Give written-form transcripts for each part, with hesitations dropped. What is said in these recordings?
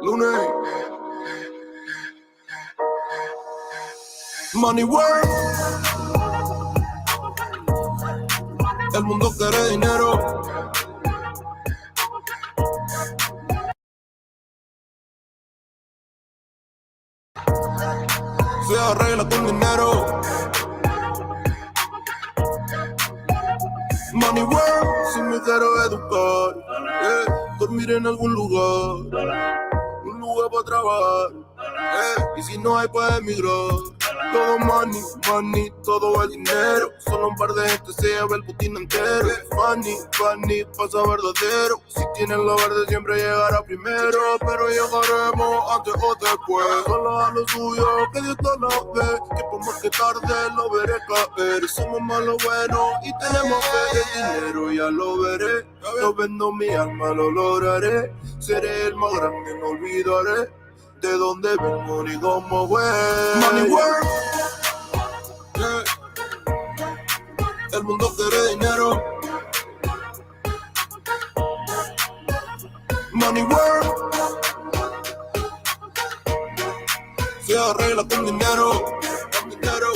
Lunes. Money work. El mundo quiere dinero. Se arregla con dinero. Money work. Si me quiero educar, dormir en algún lugar, un lugar para trabajar, y si no hay pues emigrar. Todo money, money, todo el dinero. Solo un par de gente se lleva el putín entero. Money, money, pasa verdadero. Si tienen lo verde siempre llegará primero. Pero llegaremos antes o después. Solo a lo suyo, que Dios todo lo ve. Que por más que tarde lo veré caer. Somos más lo bueno y tenemos fe. El dinero ya lo veré. Yo vendo mi alma, lo lograré. Seré el más grande, no olvidaré de dónde vengo ni cómo fue. Money work. Yeah. El mundo quiere dinero. Money work. Se arregla con dinero. Con dinero.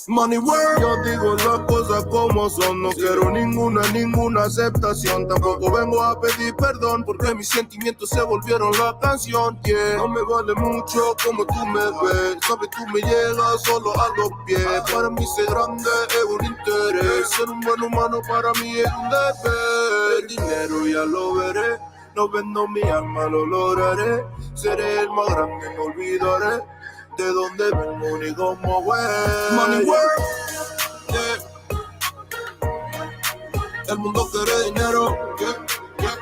Money work. Yo digo las cosas como son. No quiero ninguna aceptación. Tampoco vengo a pedir perdón porque mis sentimientos se volvieron la canción. Yeah. No me vale mucho como tú me ves. Sabes, tú me llegas solo a los pies. Para mí ser grande es un interés. Ser un buen humano para mí es un deber. El dinero ya lo veré. No vendo mi alma, lo lograré. Seré el más grande, no olvidaré de dónde vengo ni cómo fue. Money work. Yeah. El mundo quiere dinero. Yeah. Yeah.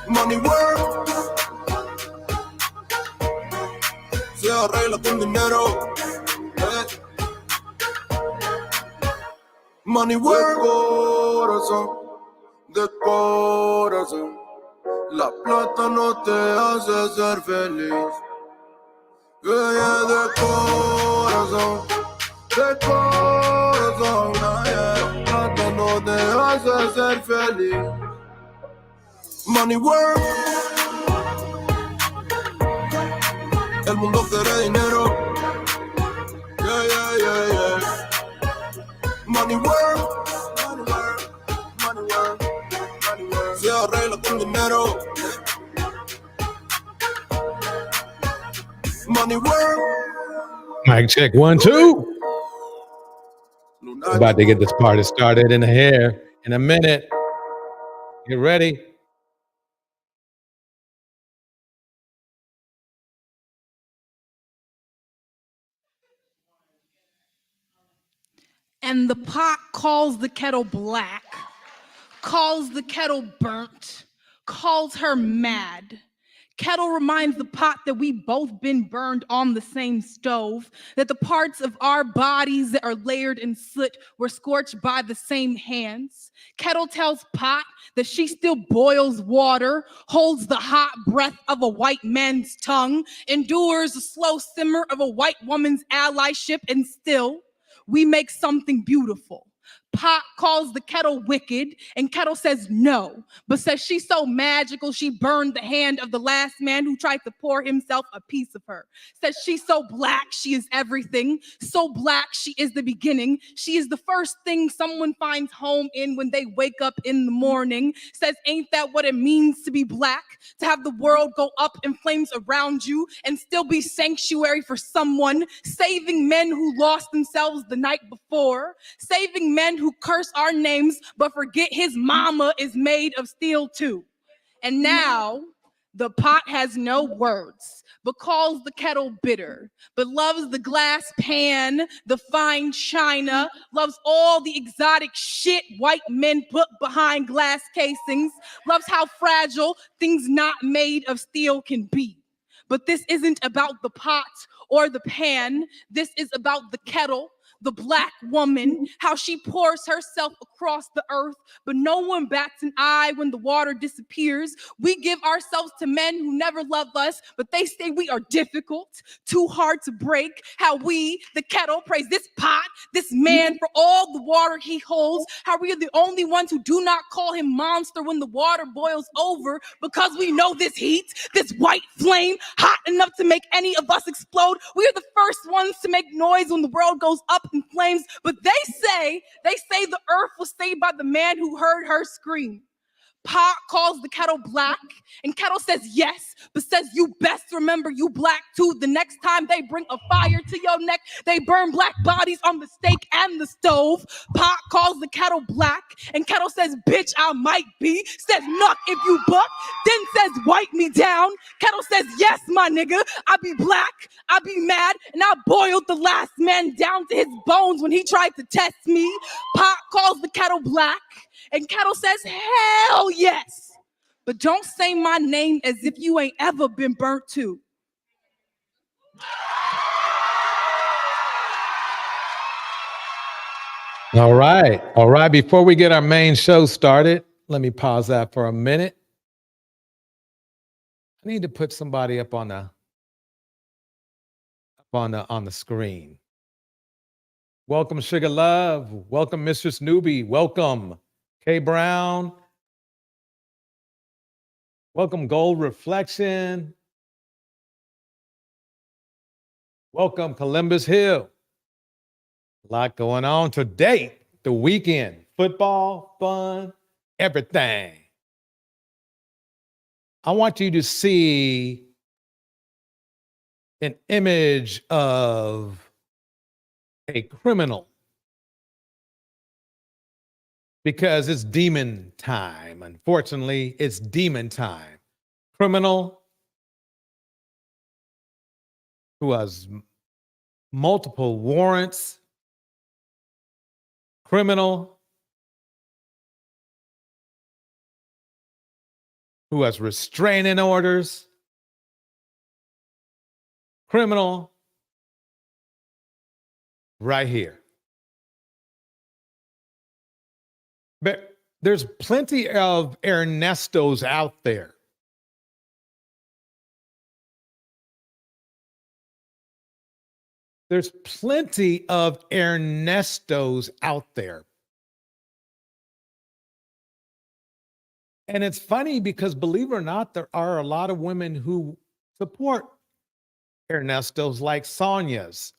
Money work. Se arregla con dinero. Yeah. Money work. Corazón, de corazón. La plata no te hace ser feliz. Yeah, de corazón, yeah. La plata no te hace ser feliz. Money work. El mundo quiere dinero. Yeah, yeah, yeah, yeah. Money work. Money work. Money work. Money work. Se arregla con dinero. Money work. Mic check 1, 2. About to get this party started in here in a minute. Get ready. And the pot calls the kettle black, calls the kettle burnt, calls her mad. Kettle reminds the pot that we've both been burned on the same stove, that the parts of our bodies that are layered in soot were scorched by the same hands. Kettle tells pot that she still boils water, holds the hot breath of a white man's tongue, endures the slow simmer of a white woman's allyship, and still, we make something beautiful. Pot calls the kettle wicked, and kettle says no, but says she's so magical she burned the hand of the last man who tried to pour himself a piece of her. Says she's so black she is everything, so black she is the beginning. She is the first thing someone finds home in when they wake up in the morning. Says ain't that what it means to be black? To have the world go up in flames around you and still be sanctuary for someone, saving men who lost themselves the night before, saving men who curse our names but forget his mama is made of steel too. And now the pot has no words but calls the kettle bitter, but loves the glass pan, the fine china, loves all the exotic shit white men put behind glass casings, loves how fragile things not made of steel can be. But this isn't about the pot or the pan. This is about the kettle, the black woman, how she pours herself across the earth, but no one bats an eye when the water disappears. We give ourselves to men who never love us, but they say we are difficult, too hard to break. How we, the kettle, praise this pot, this man for all the water he holds. How we are the only ones who do not call him monster when the water boils over, because we know this heat, this white flame, hot enough to make any of us explode. We are the first ones to make noise when the world goes up in flames. But they say the earth was saved by the man who heard her scream. Pot calls the kettle black, and kettle says yes, but says you best remember you black too. The next time they bring a fire to your neck, they burn black bodies on the stake and the stove. Pot calls the kettle black, and kettle says bitch I might be, says nuck if you buck, then says wipe me down. Kettle says yes my nigga, I be black, I be mad, and I boiled the last man down to his bones when he tried to test me. Pot calls the kettle black, and kettle says, hell yes. But don't say my name as if you ain't ever been burnt too. All right. All right. Before we get our main show started, let me pause that for a minute. I need to put somebody up on the screen. Welcome, Sugar Love. Welcome, Mistress Newbie. Welcome, K Brown. Welcome, Gold Reflection. Welcome, Columbus Hill. A lot going on today. The weekend, football, fun, everything. I want you to see an image of a criminal, because it's demon time. Unfortunately, it's demon time. Criminal who has multiple warrants. Criminal who has restraining orders. Criminal right here. But there's plenty of Ernestos out there. There's plenty of Ernestos out there. And it's funny because, believe it or not, there are a lot of women who support Ernestos like Sonya's.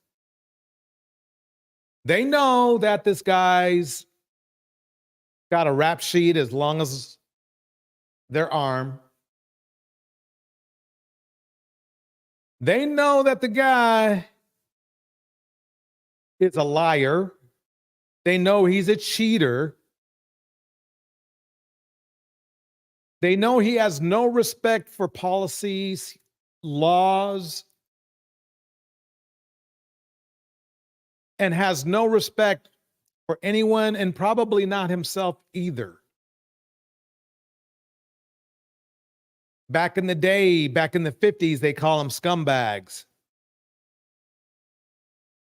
They know that this guy's got a rap sheet as long as their arm. They know that the guy is a liar. They know he's a cheater. They know he has no respect for policies, laws, and has no respect for anyone, and probably not himself either. Back in the day, back in the 50s, they call them scumbags.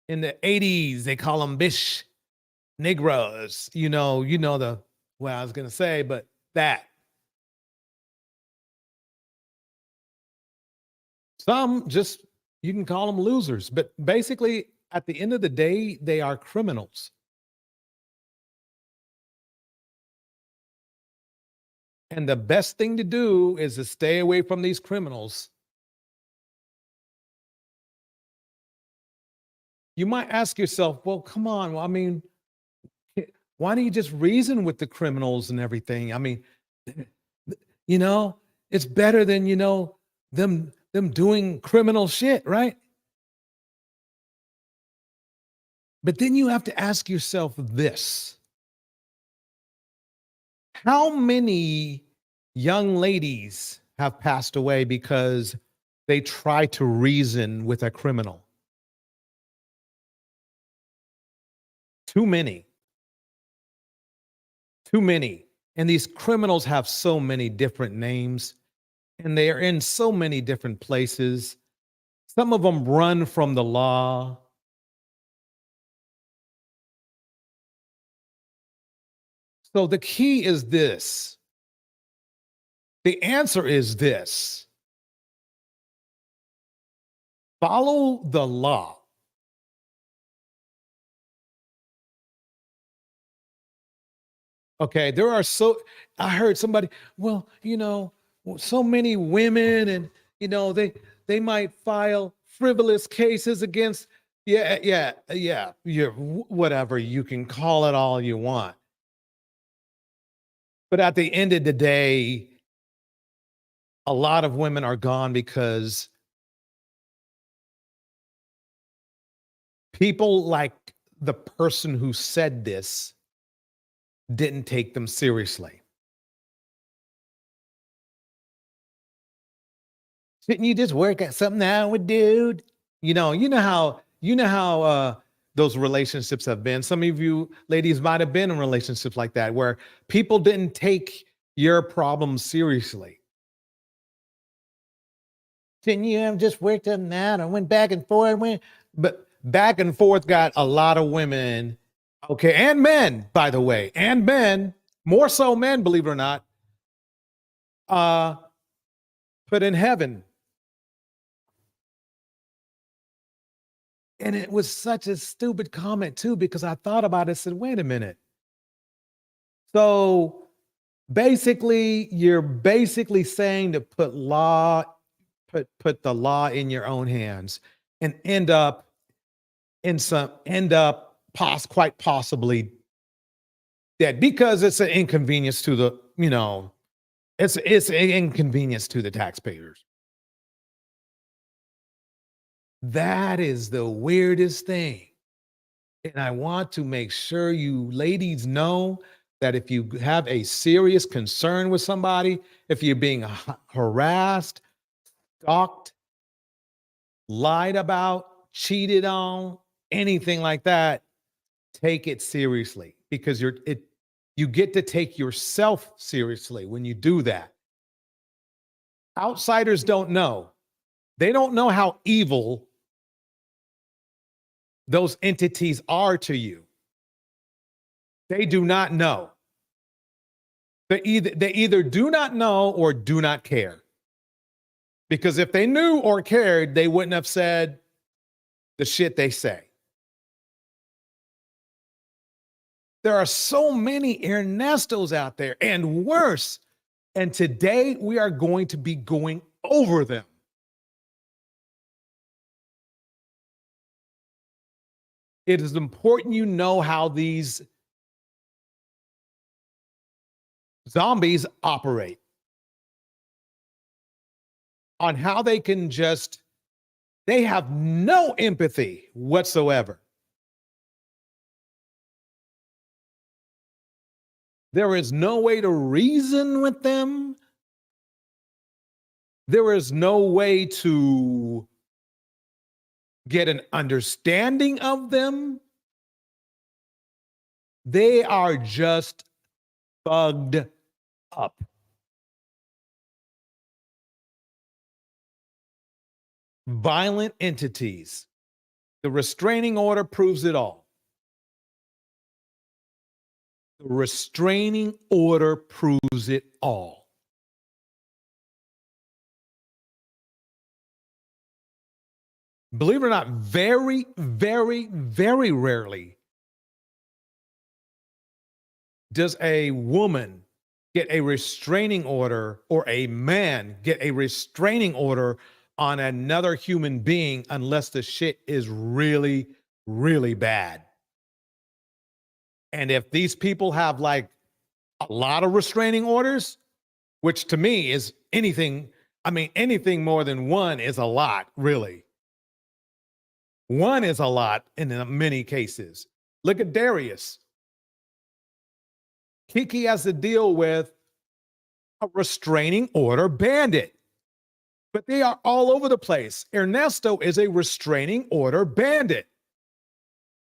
In the 80s, they call them bish negros. You know the, well, I was going to say, but that. Some just, you can call them losers, but basically at the end of the day, they are criminals. And the best thing to do is to stay away from these criminals. You might ask yourself, well, come on. Well, I mean, why don't you just reason with the criminals and everything? I mean, it's better than, them doing criminal shit, right? But then you have to ask yourself this. How many young ladies have passed away because they try to reason with a criminal? Too many. Too many. And these criminals have so many different names, and they are in so many different places. Some of them run from the law. So the key is this. The answer is this. Follow the law. Okay, I heard somebody, well, so many women and, they might file frivolous cases against, whatever, you can call it all you want. But at the end of the day, a lot of women are gone because people like the person who said this didn't take them seriously. Shouldn't you just work at something out with, dude? You know how those relationships have been. Some of you ladies might have been in relationships like that where people didn't take your problems seriously. Shouldn't you have just worked up and out and went back and forth? But back and forth got a lot of women, okay, and men, by the way, and men, more so men, believe it or not, put in heaven. And it was such a stupid comment too, because I thought about it and said, wait a minute. So basically, you're basically saying to put the law in your own hands and quite possibly dead, because it's an inconvenience to the, it's an inconvenience to the taxpayers. That is the weirdest thing. And I want to make sure you ladies know that if you have a serious concern with somebody, if you're being harassed, stalked, lied about, cheated on, anything like that, take it seriously, because you get to take yourself seriously when you do that. Outsiders don't know. They don't know how evil those entities are to you. They do not know. They either do not know or do not care. Because if they knew or cared, they wouldn't have said the shit they say. There are so many Ernestos out there, and worse. And today we are going to be going over them. It is important you know how these zombies operate, on how they can they have no empathy whatsoever. There is no way to reason with them. There is no way to get an understanding of them. They are just thugged up. Violent entities. The restraining order proves it all. The restraining order proves it all. Believe it or not, very, very, very rarely does a woman get a restraining order, or a man get a restraining order on another human being, unless the shit is really, really bad. And if these people have like a lot of restraining orders, which to me is anything more than one is a lot, really. One is a lot in many cases. Look at Darius. Kiki has to deal with a restraining order bandit, but they are all over the place. Ernesto is a restraining order bandit.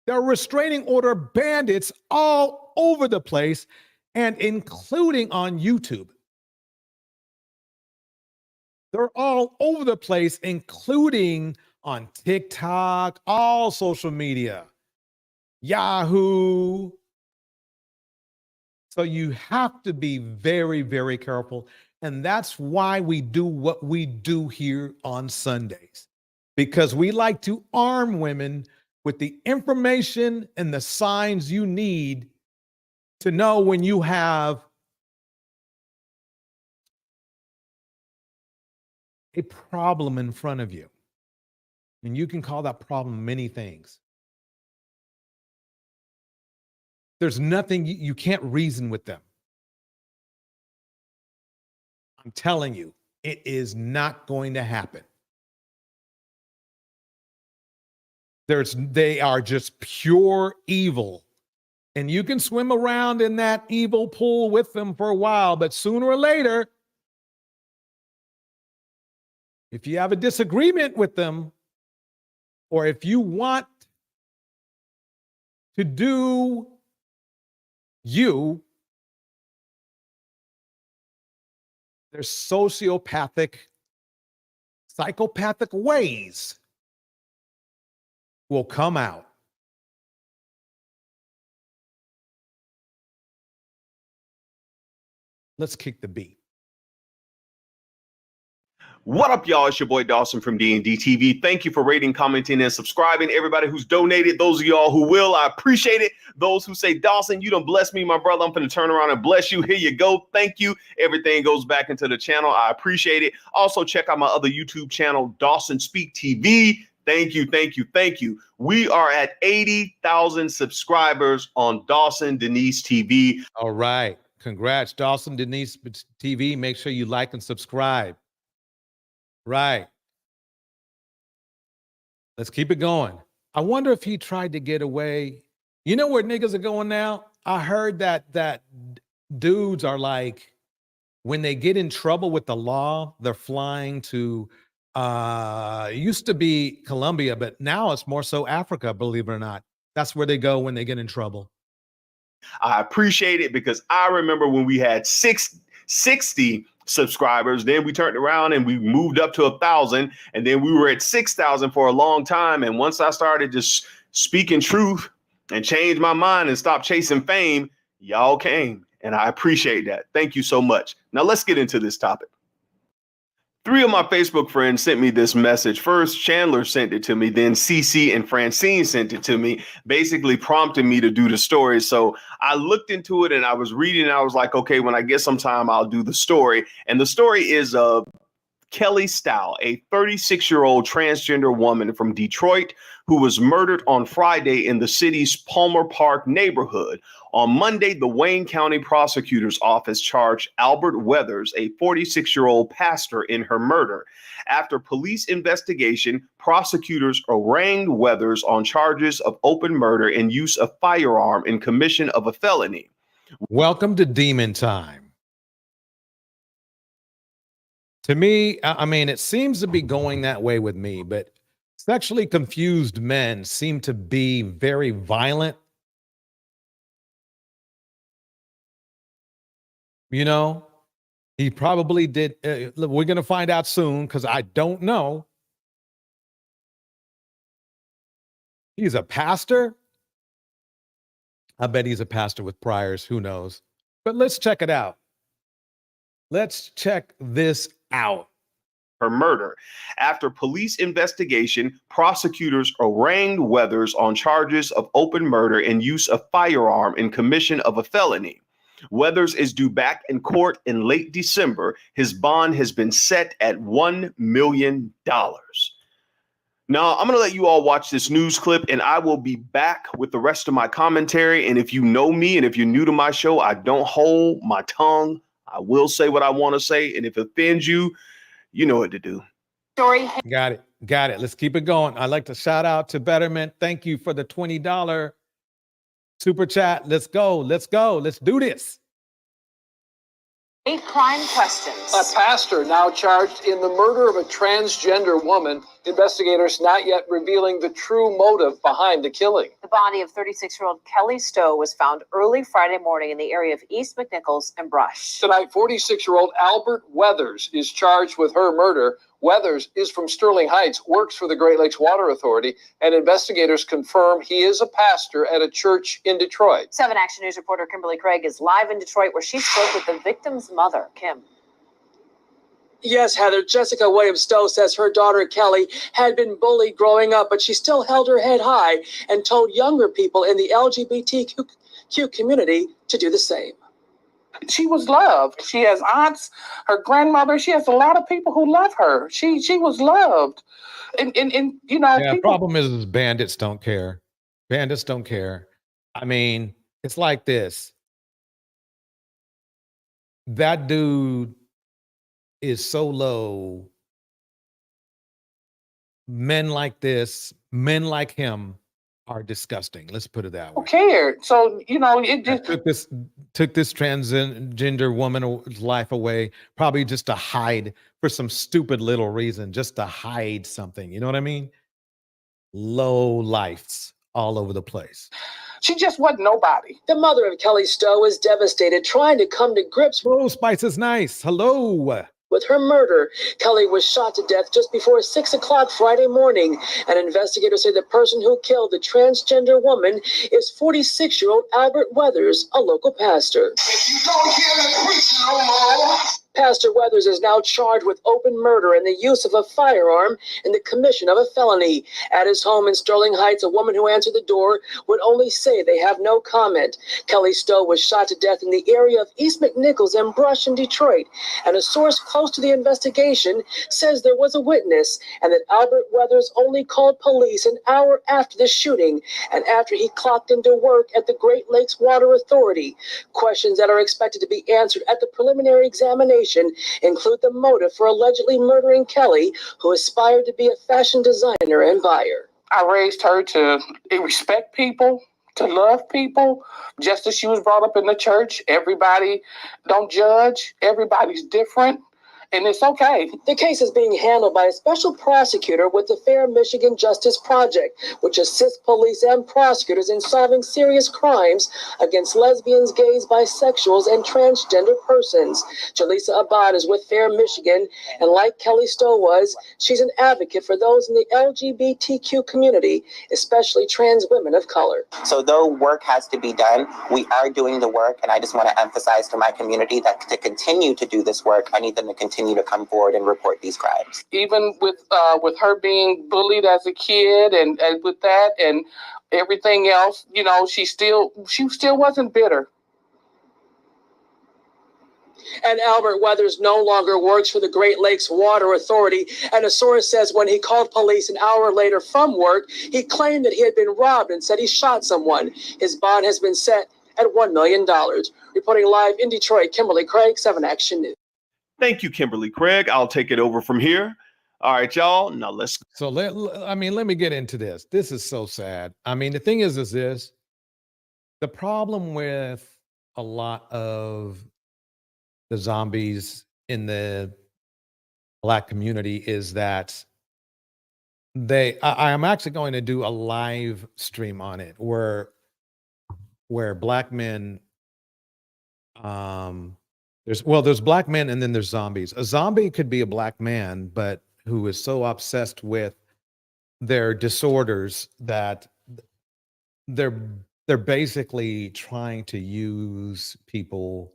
There are restraining order bandits all over the place, and including on YouTube. They're all over the place, including on TikTok, all social media, Yahoo, So you have to be very, very careful. And that's why we do what we do here on Sundays, because we like to arm women with the information and the signs you need to know when you have a problem in front of you. And you can call that problem many things. There's nothing, you can't reason with them. I'm telling you, it is not going to happen. They are just pure evil. And you can swim around in that evil pool with them for a while, but sooner or later, if you have a disagreement with them, or if you want to do you, their psychopathic ways will come out. Let's kick the beat. What up, y'all? It's your boy Dawson from D&D TV. Thank you for rating, commenting, and subscribing. Everybody who's donated, those of y'all who will, I appreciate it. Those who say, Dawson, you done bless me, my brother. I'm going to turn around and bless you. Here you go. Thank you. Everything goes back into the channel. I appreciate it. Also, check out my other YouTube channel, Dawson Speak TV. Thank you, thank you, thank you. We are at 80,000 subscribers on Dawson Denise TV. All right. Congrats, Dawson Denise TV. Make sure you like and subscribe. Right. Let's keep it going. I wonder if he tried to get away. You know where niggas are going now? I heard that dudes are like, when they get in trouble with the law, they're flying to, it used to be Colombia, but now it's more so Africa, believe it or not. That's where they go when they get in trouble. I appreciate it because I remember when we had 60 subscribers, then we turned around and we moved up to 1,000, and then we were at 6,000 for a long time. And once I started just speaking truth and changed my mind and stopped chasing fame, y'all came, and I appreciate that. Thank you so much. Now let's get into this topic. 3 of my Facebook friends sent me this message. First, Chandler sent it to me. Then Cece and Francine sent it to me, basically prompting me to do the story. So I looked into it and I was reading and I was like, okay, when I get some time, I'll do the story. And the story is Kelly Stovall, a 36-year-old transgender woman from Detroit who was murdered on Friday in the city's Palmer Park neighborhood. On Monday, the Wayne County Prosecutor's Office charged Albert Weathers, a 46-year-old pastor, in her murder. After police investigation, prosecutors arraigned Weathers on charges of open murder and use of firearm in commission of a felony. Welcome to Demon Time. To me, I mean, it seems to be going that way with me, but sexually confused men seem to be very violent. You know, he probably did. We're going to find out soon because I don't know. He's a pastor. I bet he's a pastor with priors. Who knows? But let's check it out. Let's check this out. Her murder. After police investigation, prosecutors arraigned Weathers on charges of open murder and use of firearm in commission of a felony. Weathers is due back in court in late December. His bond has been set at $1 million. Now, I'm going to let you all watch this news clip, and I will be back with the rest of my commentary. And if you know me and if you're new to my show, I don't hold my tongue. I will say what I want to say. And if it offends you, you know what to do. Got it. Got it. Let's keep it going. I'd like to shout out to Betterment. Thank you for the $20 super chat. Let's go. Let's go. Let's do this. 8 crime questions. A pastor now charged in the murder of a transgender woman Investigators not yet revealing the true motive behind the killing. The body of 36-year-old Kelly Stowe was found early Friday morning in the area of East McNichols and Brush. Tonight, 46-year-old Albert Weathers is charged with her murder. Weathers is from Sterling Heights, works for the Great Lakes Water Authority, and investigators confirm he is a pastor at a church in Detroit. 7 Action News reporter Kimberly Craig is live in Detroit, where she spoke with the victim's mother, Kim. Yes, Heather. Jessica Williams-Stowe says her daughter Kelly had been bullied growing up, but she still held her head high and told younger people in the LGBTQ community to do the same. She was loved. She has aunts, her grandmother. She has a lot of people who love her. She was loved. And you know, Yeah, people. problem is bandits don't care. Bandits don't care. I mean, it's like this. That dude is so low. Men like this, men like him are disgusting. Let's put it that Who way. cared? So, you know, it That just took this transgender woman's life away, probably just to hide for some stupid little reason, just to hide something. You know what I mean? Low lifes all over the place. she just wasn't nobody. The mother of Kelly Stowe is devastated, trying to come to grips Oh, Spice is nice. Hello. with her murder. Kelly was shot to death just before 6 o'clock Friday morning, and investigators say the person who killed the transgender woman is 46-year-old Albert Weathers, a local pastor. If you don't hear me preach no more. Pastor Weathers is now charged with open murder and the use of a firearm in the commission of a felony. At his home in Sterling Heights, a woman who answered the door would only say they have no comment. Kelly Stowe was shot to death in the area of East McNichols and Brush in Detroit, and a source close to the investigation says there was a witness and that Albert Weathers only called police an hour after the shooting and after he clocked into work at the Great Lakes Water Authority. Questions that are expected to be answered at the preliminary examination include the motive for allegedly murdering Kelly, who aspired to be a fashion designer and buyer. I raised her to respect people, to love people, just as she was brought up in the church. Everybody don't judge. Everybody's different. And it's okay. The case is being handled by a special prosecutor with the Fair Michigan Justice Project, which assists police and prosecutors in solving serious crimes against lesbians, gays, bisexuals, and transgender persons. Jaleesa Abad is with Fair Michigan, and like Kelly Stowe was, she's an advocate for those in the LGBTQ community, especially trans women of color. So though work has to be done, we are doing the work, and I just want to emphasize to my community that to continue to do this work, I need them to continue to come forward and report these crimes. Even with her being bullied as a kid and with that and everything else, you know, she still wasn't bitter. And Albert Weathers no longer works for the Great Lakes Water Authority, and a source says when he called police an hour later from work, he claimed that he had been robbed and said he shot someone. His bond has been set at $1 million. Reporting live in Detroit, Kimberly Craig, 7 Action News. Thank you, Kimberly Craig. I'll take it over from here. All right, y'all. Now let's. So let me get into this. This is so sad. I mean, the thing is this: the problem with a lot of the zombies in the Black community is that I am actually going to do a live stream on it where Black men, there's Black men and then there's zombies. A zombie could be a Black man, but who is so obsessed with their disorders that they're basically trying to use people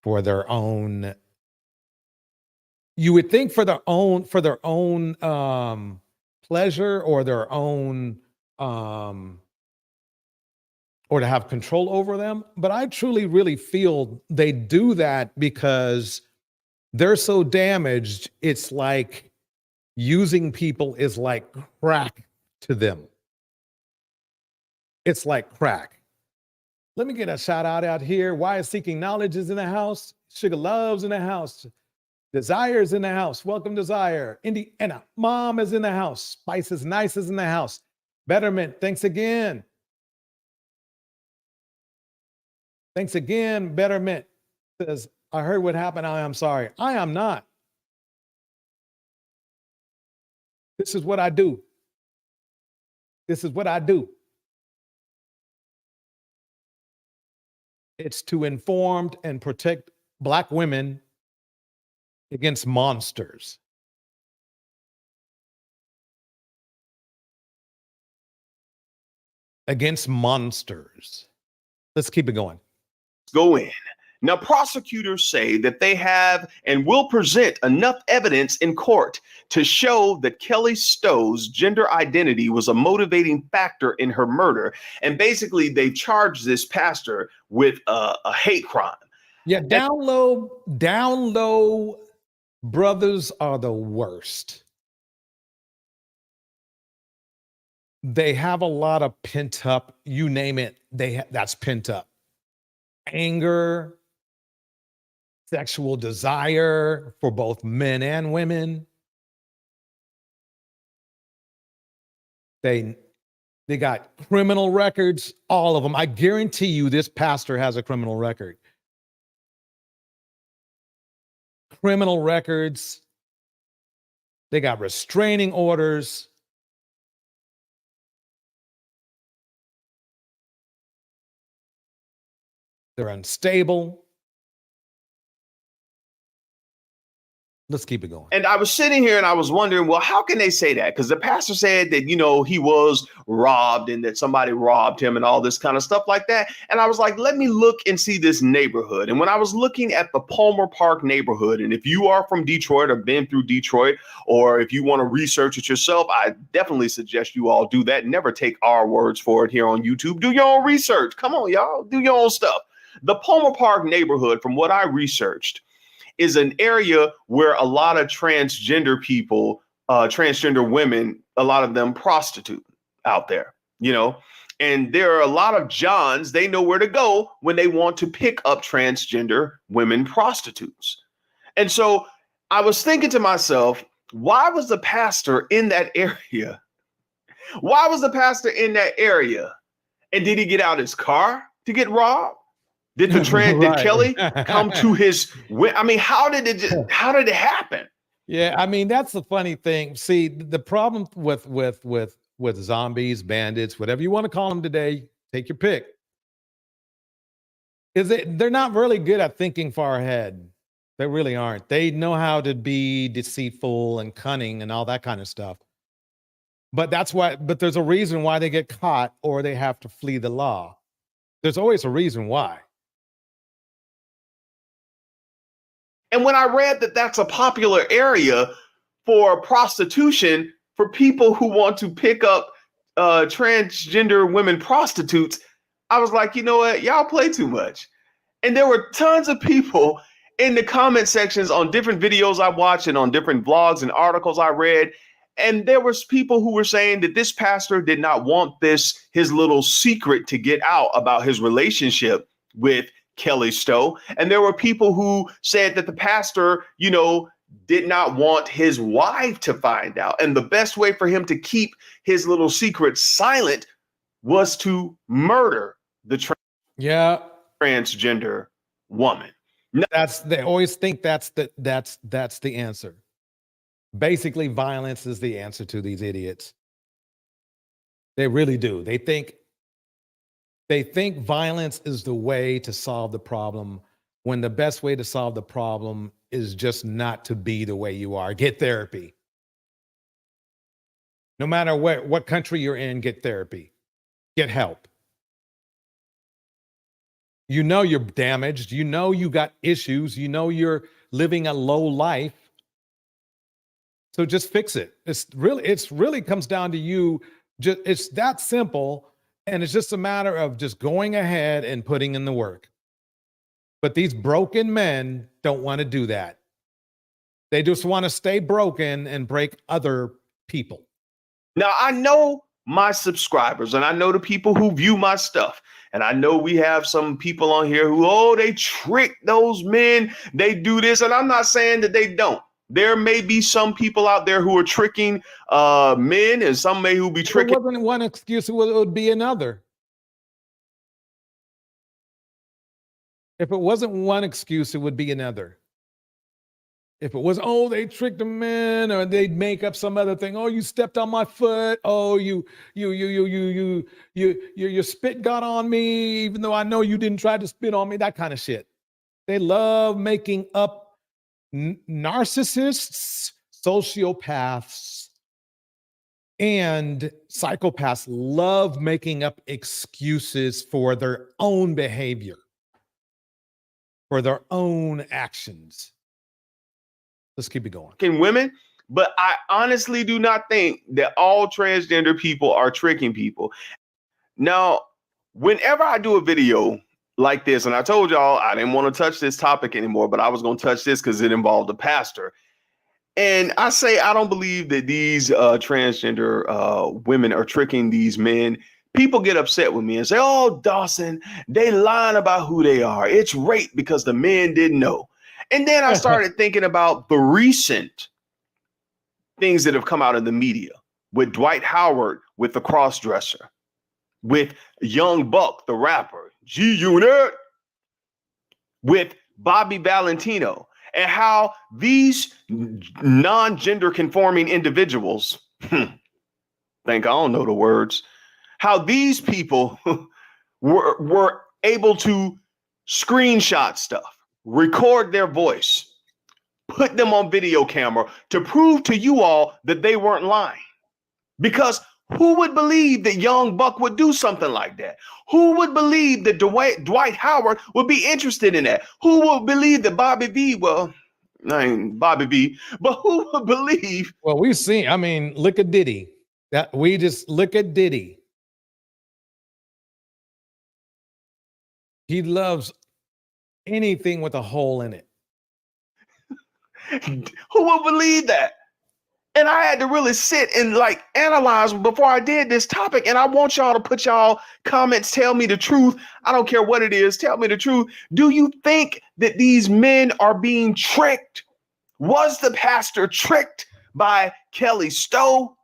for their own, you would think for their own pleasure or their own or to have control over them. But I truly really feel they do that because they're so damaged. It's like using people is like crack to them. It's like crack. Let me get a shout out here. Why is Seeking Knowledge is in the house. Sugar Love's in the house. Desire's in the house. Welcome, Desire. Indiana Mom is in the house. Spice is Nice is in the house. Betterment, thanks again. Thanks again, Betterment. Says, I heard what happened. I am sorry. I am not. This is what I do. This is what I do. It's to inform and protect Black women against monsters. Against monsters. Let's keep it going. Go in. Now, prosecutors say that they have and will present enough evidence in court to show that Kelly Stow's gender identity was a motivating factor in her murder. And basically, they charged this pastor with a hate crime. Yeah, down low brothers are the worst. They have a lot of pent up, you name it, that's pent up. Anger, sexual desire for both men and women. They got criminal records, all of them. I guarantee you this pastor has a criminal record. Criminal records. They got restraining orders. They're unstable. Let's keep it going. And I was sitting here and I was wondering, well, how can they say that? Because the pastor said that, he was robbed and that somebody robbed him and all this kind of stuff like that. And I was like, let me look and see this neighborhood. And when I was looking at the Palmer Park neighborhood, and if you are from Detroit or been through Detroit, or if you want to research it yourself, I definitely suggest you all do that. Never take our words for it here on YouTube. Do your own research. Come on, y'all. Do your own stuff. The Palmer Park neighborhood, from what I researched, is an area where a lot of transgender people, transgender women, a lot of them prostitute out there, and there are a lot of Johns, they know where to go when they want to pick up transgender women prostitutes. And so I was thinking to myself, why was the pastor in that area? Why was the pastor in that area? And did he get out his car to get robbed? Did the trend? Did Kelly come to his? I mean, how did it happen? Yeah, I mean, that's the funny thing. See, the problem with zombies, bandits, whatever you want to call them today, take your pick. Is they're not really good at thinking far ahead. They really aren't. They know how to be deceitful and cunning and all that kind of stuff. But that's why. But there's a reason why they get caught or they have to flee the law. There's always a reason why. And when I read that that's a popular area for prostitution for people who want to pick up transgender women prostitutes, I was like, you know what? Y'all play too much. And there were tons of people in the comment sections on different videos I watched and on different blogs and articles I read. And there was people who were saying that this pastor did not want his little secret to get out about his relationship with Kelly Stow. And there were people who said that the pastor, did not want his wife to find out. And the best way for him to keep his little secret silent was to murder the transgender woman. They always think that's the answer. Basically, violence is the answer to these idiots. They really do. They think violence is the way to solve the problem, when the best way to solve the problem is just not to be the way you are. Get therapy. No matter what country you're in, get therapy. Get help. You're damaged. You got issues. You're living a low life. So just fix it. It's really comes down to you. It's that simple. And it's just a matter of just going ahead and putting in the work. But these broken men don't want to do that. They just want to stay broken and break other people. Now, I know my subscribers and I know the people who view my stuff. And I know we have some people on here who, they trick those men. They do this. And I'm not saying that they don't. There may be some people out there who are tricking men, and some may who be tricking. If it wasn't one excuse, it would be another. If it wasn't one excuse, it would be another. If it was, oh, they tricked them in, or they'd make up some other thing. Oh, you stepped on my foot. Oh, your spit got on me, even though I know you didn't try to spit on me. That kind of shit. They love making up narcissists, sociopaths, and psychopaths love making up excuses for their own behavior, for their own actions. Let's keep it going. Women, but I honestly do not think that all transgender people are tricking people. Now, whenever I do a video like this, and I told y'all I didn't want to touch this topic anymore, but I was going to touch this because it involved a pastor. And I say I don't believe that these transgender women are tricking these men. People get upset with me and say, oh, Dawson, they lying about who they are. It's rape because the men didn't know. And then I started thinking about the recent things that have come out in the media with Dwight Howard, with the cross-dresser, with Young Buck, the rapper, G-Unit, with Bobby Valentino, and how these non-gender conforming individuals, think I don't know the words, how these people were able to screenshot stuff, record their voice, put them on video camera to prove to you all that they weren't lying. Because who would believe that Young Buck would do something like that? Who would believe that Dwight Howard would be interested in that? Who would believe that Bobby V, well, I ain't Bobby V, but who would believe? Well, we've seen, I mean, look at Diddy. We just look at Diddy. He loves anything with a hole in it. Who would believe that? And I had to really sit and like analyze before I did this topic. And I want y'all to put y'all comments. Tell me the truth. I don't care what it is. Tell me the truth. Do you think that these men are being tricked? Was the pastor tricked by Kelly Stowe?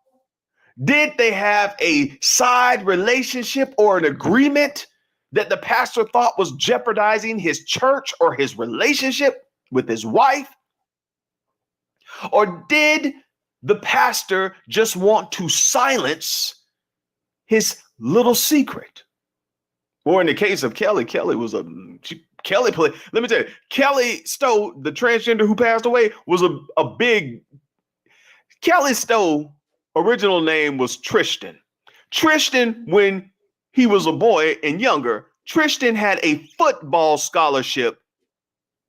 Did they have a side relationship or an agreement that the pastor thought was jeopardizing his church or his relationship with his wife? Or did the pastor just want to silence his little secret? Or in the case of Kelly, Kelly played, let me tell you, Kelly Stowe, the transgender who passed away, was a big, Kelly Stowe, original name was Tristan. Tristan, when he was a boy and younger, Tristan had a football scholarship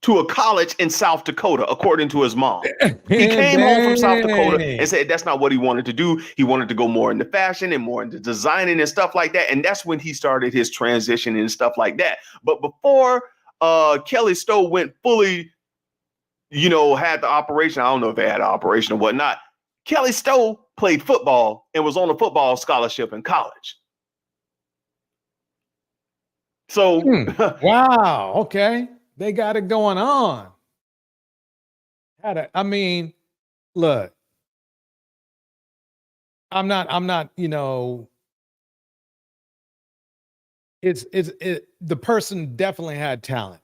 to a college in South Dakota, according to his mom. He came home from South Dakota and said that's not what he wanted to do. He wanted to go more into fashion and more into designing and stuff like that. And that's when he started his transition and stuff like that. But before Kelly Stowe went fully, had the operation, I don't know if they had an operation or whatnot, Kelly Stowe played football and was on a football scholarship in college. So, wow, okay. They got it going on. I mean, look, I'm not, the person definitely had talent.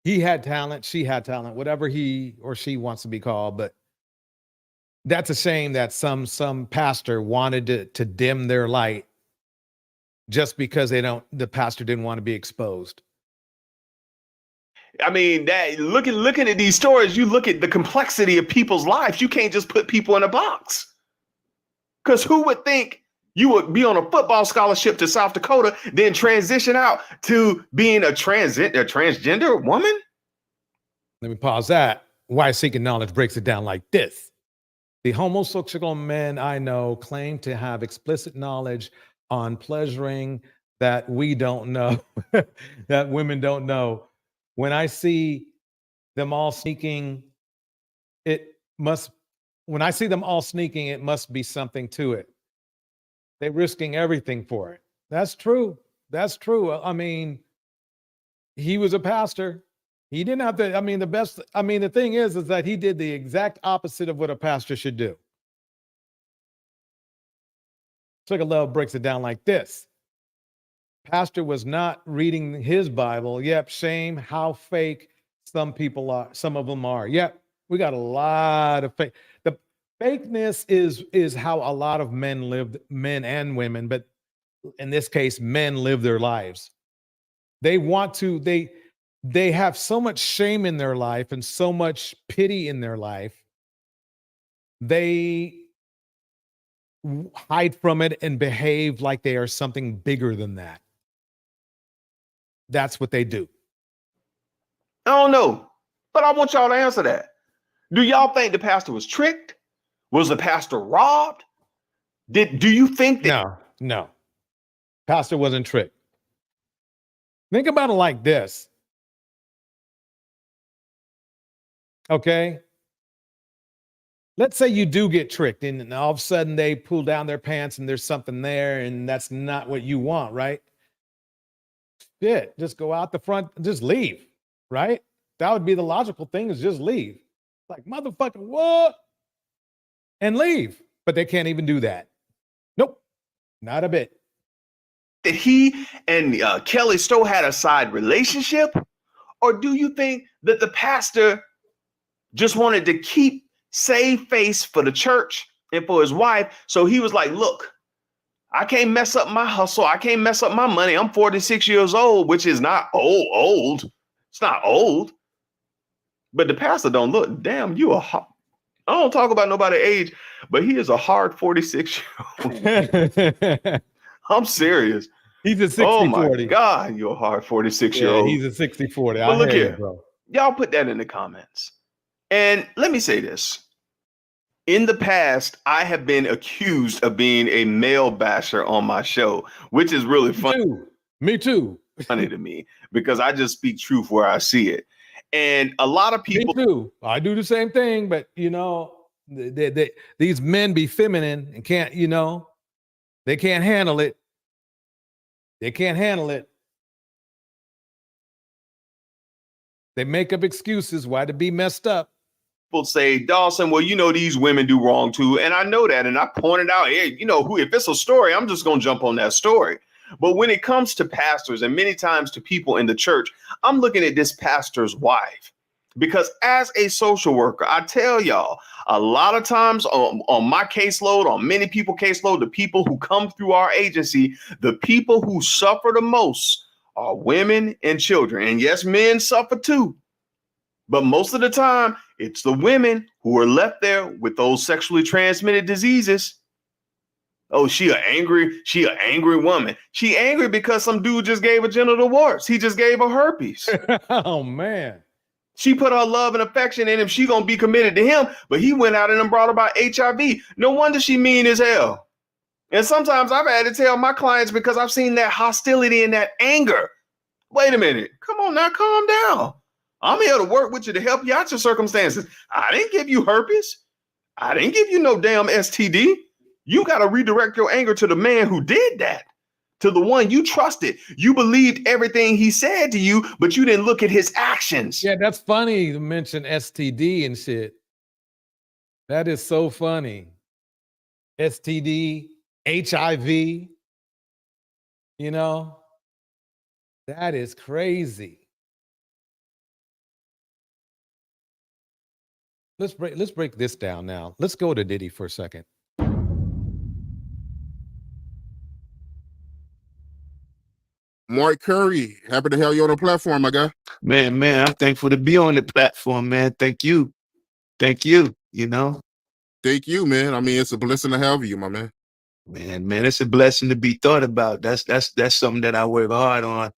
He had talent, she had talent, whatever he or she wants to be called. But that's a shame that some pastor wanted to dim their light just because the pastor didn't want to be exposed. I mean, that looking at these stories, you look at the complexity of people's lives. You can't just put people in a box. Because who would think you would be on a football scholarship to South Dakota, then transition out to being a transgender woman? Let me pause that. Why Seeking Knowledge breaks it down like this. The homosexual men I know claim to have explicit knowledge on pleasuring that we don't know, that women don't know. When I see them all sneaking, it must be something to it. They're risking everything for it. That's true. That's true. I mean, he was a pastor. He didn't have to, the thing is that he did the exact opposite of what a pastor should do. Sugar Love breaks it down like this. Pastor was not reading his Bible. Yep, shame, how fake. Some people are, some of them are. Yeah, we got a lot of fake. The fakeness is how a lot of men lived, men and women, but in this case, men live their lives. They want to, they have so much shame in their life and so much pity in their life. They hide from it and behave like they are something bigger than that. That's what they do. I don't know, but I want y'all to answer that. Do y'all think the pastor was tricked? Was the pastor robbed? Do you think that? No. Pastor wasn't tricked. Think about it like this. Okay. Let's say you do get tricked and all of a sudden they pull down their pants and there's something there and that's not what you want, right? Shit, just go out the front, just leave, right? That would be the logical thing, is just leave. Like, motherfucker, what? And leave. But they can't even do that. Nope, not a bit. That he and Kelly Stowe had a side relationship? Or do you think that the pastor just wanted to save face for the church and for his wife? So he was like, look, I can't mess up my hustle. I can't mess up my money. I'm 46 years old, which is not old. It's not old. But the pastor don't look, damn, you I don't talk about nobody age, but he is a hard 46-year-old. I'm serious. He's a 60-40. Oh my God, you're a hard 46-year-old. Yeah, he's a 60-40. But look here, bro. Y'all put that in the comments. And let me say this. In the past, I have been accused of being a male basher on my show, which is really funny. Me too. Funny to me, because I just speak truth where I see it. And a lot of people do. I do the same thing, but you know, these men be feminine and can't, you know, they can't handle it. They can't handle it. They make up excuses why to be messed up. People say, Dawson, well, you know, these women do wrong too. And I know that. And I pointed out, hey, you know, if it's a story, I'm just going to jump on that story. But when it comes to pastors and many times to people in the church, I'm looking at this pastor's wife, because as a social worker, I tell y'all, a lot of times on my caseload, on many people's caseload, the people who come through our agency, the people who suffer the most are women and children. And yes, men suffer too. But most of the time, it's the women who are left there with those sexually transmitted diseases. Oh, she an angry woman. She angry because some dude just gave her genital warts. He just gave her herpes. Oh, man. She put her love and affection in him. She gonna be committed to him, but he went out and brought about HIV. No wonder she mean as hell. And sometimes I've had to tell my clients, because I've seen that hostility and that anger. Wait a minute. Come on now, calm down. I'm here to work with you to help you out your circumstances. I didn't give you herpes. I didn't give you no damn STD. You got to redirect your anger to the man who did that, to the one you trusted. You believed everything he said to you, but you didn't look at his actions. Yeah, that's funny to mention STD and shit. That is so funny. STD, HIV, you know, that is crazy. Let's break this down now. Let's go to Diddy for a second. Mark Curry, happy to have you on the platform, my guy. Man, I'm thankful to be on the platform, man. Thank you, you know. Thank you, man. I mean, it's a blessing to have you, my man. Man, it's a blessing to be thought about. That's something that I work hard on.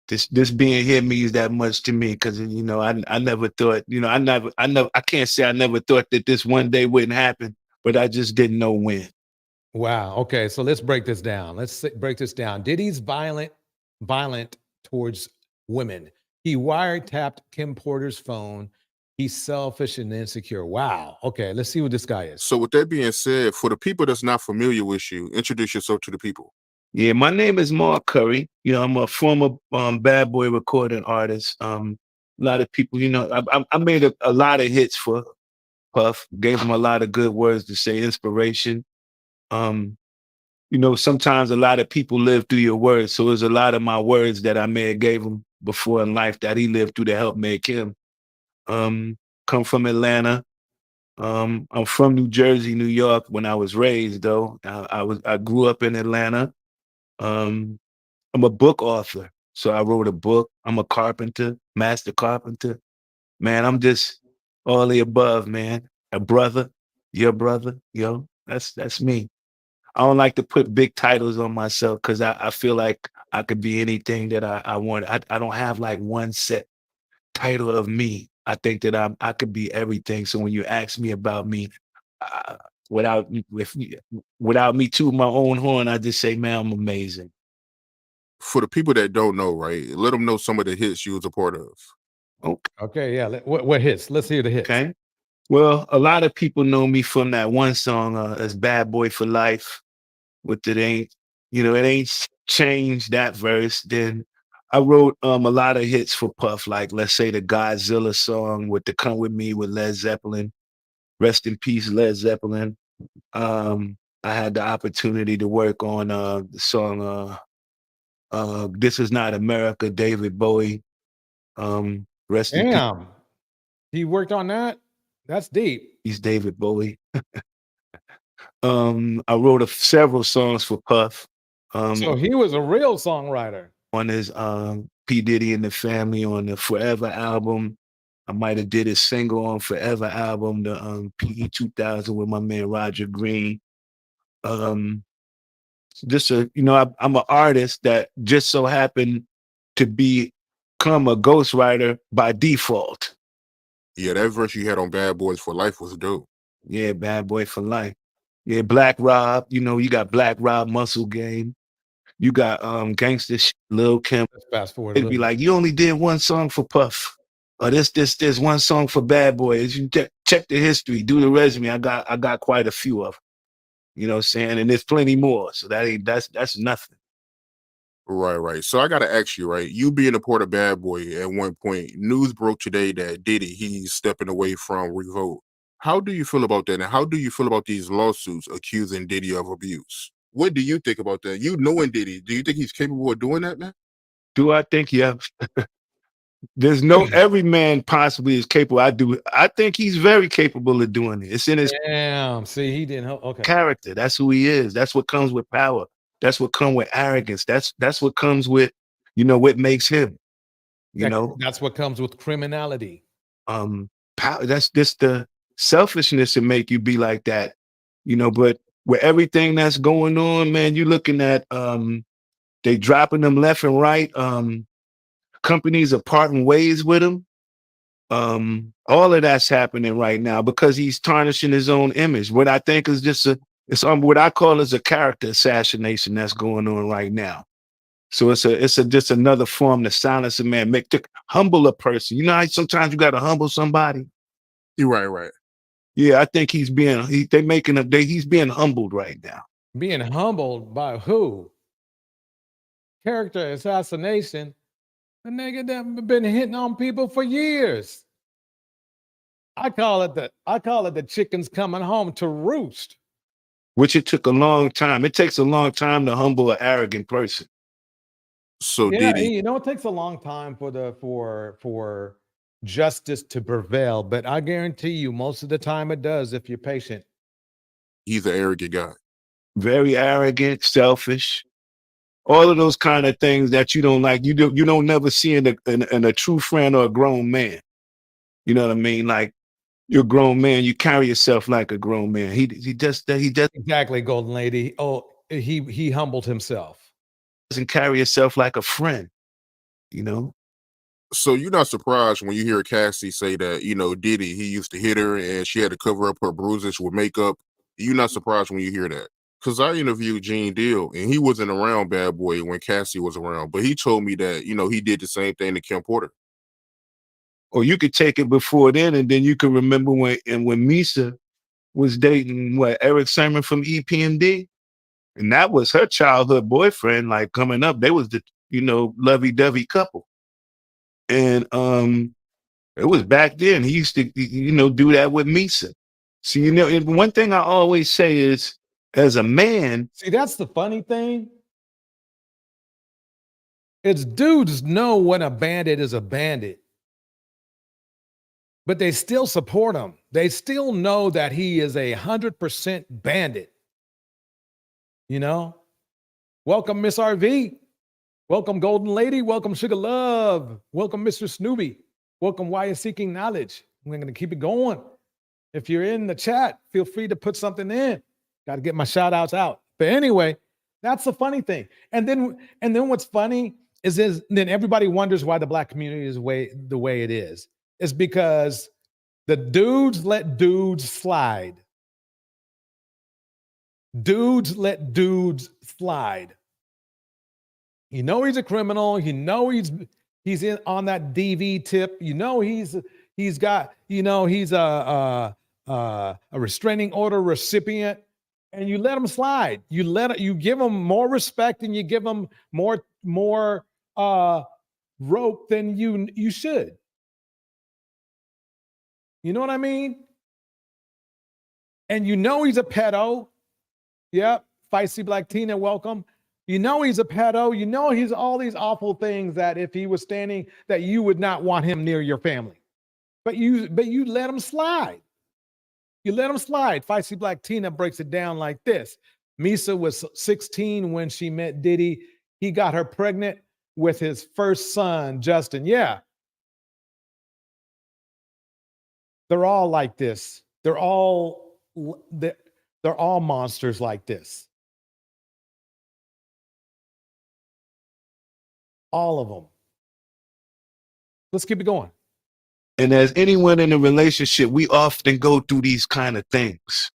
This being here means that much to me, because, you know, I never thought, you know, I can't say I never thought that this one day wouldn't happen, but I just didn't know when. Wow. Okay, so let's break this down. Diddy's violent towards women. He wiretapped Kim Porter's phone. He's selfish and insecure. Wow. Okay, let's see what this guy is. So with that being said, for the people that's not familiar with you, introduce yourself to the people. Yeah, my name is Mark Curry. You know, I'm a former bad boy recording artist. A lot of people, you know, I made a lot of hits for Puff, gave him a lot of good words to say, inspiration. You know, sometimes a lot of people live through your words. So there's a lot of my words that I may have gave him before in life that he lived through to help make him. Come from Atlanta. I'm from New Jersey, New York when I was raised though. I grew up in Atlanta. I'm a book author. So I wrote a book. I'm a carpenter, master carpenter. Man, I'm just all the above, man. A brother, your brother, yo. That's me. I don't like to put big titles on myself because I feel like I could be anything that I want. I don't have like one set title of me. I think that I could be everything. So when you ask me about me, uh, without without me tooting my own horn, I just say, man, I'm amazing. For the people that don't know, right? Let them know some of the hits you was a part of. Okay, yeah. What hits? Let's hear the hits. Okay. Well, a lot of people know me from that one song, as Bad Boy for Life, with it ain't, it ain't changed that verse. Then I wrote a lot of hits for Puff, like let's say the Godzilla song with the Come With Me with Led Zeppelin. Rest in peace, Led Zeppelin. I had the opportunity to work on the song This Is Not America, David Bowie. Rest in peace. Damn. He worked on that? That's deep. He's David Bowie. I wrote several songs for Puff. So he was a real songwriter. On his P. Diddy and the Family on the Forever album. I might have did a single on Forever album, the PE 2000 with my man Roger Green. Just I'm an artist that just so happened to become a ghostwriter by default. Yeah, that verse you had on Bad Boys for Life was dope. Yeah, Bad Boy for Life. Yeah, Black Rob, you got Black Rob Muscle Game. You got Gangsta Shit, Lil Kim. Let's fast forward. It'd be like, you only did one song for Puff. Or this one song for Bad Boy. As you check the history, do the resume. I got quite a few of them. You know what I'm saying? And there's plenty more. So that's nothing. Right. So I gotta ask you, right? You being a part of Bad Boy at one point, news broke today that Diddy, he's stepping away from Revolt. How do you feel about that? And how do you feel about these lawsuits accusing Diddy of abuse? What do you think about that? You knowing Diddy, do you think he's capable of doing that, man? Do I think? Yeah. There's every man possibly is capable. I think he's very capable of doing it. It's in his see, he didn't help. Okay. character. That's who he is. That's what comes with power. That's what comes with arrogance. That's what comes with, what makes him. That's what comes with criminality. Power, that's just the selfishness to make you be like that. But with everything that's going on, man, you're looking at they dropping them left and right. Companies are parting ways with him. All of that's happening right now because he's tarnishing his own image. What I think is just it's what I call as a character assassination that's going on right now. So it's just another form to silence a man, to humble a person. You know how sometimes you got to humble somebody. You're right. Yeah, I think he's being humbled right now. Being humbled by who? Character assassination. The nigga that been hitting on people for years. I call it the chickens coming home to roost. Which it took a long time. It takes a long time to humble an arrogant person. So yeah, Diddy, it takes a long time for justice to prevail, but I guarantee you, most of the time it does if you're patient. he's an arrogant guy. Very arrogant, selfish. All of those kind of things that you don't like. You don't never see in a true friend or a grown man. You know what I mean? Like you're a grown man, you carry yourself like a grown man. He does exactly, Golden Lady. Oh, he humbled himself. Doesn't carry himself like a friend. So you're not surprised when you hear Cassie say that, Diddy, he used to hit her and she had to cover up her bruises with makeup. You're not surprised when you hear that. Because I interviewed Gene Deal and he wasn't around Bad Boy when Cassie was around, but he told me that, he did the same thing to Kim Porter. Or you could take it before then, and then you could remember when Misa was dating Eric Sermon from EPMD, and that was her childhood boyfriend. Like coming up, they was the lovey-dovey couple, and it was back then. He used to do that with Misa. So one thing I always say is, as a man, see, that's the funny thing. It's dudes know when a bandit is a bandit. but they still support him. They still know that he is 100% bandit. You know? Welcome, Miss RV. Welcome, Golden Lady. Welcome, Sugar Love. Welcome, Mr. Snoopy. Welcome, Why Is Seeking Knowledge. We're going to keep it going. If you're in the chat, feel free to put something in. Got to get my shout outs out. But anyway, that's the funny thing. And then what's funny is then everybody wonders why the black community is the way it is. It's because the dudes let dudes slide. Dudes let dudes slide. You know he's a criminal. You know he's in on that DV tip. You know he's got, you know, he's a restraining order recipient, and you let him slide. You give him more respect, and you give him more rope than you should. You know what I mean? And you know he's a pedo. Yep, Feisty Black Tina, welcome. You know he's a pedo. You know he's all these awful things that if he was standing, that you would not want him near your family. But you let him slide. You let him slide. Feisty Black Tina breaks it down like this. Misa was 16 when she met Diddy. He got her pregnant with his first son, Justin. Yeah. They're all like this. They're all monsters like this. All of them. Let's keep it going. And as anyone in a relationship, we often go through these kind of things.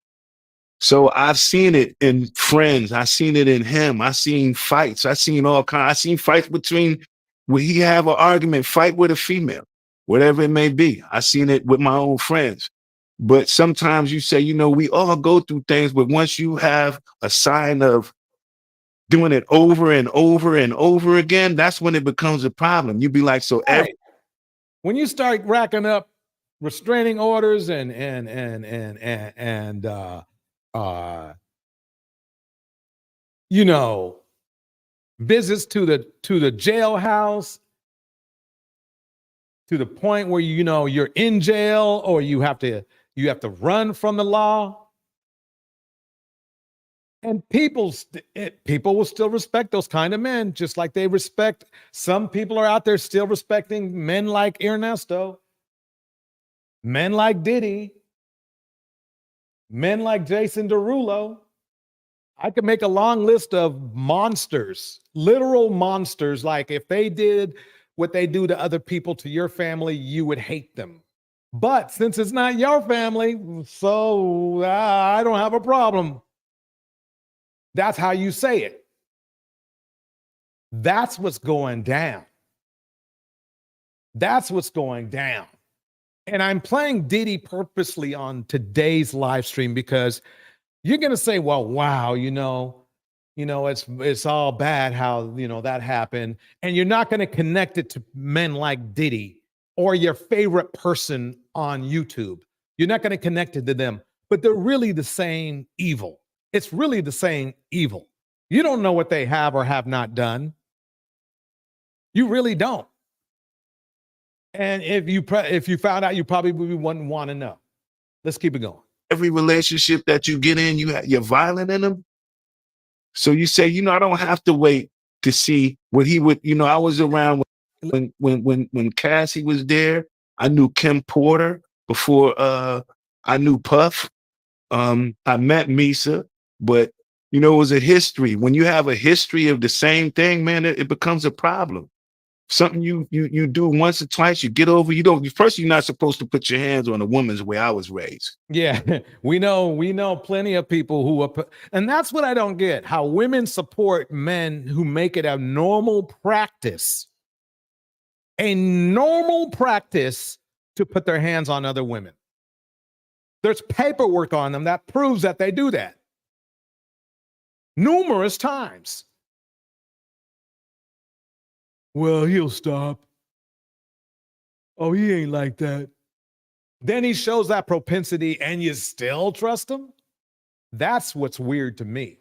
So I've seen it in friends. I've seen it in him. I've seen fights. I've seen all kinds. I've seen fights between where he have an argument, fight with a female, whatever it may be. I've seen it with my own friends. But sometimes you say, you know, we all go through things, but once you have a sign of doing it over and over and over again, that's when it becomes a problem. You'd be like, so when you start racking up restraining orders and you know, visits to the jailhouse, to the point where you know you're in jail or you have to run from the law. And people will still respect those kind of men, just like they respect. Some people are out there still respecting men like Ernesto, men like Diddy, men like Jason Derulo. I could make a long list of monsters, literal monsters. Like if they did what they do to other people, to your family, you would hate them. But since it's not your family, so I don't have a problem. That's how you say it. That's what's going down. That's what's going down. And I'm playing Diddy purposely on today's live stream because you're going to say, well, wow, you know, it's all bad how, you know, that happened. And you're not going to connect it to men like Diddy or your favorite person on YouTube. You're not going to connect it to them, but they're really the same evil. It's really the same evil. You don't know what they have or have not done. You really don't. And if you found out, you probably wouldn't want to know. Let's keep it going. Every relationship that you get in, you're violent in them. So you say, you know, I don't have to wait to see what he would, you know, I was around when Cassie was there. I knew Kim Porter before I knew Puff. I met Misa. But, you know, it was a history. When you have a history of the same thing, man, it becomes a problem. Something you do once or twice, you get over. First, you're not supposed to put your hands on a woman's way I was raised. Yeah, we know plenty of people who are, and that's what I don't get, how women support men who make it a normal practice to put their hands on other women. There's paperwork on them that proves that they do that. Numerous times. Well, he'll stop. Oh, he ain't like that. Then he shows that propensity and you still trust him? That's what's weird to me.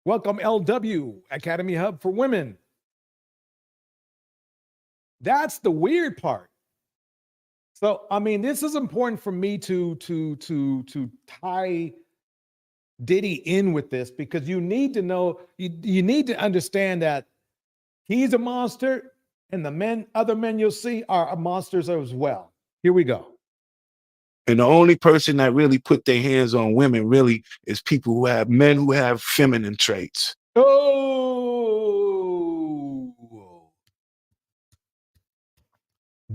Welcome, LW, Academy Hub for Women. That's the weird part. So, I mean, this is important for me to tie Diddy in with this, because you need to know, you need to understand that he's a monster, and the other men you'll see are monsters as well. Here we go. And the only person that really put their hands on women really is people who have men who have feminine traits. Oh,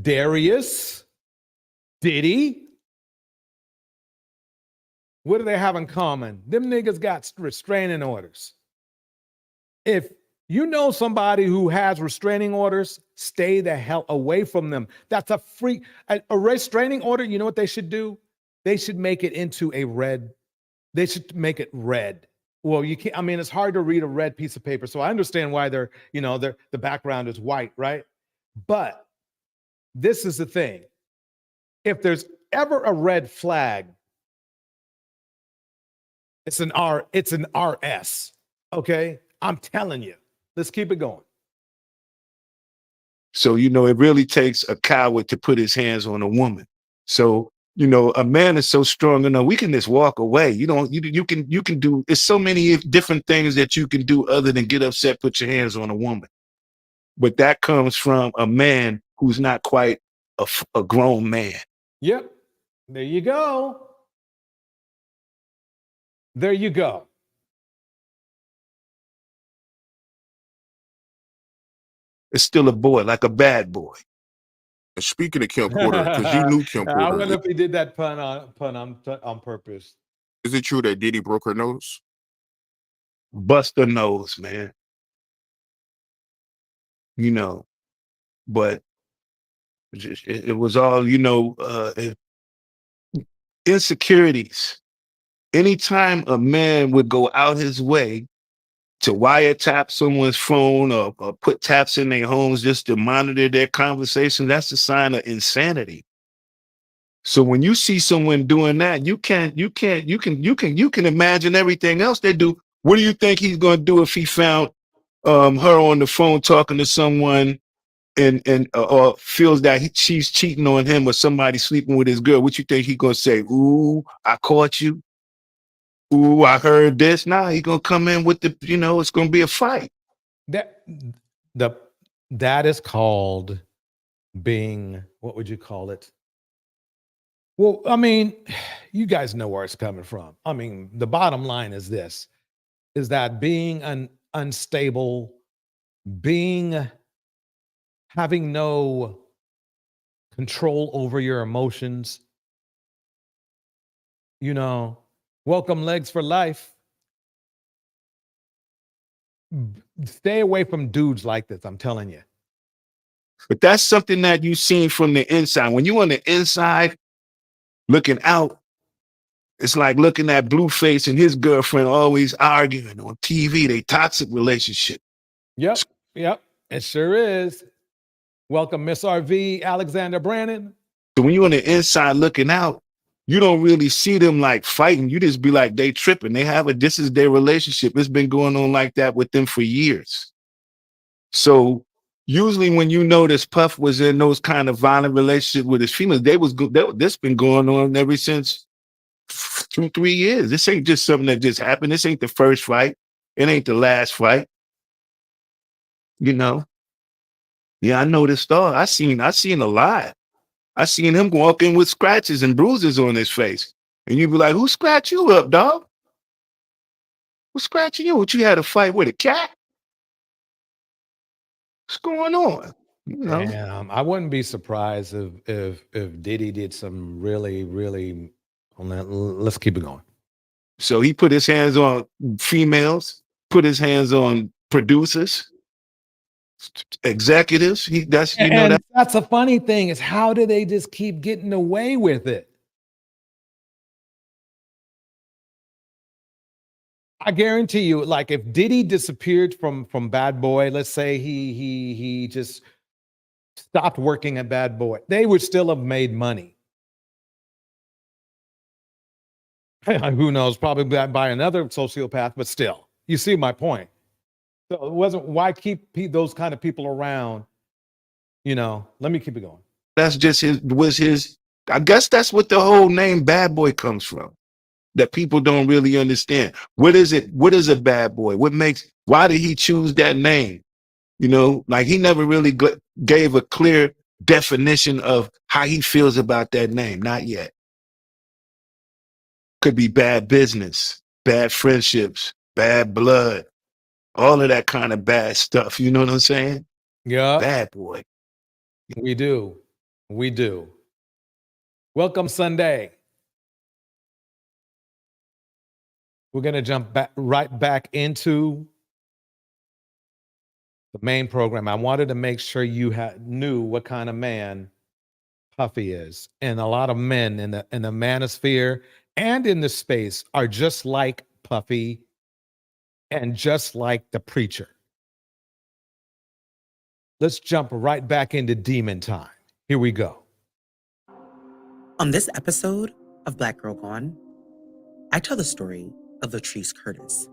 Darius, Diddy. What do they have in common? Them niggas got restraining orders. If you know somebody who has restraining orders, stay the hell away from them. That's a restraining order. You know what they should do? They should make it into a red. They should make it red. Well, you can't. I mean, it's hard to read a red piece of paper, so I understand why the background is white, right? But this is the thing: if there's ever a red flag, it's an RS. Okay, I'm telling you. Let's keep it going. So, it really takes a coward to put his hands on a woman. So, a man is so strong enough, we can just walk away. You can do, it's so many different things that you can do other than get upset, put your hands on a woman. But that comes from a man who's not quite a grown man. Yep. There you go. There you go. It's still a boy, like a bad boy. And speaking of Kim Porter, because you knew Kim Porter. I wonder if he did that pun on purpose. Is it true that Diddy broke her nose? Bust her nose, man. But it was all, insecurities. Anytime a man would go out his way to wiretap someone's phone or put taps in their homes just to monitor their conversation, that's a sign of insanity. So when you see someone doing that, you can imagine everything else they do. What do you think he's going to do if he found her on the phone talking to someone and or feels that she's cheating on him or somebody sleeping with his girl? What you think he's going to say? Ooh, I caught you. Ooh, I heard this. Nah, he's going to come in with the, it's going to be a fight. That is called being, what would you call it? Well, I mean, you guys know where it's coming from. I mean, the bottom line is this, is that being unstable, having no control over your emotions, welcome legs for life. Stay away from dudes like this, I'm telling you. But that's something that you've seen from the inside. When you're on the inside looking out, it's like looking at Blueface and his girlfriend always arguing on TV, they toxic relationship. Yep, it sure is. Welcome, Miss RV, Alexander Brandon. So when you're on the inside looking out, you don't really see them like fighting. You just be like, they tripping. This is their relationship. It's been going on like that with them for years. So usually when you notice Puff was in those kind of violent relationships with his females, this been going on ever since 2-3 years. This ain't just something that just happened. This ain't the first fight. It ain't the last fight. Yeah, I know this story. I seen a lot. I seen him walk in with scratches and bruises on his face. And you be like, who scratched you up, dog? Who's scratching you? What, you had a fight with a cat? What's going on? Damn, I wouldn't be surprised if Diddy did some really, really. Let's keep it going. So he put his hands on females, put his hands on producers, executives. That's a funny thing, is how do they just keep getting away with it? I guarantee you, like if Diddy disappeared from Bad Boy, let's say he just stopped working at Bad Boy, they would still have made money. Who knows? Probably by another sociopath, but still, you see my point. So it wasn't, why keep those kind of people around? Let me keep it going. That's just his. I guess that's what the whole name bad boy comes from. That people don't really understand. What is it? What is a bad boy? Why did he choose that name? You know, like he never really gave a clear definition of how he feels about that name. Not yet. Could be bad business, bad friendships, bad blood, all of that kind of bad stuff. You know what I'm saying? Yeah, Bad boy. we do. We do. Welcome Sunday. We're going to jump right back into the main program. I wanted to make sure you knew what kind of man Puffy is. And a lot of men in the manosphere and in the space are just like Puffy and just like the preacher. Let's jump right back into demon time. Here we go. On this episode of Black Girl Gone, I tell the story of Latrice Curtis,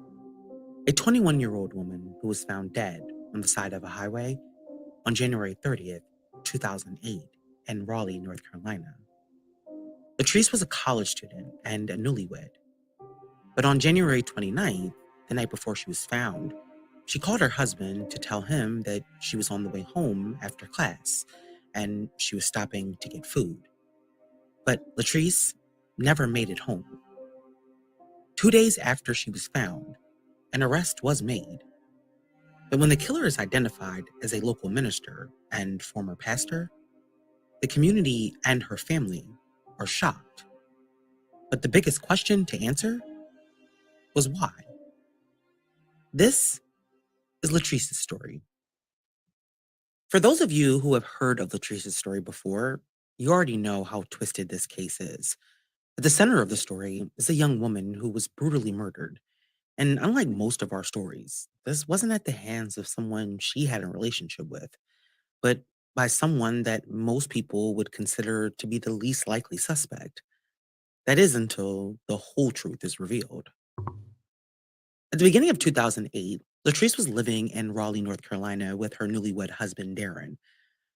a 21-year-old woman who was found dead on the side of a highway on January 30th, 2008 in Raleigh, North Carolina. Latrice was a college student and a newlywed. But on January 29th, the night before she was found, she called her husband to tell him that she was on the way home after class and she was stopping to get food. But Latrice never made it home. 2 days after she was found, an arrest was made. But when the killer is identified as a local minister and former pastor, the community and her family are shocked. But the biggest question to answer was why. This is Latrice's story. For those of you who have heard of Latrice's story before, you already know how twisted this case is. At the center of the story is a young woman who was brutally murdered. And unlike most of our stories, this wasn't at the hands of someone she had a relationship with, but by someone that most people would consider to be the least likely suspect. That is until the whole truth is revealed. At the beginning of 2008, Latrice was living in Raleigh, North Carolina with her newlywed husband, Darren.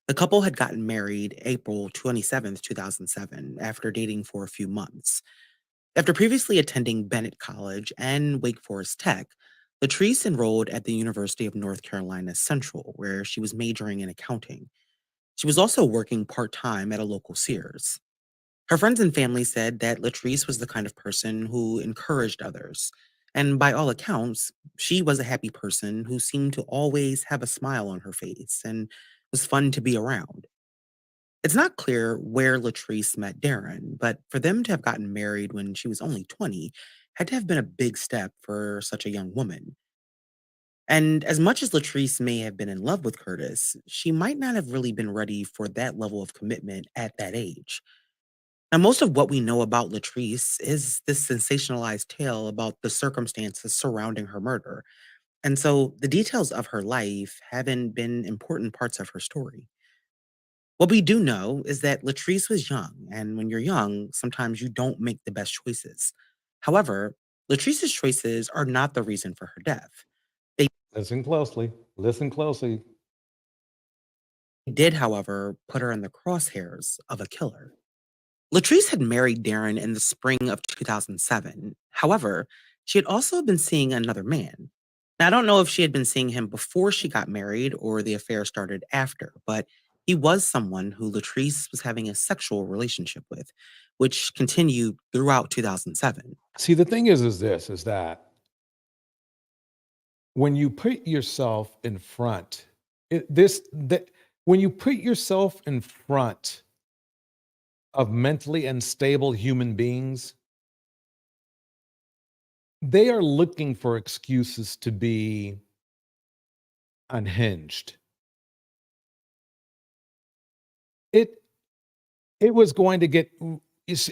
The couple had gotten married April 27th, 2007, after dating for a few months. After previously attending Bennett College and Wake Forest Tech, Latrice enrolled at the University of North Carolina Central, where she was majoring in accounting. She was also working part-time at a local Sears. Her friends and family said that Latrice was the kind of person who encouraged others. And by all accounts, she was a happy person who seemed to always have a smile on her face and was fun to be around. It's not clear where Latrice met Darren, but for them to have gotten married when she was only 20 had to have been a big step for such a young woman. And as much as Latrice may have been in love with Curtis, she might not have really been ready for that level of commitment at that age. Now, most of what we know about Latrice is this sensationalized tale about the circumstances surrounding her murder. And so the details of her life haven't been important parts of her story. What we do know is that Latrice was young, and when you're young, sometimes you don't make the best choices. However, Latrice's choices are not the reason for her death. Listen closely. Listen closely. Did, however, put her in the crosshairs of a killer. Latrice had married Darren in the spring of 2007. However, she had also been seeing another man. Now, I don't know if she had been seeing him before she got married or the affair started after, but he was someone who Latrice was having a sexual relationship with, which continued throughout 2007. See, the thing is that when you put yourself in front, when you put yourself in front of mentally unstable human beings, they are looking for excuses to be unhinged. It was going to get,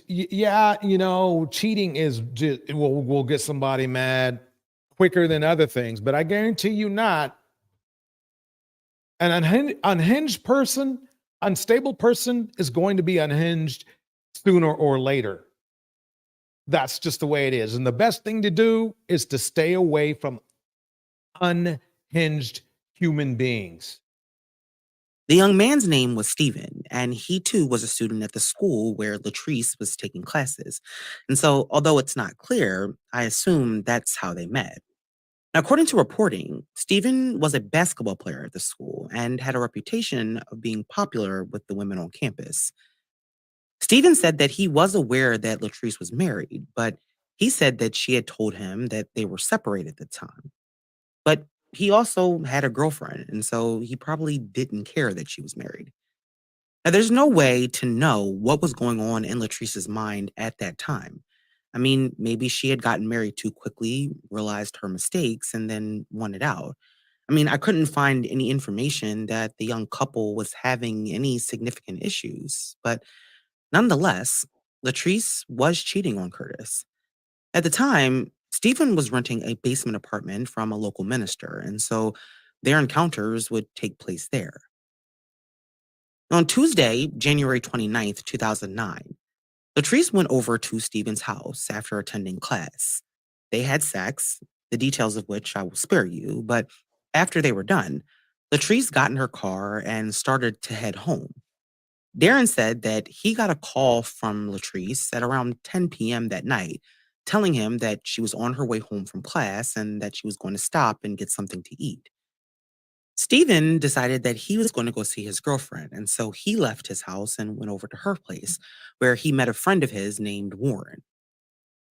yeah, you know, cheating is just, will get somebody mad quicker than other things, but I guarantee you not. An unhinged person, unstable person is going to be unhinged sooner or later. That's just the way it is. And the best thing to do is to stay away from unhinged human beings. The young man's name was Stephen, and he too was a student at the school where Latrice was taking classes. And so, although it's not clear, I assume that's how they met. Now, according to reporting, Stephen was a basketball player at the school and had a reputation of being popular with the women on campus. Stephen said that he was aware that Latrice was married, but he said that she had told him that they were separated at the time. But he also had a girlfriend, and so he probably didn't care that she was married. Now, there's no way to know what was going on in Latrice's mind at that time. I mean, maybe she had gotten married too quickly, realized her mistakes, and then wanted out. I mean, I couldn't find any information that the young couple was having any significant issues, but nonetheless, Latrice was cheating on Curtis. At the time, Stephen was renting a basement apartment from a local minister, and so their encounters would take place there. On Tuesday, January 29th, 2009, Latrice went over to Stephen's house after attending class. They had sex, the details of which I will spare you, but after they were done, Latrice got in her car and started to head home. Darren said that he got a call from Latrice at around 10 p.m. that night, telling him that she was on her way home from class and that she was going to stop and get something to eat. Stephen decided that he was going to go see his girlfriend, and so he left his house and went over to her place, where he met a friend of his named Warren.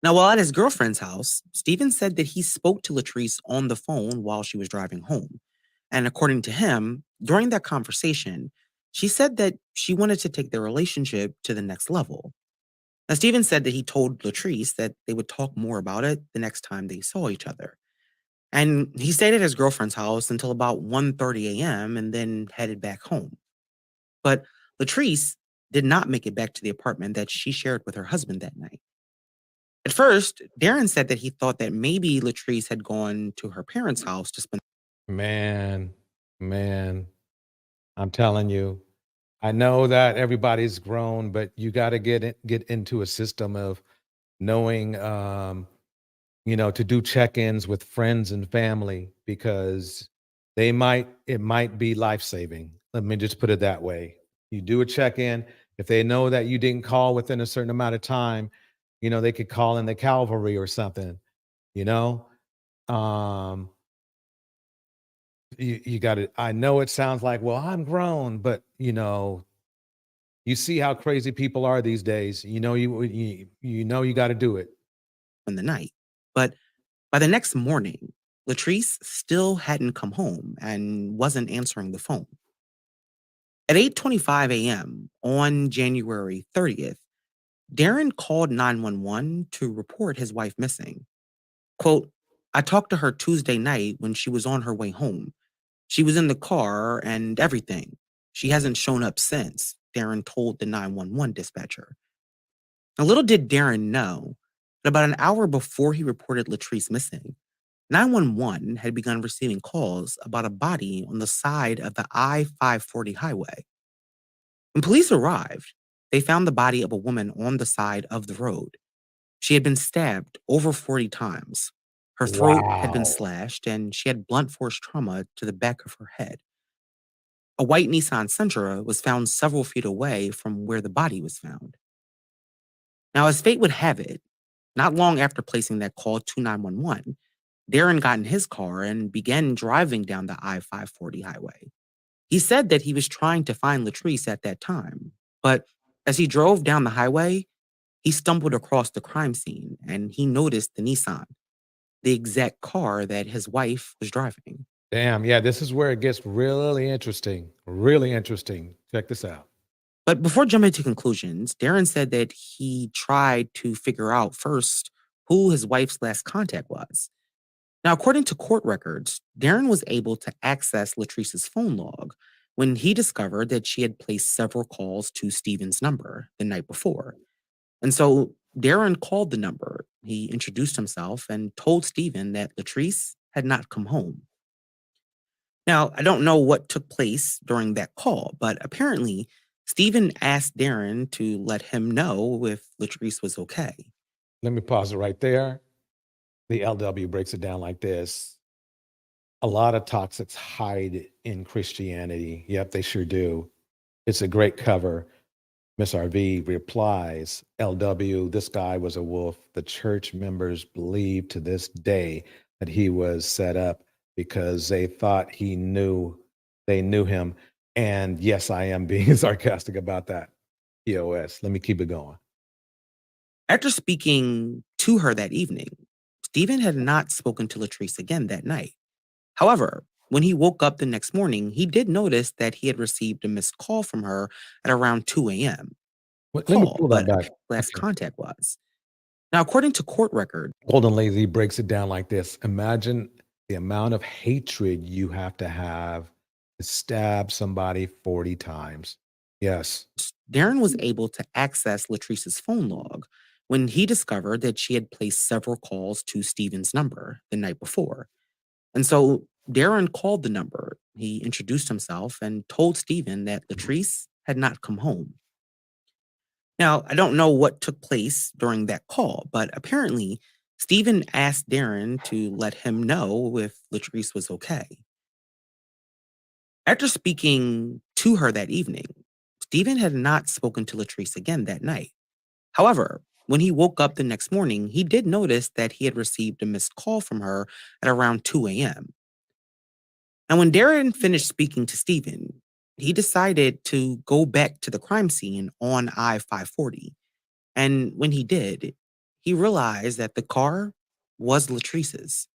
Now, while at his girlfriend's house, Stephen said that he spoke to Latrice on the phone while she was driving home. And according to him, during that conversation, she said that she wanted to take their relationship to the next level. Now, Stephen said that he told Latrice that they would talk more about it the next time they saw each other. And he stayed at his girlfriend's house until about 1:30 a.m. and then headed back home. But Latrice did not make it back to the apartment that she shared with her husband that night. At first, Darren said that he thought that maybe Latrice had gone to her parents' house to spend. Man, man, I'm telling you, I know that everybody's grown, but you got to get into a system of knowing, to do check-ins with friends and family because it might be life-saving. Let me just put it that way. You do a check-in. If they know that you didn't call within a certain amount of time, they could call in the cavalry or something, you know? Um, you got to, I know it sounds like, well, I'm grown, but you see how crazy people are these days. You got to do it. In the night. But by the next morning, Latrice still hadn't come home and wasn't answering the phone. At 8:25 a.m. on January 30th, Darren called 911 to report his wife missing. Quote, I talked to her Tuesday night when she was on her way home. She was in the car and everything. She hasn't shown up since, Darren told the 911 dispatcher. Now, little did Darren know that about an hour before he reported Latrice missing, 911 had begun receiving calls about a body on the side of the I-540 highway. When police arrived, they found the body of a woman on the side of the road. She had been stabbed over 40 times. Her throat had been Wow. slashed, and she had blunt force trauma to the back of her head. A white Nissan Sentra was found several feet away from where the body was found. Now, as fate would have it, not long after placing that call to 911, Darren got in his car and began driving down the I-540 highway. He said that he was trying to find Latrice at that time, but as he drove down the highway, he stumbled across the crime scene and he noticed the Nissan, the exact car that his wife was driving. Damn, yeah, this is where it gets really interesting. Really interesting. Check this out. But before jumping to conclusions, Darren said that he tried to figure out first who his wife's last contact was. Now, according to court records, Darren was able to access Latrice's phone log when he discovered that she had placed several calls to Stephen's number the night before. And so Darren called the number. He introduced himself and told Stephen that Latrice had not come home. Now, I don't know what took place during that call, but apparently Stephen asked Darren to let him know if Latrice was okay. Let me pause it right there. The LW breaks it down like this. A lot of toxics hide in Christianity. Yep, they sure do. It's a great cover. Miss RV replies, LW, this guy was a wolf. The church members believe to this day that he was set up because they thought they knew him. And yes, I am being sarcastic about that. EOS. Let me keep it going. After speaking to her that evening, Stephen had not spoken to Latrice again that night. However, when he woke up the next morning, he did notice that he had received a missed call from her at around 2 a.m. Let me pull that But back. last Okay. contact was. Now, according to court record, Golden Lazy breaks it down like this. Imagine the amount of hatred you have to stab somebody 40 times. Yes. Darren was able to access Latrice's phone log when he discovered that she had placed several calls to Stephen's number the night before. And so Darren called the number. He introduced himself and told Stephen that Latrice had not come home. Now, I don't know what took place during that call, but apparently Stephen asked Darren to let him know if Latrice was okay. After speaking to her that evening, Stephen had not spoken to Latrice again that night. However, when he woke up the next morning, he did notice that he had received a missed call from her at around 2 a.m. And when Darren finished speaking to Stephen, he decided to go back to the crime scene on I-540. And when he did, he realized that the car was Latrice's.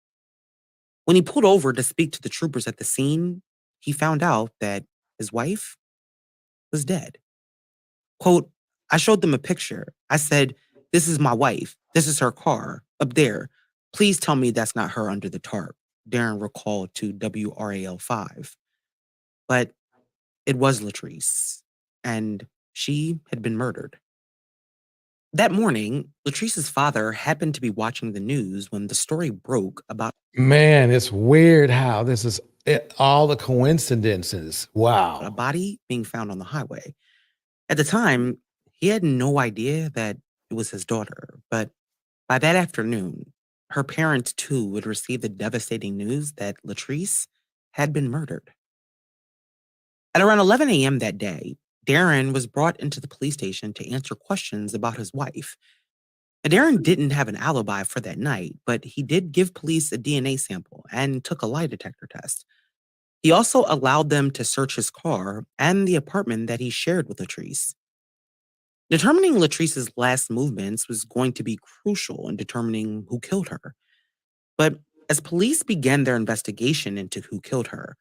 When he pulled over to speak to the troopers at the scene, he found out that his wife was dead. Quote, I showed them a picture. I said, this is my wife. This is her car up there. Please tell me that's not her under the tarp, Darren recalled to WRAL 5. But it was Latrice, and she had been murdered. That morning, Latrice's father happened to be watching the news when the story broke about Man, it's weird how this is all the coincidences. a Wow. body being found on the highway. At the time, he had no idea that it was his daughter, but by that afternoon, her parents too would receive the devastating news that Latrice had been murdered. At around 11 a.m. that day, Darren was brought into the police station to answer questions about his wife. Now, Darren didn't have an alibi for that night, but he did give police a DNA sample and took a lie detector test. He also allowed them to search his car and the apartment that he shared with Latrice. Determining Latrice's last movements was going to be crucial in determining who killed her. But as police began their investigation into who killed her,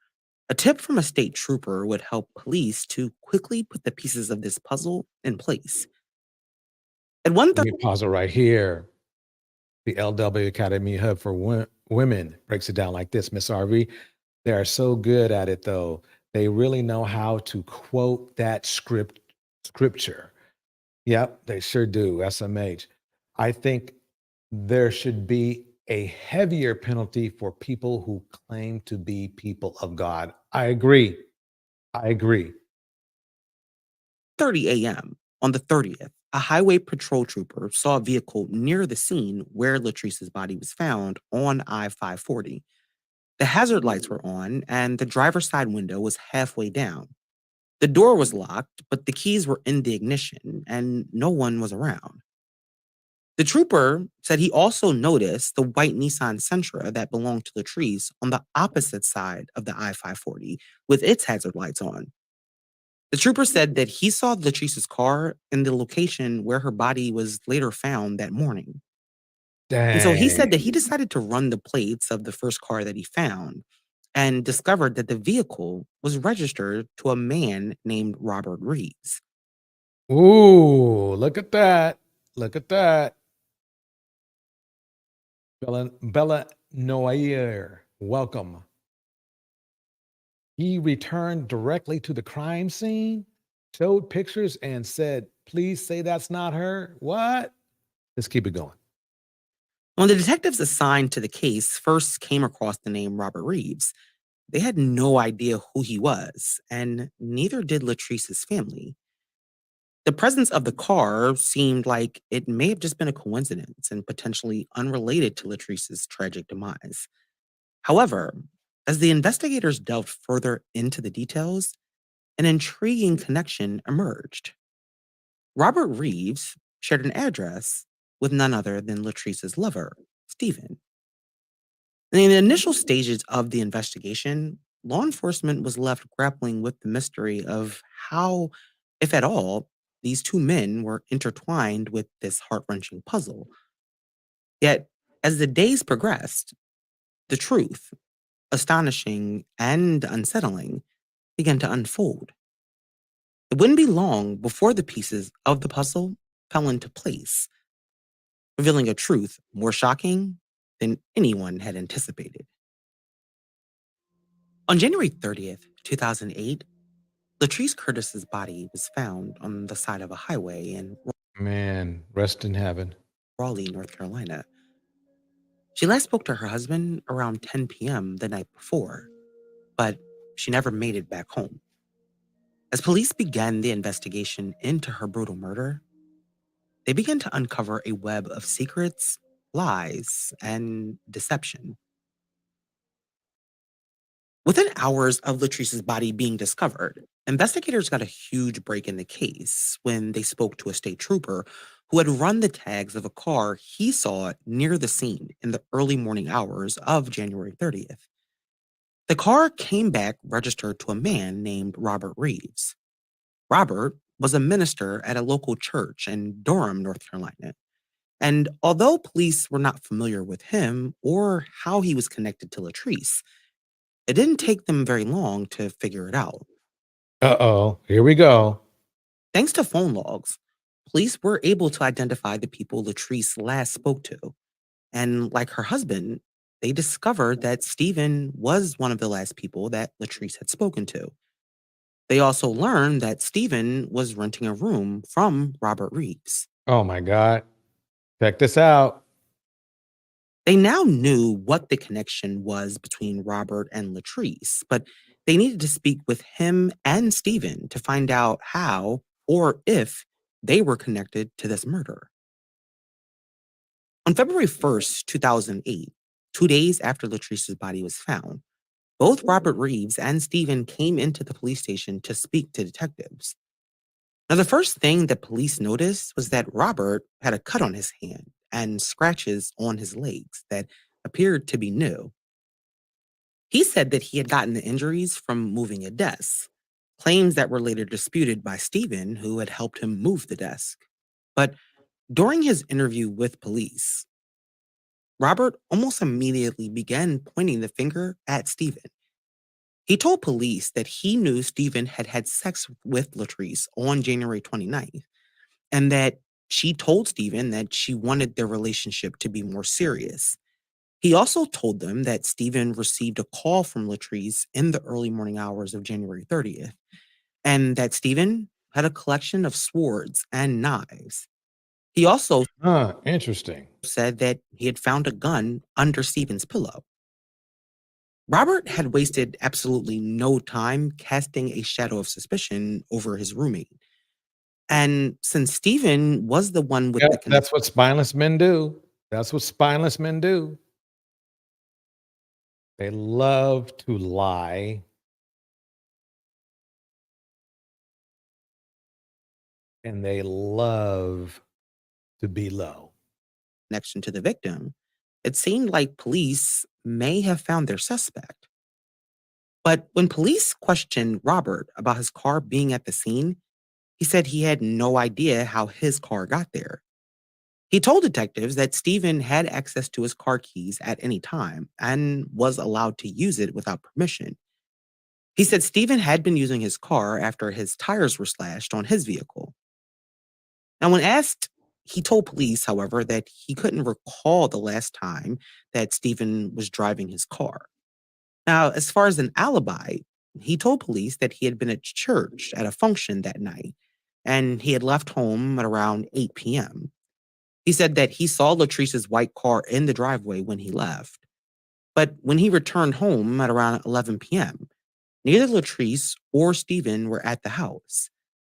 a tip from a state trooper would help police to quickly put the pieces of this puzzle in place. At Let me pause it right here. The LW Academy Hub for Women breaks it down like this, Miss RV. They are so good at it, though. They really know how to quote that scripture. Yep, they sure do, SMH. I think there should be a heavier penalty for people who claim to be people of God. I agree. 30 a.m. on the 30th, a highway patrol trooper saw a vehicle near the scene where Latrice's body was found on I-540. The hazard lights were on, and the driver's side window was halfway down. The door was locked, but the keys were in the ignition, and no one was around. The trooper said he also noticed the white Nissan Sentra that belonged to Latrice on the opposite side of the I-540 with its hazard lights on. The trooper said that he saw Latrice's car in the location where her body was later found that morning. And so he said that he decided to run the plates of the first car that he found and discovered that the vehicle was registered to a man named Robert Reeves. Ooh, look at that. Look at that. Bella Noir, welcome. He returned directly to the crime scene, showed pictures, and said, please say that's not her. What? Let's keep it going. When the detectives assigned to the case first came across the name Robert Reeves, they had no idea who he was, and neither did Latrice's family. The presence of the car seemed like it may have just been a coincidence and potentially unrelated to Latrice's tragic demise. However, As the investigators delved further into the details, an intriguing connection emerged. Robert Reeves shared an address with none other than Latrice's lover, Stephen. In the initial stages of the investigation, law enforcement was left grappling with the mystery of how, if at all, these two men were intertwined with this heart-wrenching puzzle. Yet, as the days progressed, the truth, astonishing and unsettling, began to unfold. It wouldn't be long before the pieces of the puzzle fell into place, revealing a truth more shocking than anyone had anticipated. On January 30th, 2008, Latrice Curtis's body was found on the side of a highway in Man, rest in heaven. Raleigh, North Carolina. She last spoke to her husband around 10 p.m. the night before, but she never made it back home. As police began the investigation into her brutal murder, they began to uncover a web of secrets, lies, and deception. Within hours of Latrice's body being discovered, investigators got a huge break in the case when they spoke to a state trooper who had run the tags of a car he saw near the scene in the early morning hours of January 30th. The car came back registered to a man named Robert Reeves. Robert was a minister at a local church in Durham, North Carolina. And although police were not familiar with him or how he was connected to Latrice, it didn't take them very long to figure it out. Uh-oh, here we go. Thanks to phone logs, police were able to identify the people Latrice last spoke to. And like her husband, they discovered that Stephen was one of the last people that Latrice had spoken to. They also learned that Stephen was renting a room from Robert Reeves. Oh my God. Check this out. They now knew what the connection was between Robert and Latrice, but they needed to speak with him and Stephen to find out how or if they were connected to this murder. On February 1st, 2008, 2 days after Latrice's body was found, both Robert Reeves and Stephen came into the police station to speak to detectives. Now, the first thing that police noticed was that Robert had a cut on his hand and scratches on his legs that appeared to be new. He said that he had gotten the injuries from moving a desk, claims that were later disputed by Stephen, who had helped him move the desk. But during his interview with police, Robert almost immediately began pointing the finger at Stephen. He told police that he knew Stephen had had sex with Latrice on January 29th, and that she told Stephen that she wanted their relationship to be more serious. He also told them that Stephen received a call from Latrice in the early morning hours of January 30th, and that Stephen had a collection of swords and knives. He also Interesting. said that he had found a gun under Stephen's pillow. Robert had wasted absolutely no time casting a shadow of suspicion over his roommate. And since Stephen was the one with the That's what spineless men do. That's what spineless men do. They love to lie. And they love to be low. connection to the victim, it seemed like police may have found their suspect. But when police questioned Robert about his car being at the scene, he said he had no idea how his car got there. He told detectives that Stephen had access to his car keys at any time and was allowed to use it without permission. He said Stephen had been using his car after his tires were slashed on his vehicle. Now, when asked, he told police, however, that he couldn't recall the last time that Stephen was driving his car. Now, as far as an alibi, he told police that he had been at church at a function that night, and he had left home at around 8 p.m. He said that he saw Latrice's white car in the driveway when he left. But when he returned home at around 11 p.m., neither Latrice or Stephen were at the house,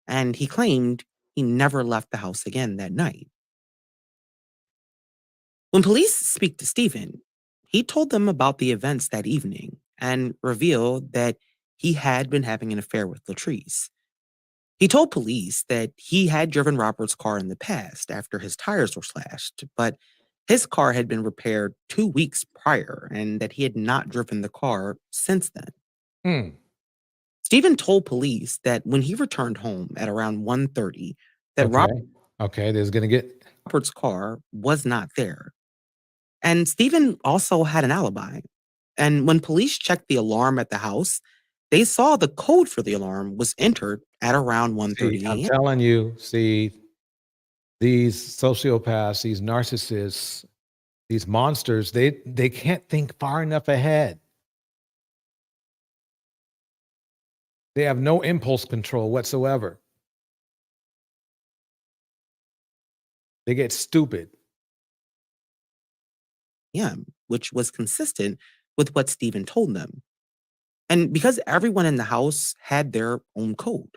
and he claimed he never left the house again that night. When police speak to Stephen, he told them about the events that evening and revealed that he had been having an affair with Latrice. He told police that he had driven Robert's car in the past after his tires were slashed, but his car had been repaired 2 weeks prior and that he had not driven the car since then. Hmm. Stephen told police that when he returned home at around 1:30, that Okay, this is gonna get Robert's car was not there. And Stephen also had an alibi. And when police checked the alarm at the house, they saw the code for the alarm was entered at around 1:30 I'm a.m. telling you, see, these sociopaths, these narcissists, these monsters, they can't think far enough ahead. They have no impulse control whatsoever. They get stupid. Which was consistent with what Stephen told them. And because everyone in the house had their own code.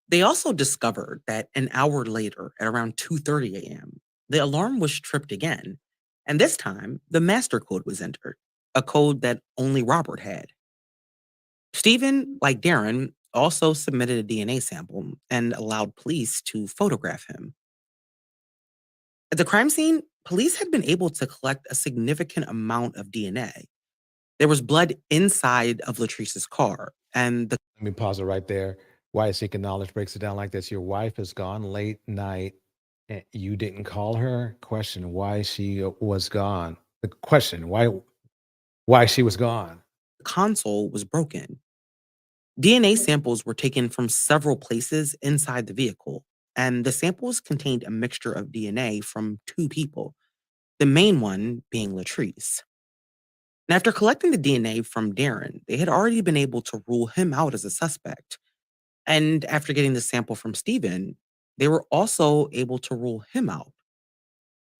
They also discovered that an hour later, at around 2:30 a.m., the alarm was tripped again. And this time, the master code was entered, a code that only Robert had. Stephen, like Darren, also submitted a DNA sample and allowed police to photograph him. At the crime scene, police had been able to collect a significant amount of DNA. There was blood inside of Latrice's car, and the Let me pause it right there. Why seeking knowledge breaks it down like this. Your wife is gone late night and you didn't call her. Question why she was gone. The question why she was gone. console was broken. DNA samples were taken from several places inside the vehicle, and the samples contained a mixture of DNA from 2 people, the main one being Latrice. And after collecting the DNA from Darren, they had already been able to rule him out as a suspect. And after getting the sample from Stephen, they were also able to rule him out.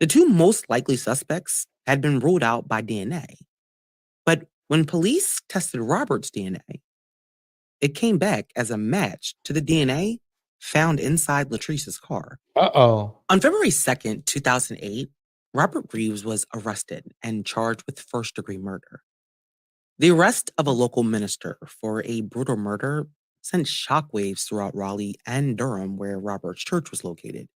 The 2 most likely suspects had been ruled out by DNA. But when police tested Robert's DNA, it came back as a match to the DNA found inside Latrice's car. Uh-oh. On February 2nd, 2008, Robert Reeves was arrested and charged with first-degree murder. The arrest of a local minister for a brutal murder sent shockwaves throughout Raleigh and Durham, where Robert's church was located.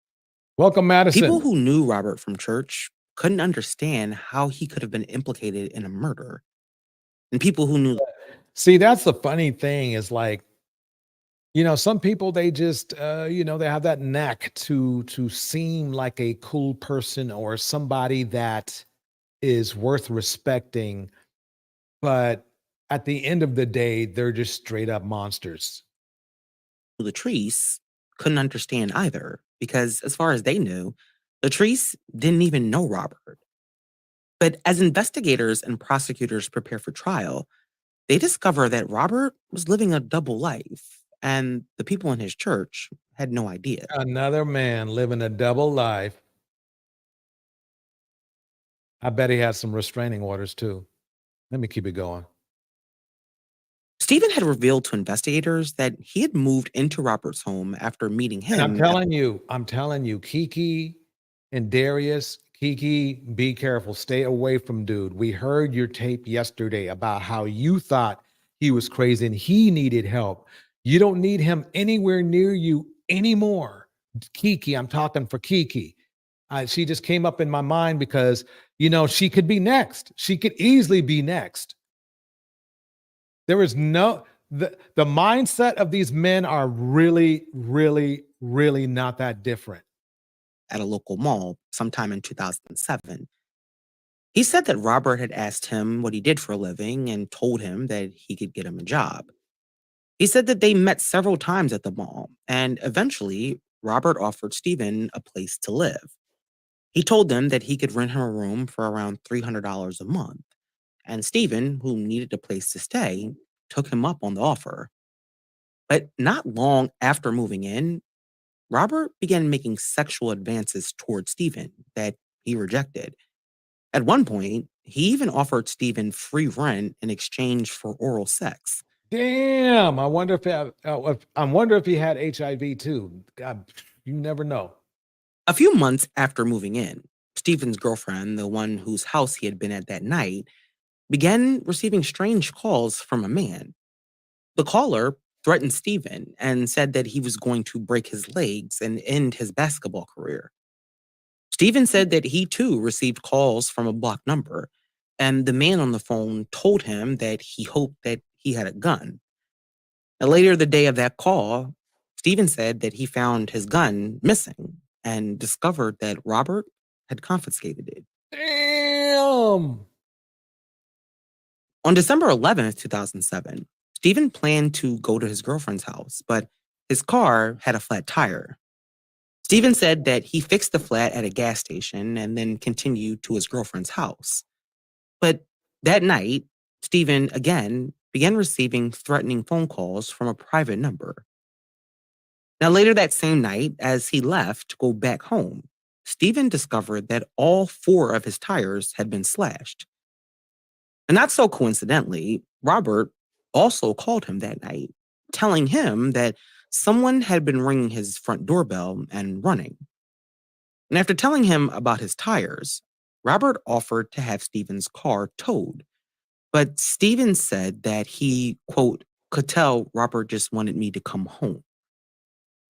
Welcome, Madison. People who knew Robert from church couldn't understand how he could have been implicated in a murder. And people who knew... See, that's the funny thing is like, some people, they just, they have that knack to seem like a cool person or somebody that is worth respecting. But at the end of the day, they're just straight up monsters. Latrice couldn't understand either, because as far as they knew, Latrice didn't even know Robert. But as investigators and prosecutors prepare for trial, they discover that Robert was living a double life, and the people in his church had no idea. Another man living a double life. I bet he had some restraining orders too. Let me keep it going. Stephen had revealed to investigators that he had moved into Robert's home after meeting him. And I'm telling you, Kiki and Darius, Kiki, be careful. Stay away from dude. We heard your tape yesterday about how you thought he was crazy and he needed help. You don't need him anywhere near you anymore. Kiki, I'm talking for Kiki. She just came up in my mind because, she could be next. She could easily be next. There is the mindset of these men are really, really, really not that different. At a local mall sometime in 2007. He said that Robert had asked him what he did for a living and told him that he could get him a job. He said that they met several times at the mall, and eventually Robert offered Stephen a place to live. He told them that he could rent him a room for around $300 a month, and Stephen, who needed a place to stay, took him up on the offer. But not long after moving in, Robert began making sexual advances towards Stephen that he rejected. At one point, he even offered Stephen free rent in exchange for oral sex. Damn! I wonder if he had HIV too. God, you never know. A few months after moving in, Stephen's girlfriend, the one whose house he had been at that night, began receiving strange calls from a man. The caller threatened Stephen and said that he was going to break his legs and end his basketball career. Stephen said that he too received calls from a blocked number, and the man on the phone told him that he hoped that he had a gun. Now, later the day of that call, Stephen said that he found his gun missing and discovered that Robert had confiscated it. Damn. On December 11th, 2007, Stephen planned to go to his girlfriend's house, but his car had a flat tire. Stephen said that he fixed the flat at a gas station and then continued to his girlfriend's house. But that night, Stephen again began receiving threatening phone calls from a private number. Now, later that same night, as he left to go back home, Stephen discovered that all 4 of his tires had been slashed. And not so coincidentally, Robert also called him that night, telling him that someone had been ringing his front doorbell and running. And after telling him about his tires, Robert offered to have Stephen's car towed. But Stephen said that he, quote, could tell Robert just wanted me to come home.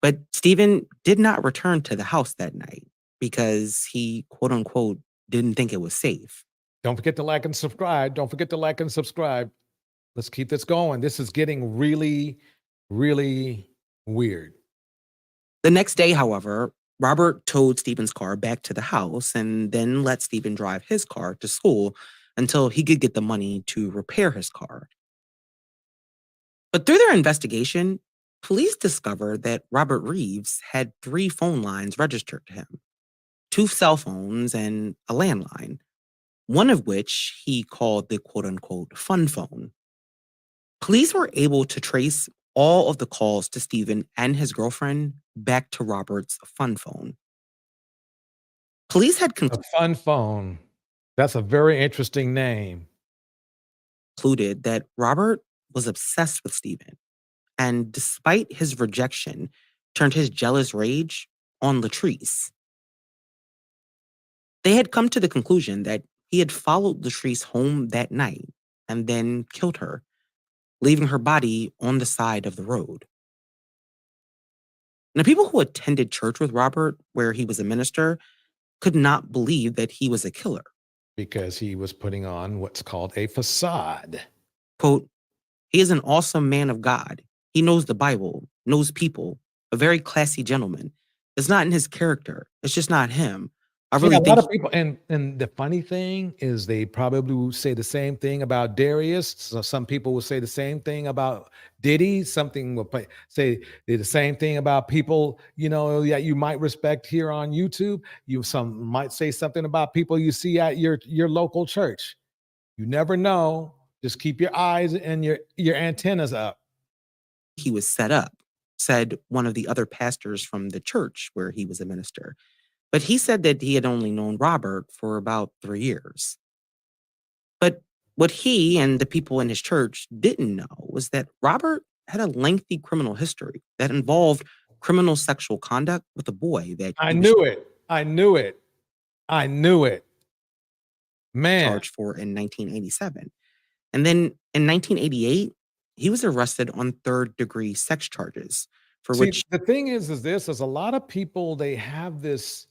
But Stephen did not return to the house that night because he, quote unquote, didn't think it was safe. Don't forget to like and subscribe. Don't forget to like and subscribe. Let's keep this going. This is getting really, really weird. The next day, however, Robert towed Stephen's car back to the house and then let Stephen drive his car to school until he could get the money to repair his car. But through their investigation, police discovered that Robert Reeves had 3 phone lines registered to him, 2 cell phones and a landline, one of which he called the quote-unquote fun phone. Police were able to trace all of the calls to Stephen and his girlfriend back to Robert's fun phone. Police had A fun phone. That's a very interesting name. concluded that Robert was obsessed with Stephen, and despite his rejection, turned his jealous rage on Latrice. They had come to the conclusion that he had followed Latrice home that night and then killed her, leaving her body on the side of the road. Now, people who attended church with Robert, where he was a minister, could not believe that he was a killer. Because he was putting on what's called a facade. Quote, he is an awesome man of God. He knows the Bible, knows people, a very classy gentleman. It's not in his character. It's just not him. I really a think lot of people, and the funny thing is they probably will say the same thing about Darius. So some people will say the same thing about Diddy. Something will say the same thing about people, that you might respect here on YouTube. Some might say something about people you see at your local church. You never know. Just keep your eyes and your antennas up. he was set up, said one of the other pastors from the church where he was a minister. But he said that he had only known Robert for about 3 years. But what he and the people in his church didn't know was that Robert had a lengthy criminal history that involved criminal sexual conduct with a boy that I knew it. Man. Charged for in 1987. And then in 1988, he was arrested on third-degree sex charges for which... The thing is there's a lot of people, they have this...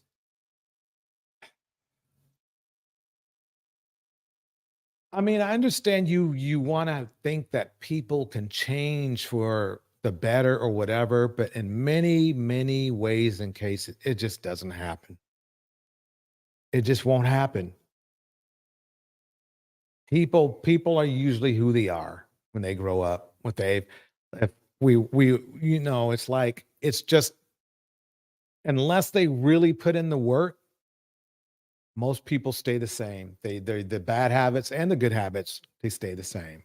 I mean, I understand you want to think that people can change for the better or whatever, but in many, many ways and cases, it just doesn't happen. It just won't happen. People are usually who they are when they grow up. It's like, it's just, unless they really put in the work, most people stay the same. They're the bad habits and the good habits, they stay the same.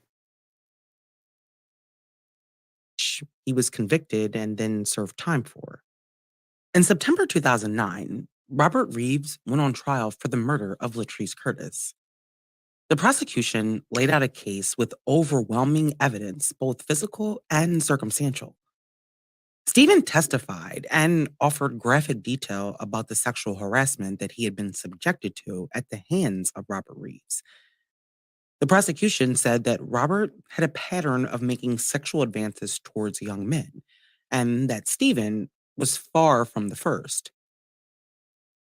He was convicted and then served time for. In September 2009, Robert Reeves went on trial for the murder of Latrice Curtis. The prosecution laid out a case with overwhelming evidence, both physical and circumstantial. Stephen testified and offered graphic detail about the sexual harassment that he had been subjected to at the hands of Robert Reeves. The prosecution said that Robert had a pattern of making sexual advances towards young men, and that Stephen was far from the first.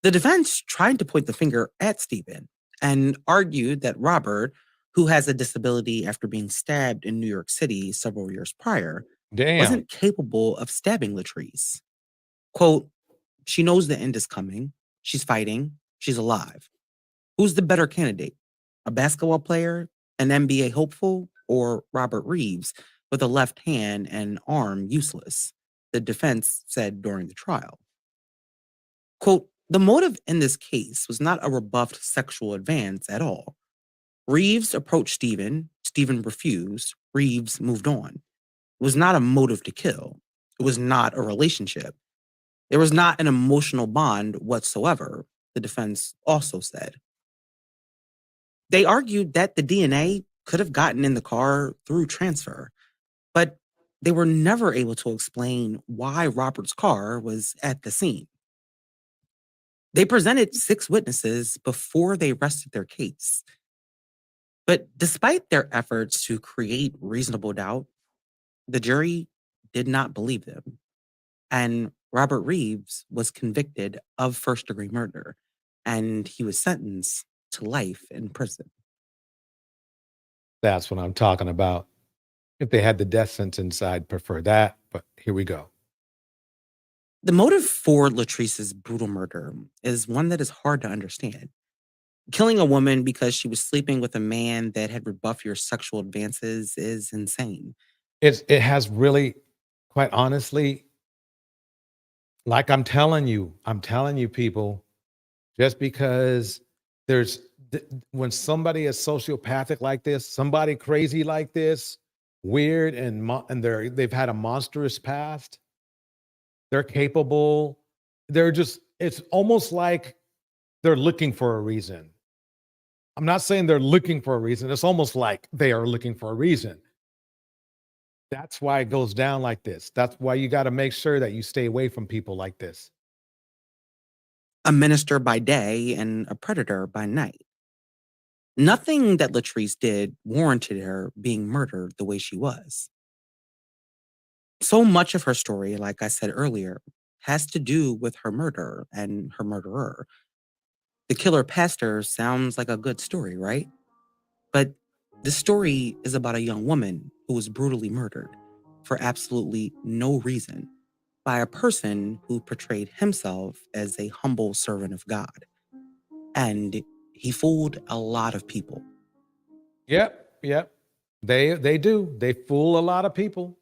The defense tried to point the finger at Stephen and argued that Robert, who has a disability after being stabbed in New York City several years prior, Damn. wasn't capable of stabbing Latrice. Quote, she knows the end is coming. She's fighting. She's alive. Who's the better candidate? A basketball player, an NBA hopeful, or Robert Reeves with a left hand and arm useless? The defense said during the trial. Quote, the motive in this case was not a rebuffed sexual advance at all. Reeves approached Stephen. Stephen refused. Reeves moved on. It was not a motive to kill. It was not a relationship. There was not an emotional bond whatsoever, the defense also said. They argued that the DNA could have gotten in the car through transfer, but they were never able to explain why Robert's car was at the scene. They presented 6 witnesses before they rested their case. But despite their efforts to create reasonable doubt, the jury did not believe them. And Robert Reeves was convicted of first-degree murder, and he was sentenced to life in prison. That's what I'm talking about. If they had the death sentence, I'd prefer that, but here we go. The motive for Latrice's brutal murder is one that is hard to understand. Killing a woman because she was sleeping with a man that had rebuffed your sexual advances is insane. It has really, quite honestly, like I'm telling you people, just because when somebody is sociopathic like this, somebody crazy like this, weird and they've had a monstrous past, they're capable, it's almost like they're looking for a reason. I'm not saying they're looking for a reason. It's almost like they are looking for a reason. That's why it goes down like this. That's why you got to make sure that you stay away from people like this. A minister by day and a predator by night. Nothing that Latrice did warranted her being murdered the way she was. So much of her story, like I said earlier, has to do with her murder and her murderer. The killer pastor sounds like a good story, right? But this story is about a young woman who was brutally murdered for absolutely no reason by a person who portrayed himself as a humble servant of God. And he fooled a lot of people. Yep. They do. They fool a lot of people.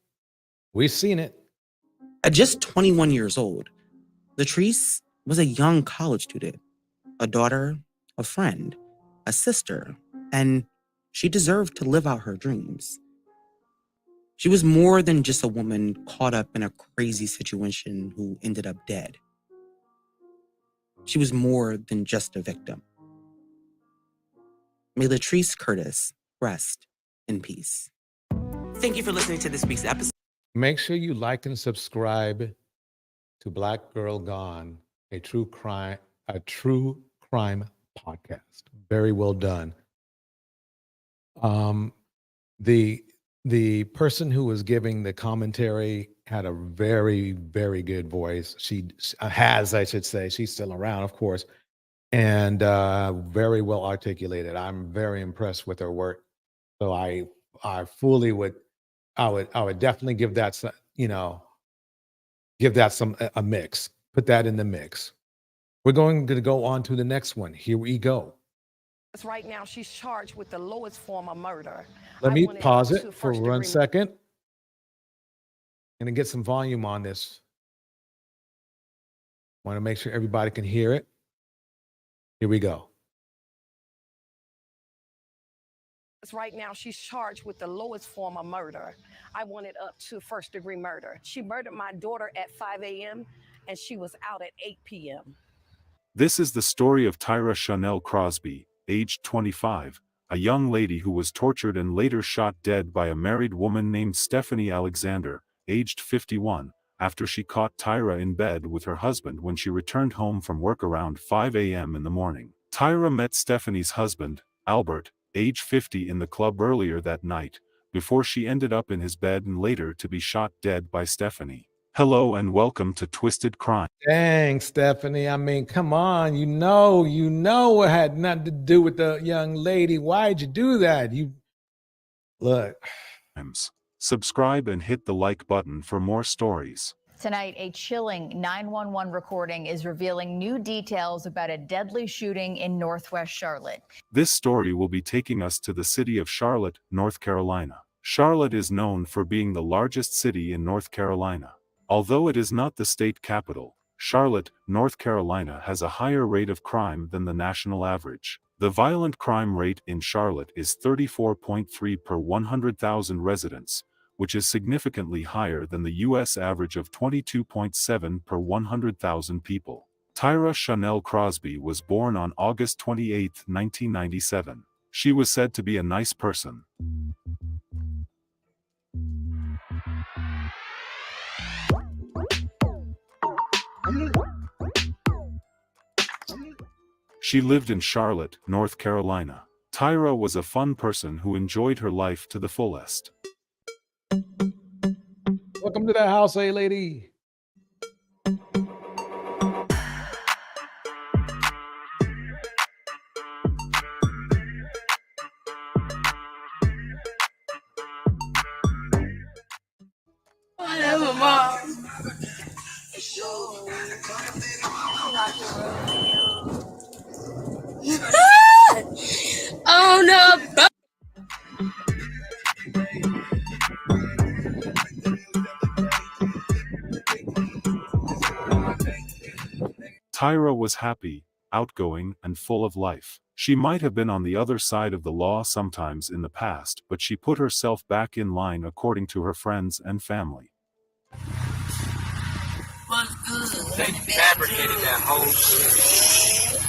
We've seen it. At just 21 years old, Latrice was a young college student, a daughter, a friend, a sister, and she deserved to live out her dreams. She was more than just a woman caught up in a crazy situation who ended up dead. She was more than just a victim. May Latrice Curtis rest in peace. Thank you for listening to this week's episode. Make sure you like and subscribe to Black Girl Gone, a true crime podcast. Very well done. The person who was giving the commentary had a very, very good voice. She has, I should say. She's still around, of course, and very well articulated. I'm very impressed with her work. So I fully would definitely give that a mix. Put that in the mix. We're going to go on to the next one. Here we go. Right now, she's charged with the lowest form of murder. Let me pause it for 1 second and then get some volume on this. Want to make sure everybody can hear it. Here we go. Right now, she's charged with the lowest form of murder. I want it up to first-degree murder. She murdered my daughter at 5 a.m. and she was out at 8 p.m. This is the story of Tyra Chanel Crosby, aged 25, a young lady who was tortured and later shot dead by a married woman named Stephanie Alexander, aged 51, after she caught Tyra in bed with her husband when she returned home from work around 5 a.m. in the morning. Tyra met Stephanie's husband, Albert, age 50, in the club earlier that night, before she ended up in his bed and later to be shot dead by Stephanie. Hello and welcome to Twisted Crime. Dang, Stephanie. I mean, come on. You know it had nothing to do with the young lady. Why'd you do that? Look. Subscribe and hit the like button for more stories. Tonight, a chilling 911 recording is revealing new details about a deadly shooting in Northwest Charlotte. This story will be taking us to the city of Charlotte, North Carolina. Charlotte is known for being the largest city in North Carolina. Although it is not the state capital, Charlotte, North Carolina has a higher rate of crime than the national average. The violent crime rate in Charlotte is 34.3 per 100,000 residents, which is significantly higher than the U.S. average of 22.7 per 100,000 people. Tyra Chanel Crosby was born on August 28, 1997. She was said to be a nice person. She lived in Charlotte, North Carolina. Tyra was a fun person who enjoyed her life to the fullest. Welcome to the house, hey lady. Whatever, Mom. Oh no! Tyra was happy, outgoing, and full of life. She might have been on the other side of the law sometimes in the past, but she put herself back in line according to her friends and family. They fabricated that whole shit.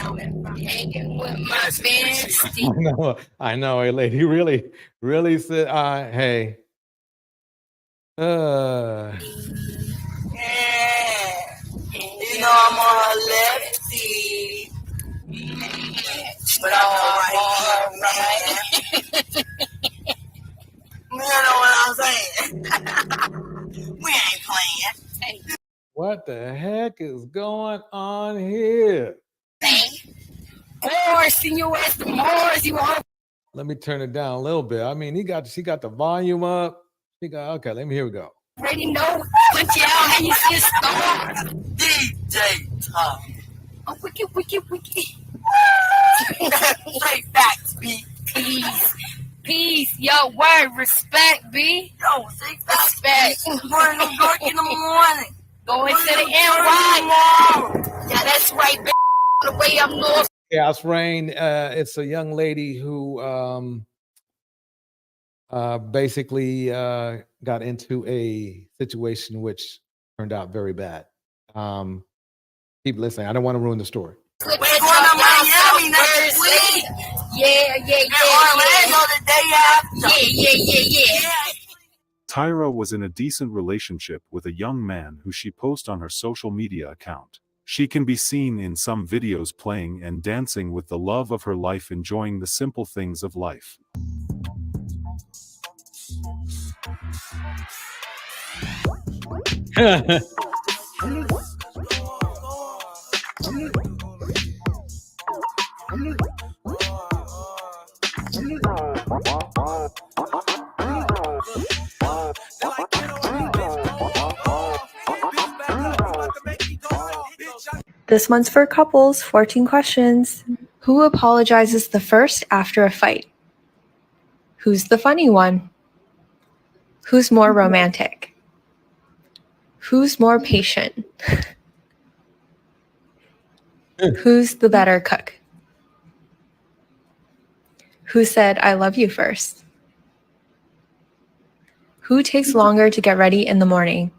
Now I'm hanging with my bestie. I know, hey lady, really said, hey. Yeah. You know I'm on her lefty. But I'm on her right. You know what I'm saying? We ain't playing. What the heck is going on here? Morris, see you at the Morris. You want? Let me turn it down a little bit. I mean, she got the volume up. Okay, here we go. Already know what y'all and you see stars. DJ Tom. Oh, wiki. Straight facts, B. Peace. Yo, word, respect, B. Yo, respect. Going to work in the morning. Going to the NY. Yeah, that's right, B. The way I'm north. Chaos Rain, it's a young lady who basically got into a situation which turned out very bad. Keep listening. I don't want to ruin the story. We're going to Miami next week. Yeah. Orlando the day after. Yeah. Tyra was in a decent relationship with a young man who she posts on her social media account. She can be seen in some videos playing and dancing with the love of her life, enjoying the simple things of life. This one's for couples, 14 questions. Who apologizes the first after a fight? Who's the funny one? Who's more romantic? Who's more patient? Who's the better cook? Who said, I love you first? Who takes longer to get ready in the morning?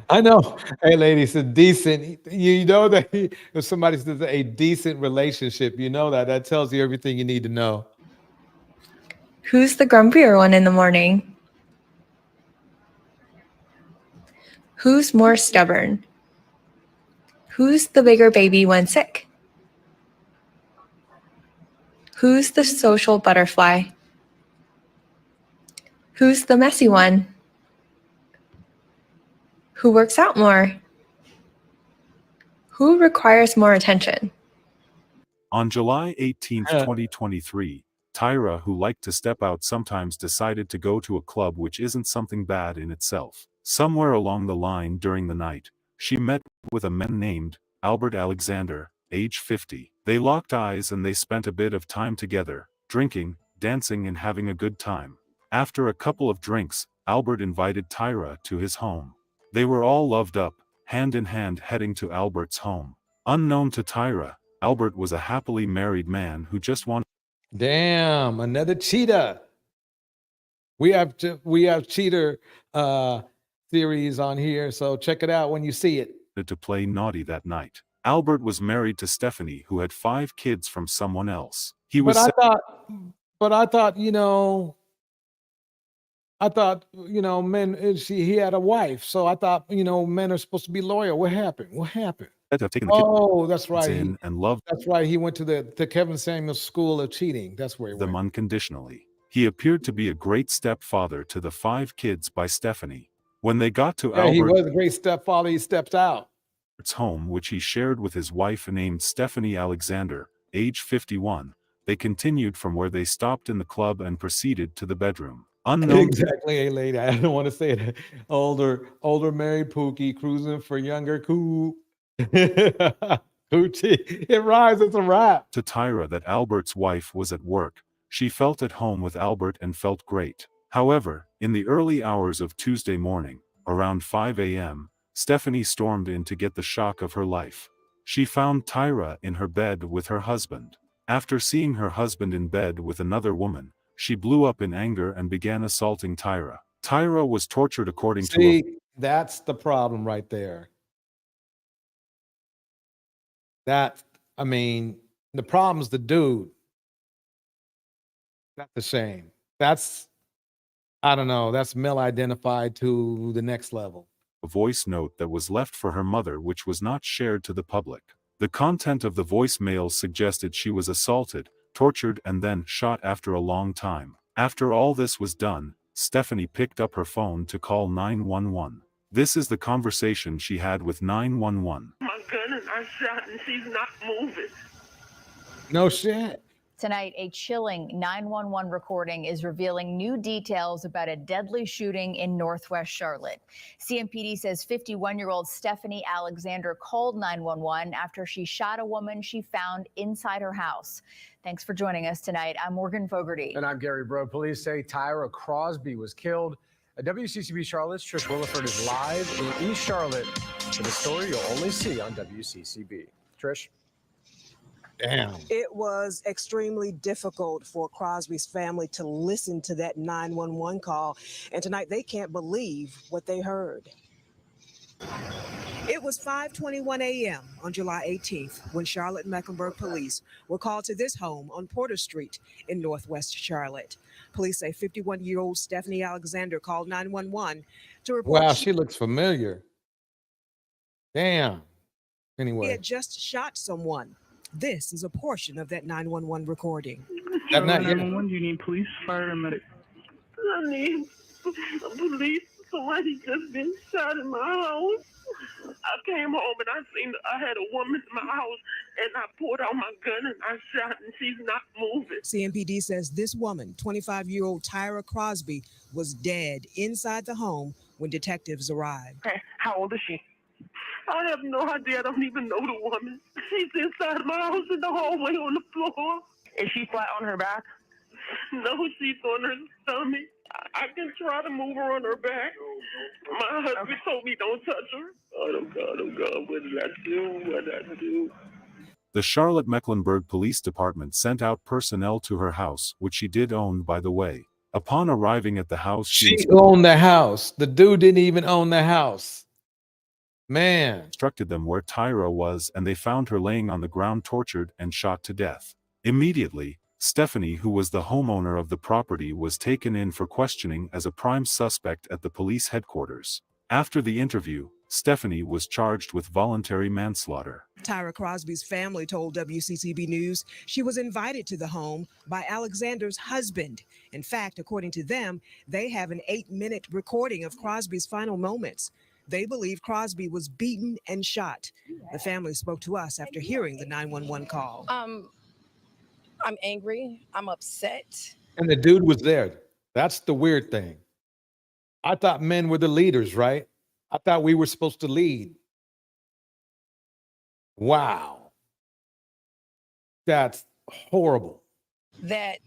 I know. Hey, ladies, a decent, you know that if somebody says a decent relationship, you know that tells you everything you need to know. Who's the grumpier one in the morning? Who's more stubborn? Who's the bigger baby when sick? Who's the social butterfly? Who's the messy one? Who works out more? Who requires more attention? On July 18, 2023, Tyra, who liked to step out sometimes, decided to go to a club, which isn't something bad in itself. Somewhere along the line during the night, she met with a man named Albert Alexander, age 50. They locked eyes and they spent a bit of time together, drinking, dancing and having a good time. After a couple of drinks, Albert invited Tyra to his home. They were all loved up, hand in hand heading to Albert's home. Unknown to Tyra, Albert was a happily married man who just wanted. Damn, another cheetah. We have cheater series on here, so check it out when you see it. To play naughty that night. Albert was married to Stephanie, who had 5 kids from someone else. He was. I thought, men. He had a wife, so I thought, men are supposed to be loyal. What happened? To have taken the Oh, that's right. in and loved. That's right. He went to the Kevin Samuels School of Cheating. That's where he them went. Unconditionally. He appeared to be a great stepfather to the 5 kids by Stephanie. When they got to He was Albert's a great stepfather. He stepped out. home, which he shared with his wife named Stephanie Alexander, age 51, they continued from where they stopped in the club and proceeded to the bedroom. Unknown. Exactly, a lady. I don't want to say it. Older married Pookie cruising for younger cool. Coochie. It rhymes. It's a rap. To Tyra that Albert's wife was at work. She felt at home with Albert and felt great. However, in the early hours of Tuesday morning, around 5 a.m., Stephanie stormed in to get the shock of her life. She found Tyra in her bed with her husband. After seeing her husband in bed with another woman, she blew up in anger and began assaulting Tyra. Tyra was tortured according to. That's the problem right there. The problem's the dude. That's the shame. That's, I don't know, that's male identified to the next level. A voice note that was left for her mother, which was not shared to the public. The content of the voicemail suggested she was assaulted, tortured, and then shot after a long time. After all this was done, Stephanie picked up her phone to call 911. This is the conversation she had with 911. My gun and I shot and she's not moving. No shit. Tonight, a chilling 911 recording is revealing new details about a deadly shooting in Northwest Charlotte. CMPD says 51-year-old Stephanie Alexander called 911 after she shot a woman she found inside her house. Thanks for joining us tonight. I'm Morgan Fogarty. And I'm Gary Bro. Police say Tyra Crosby was killed. At WCCB Charlotte's Trish Williford is live in East Charlotte for the story you'll only see on WCCB. Trish? Damn. It was extremely difficult for Crosby's family to listen to that 911 call. And tonight they can't believe what they heard. It was 5:21 a.m. on July 18th when Charlotte Mecklenburg police were called to this home on Porter Street in Northwest Charlotte. Police say 51-year-old Stephanie Alexander called 911 to report. Wow, she looks familiar. Damn. He Anyway. had just shot someone. This is a portion of that 911 recording. That night, yeah. 911, do you need police, fire, or medic? I need police. Somebody just been shot in my house. I came home and I had a woman in my house and I pulled out my gun and I shot and she's not moving. CMPD says this woman, 25-year-old Tyra Crosby, was dead inside the home when detectives arrived. Okay, how old is she? I have no idea. I don't even know the woman. She's inside my house in the hallway on the floor. Is she flat on her back? No, she's on her stomach. I can try to move her on her back. My husband told me don't touch her. Oh God, what did I do? The Charlotte Mecklenburg Police Department sent out personnel to her house, which she did own, by the way. Upon arriving at the house, She owned the house. The dude didn't even own the house. Man. Instructed them where Tyra was, and they found her laying on the ground, tortured and shot to death. Immediately, Stephanie, who was the homeowner of the property, was taken in for questioning as a prime suspect at the police headquarters. After the interview, Stephanie was charged with voluntary manslaughter. Tyra Crosby's family told WCCB News she was invited to the home by Alexander's husband. In fact, according to them, they have an 8-minute recording of Crosby's final moments. They believe Crosby was beaten and shot. The family spoke to us after hearing the 911 call. I'm angry. I'm upset. And the dude was there. That's the weird thing. I thought men were the leaders, right? I thought we were supposed to lead. Wow. That's horrible. That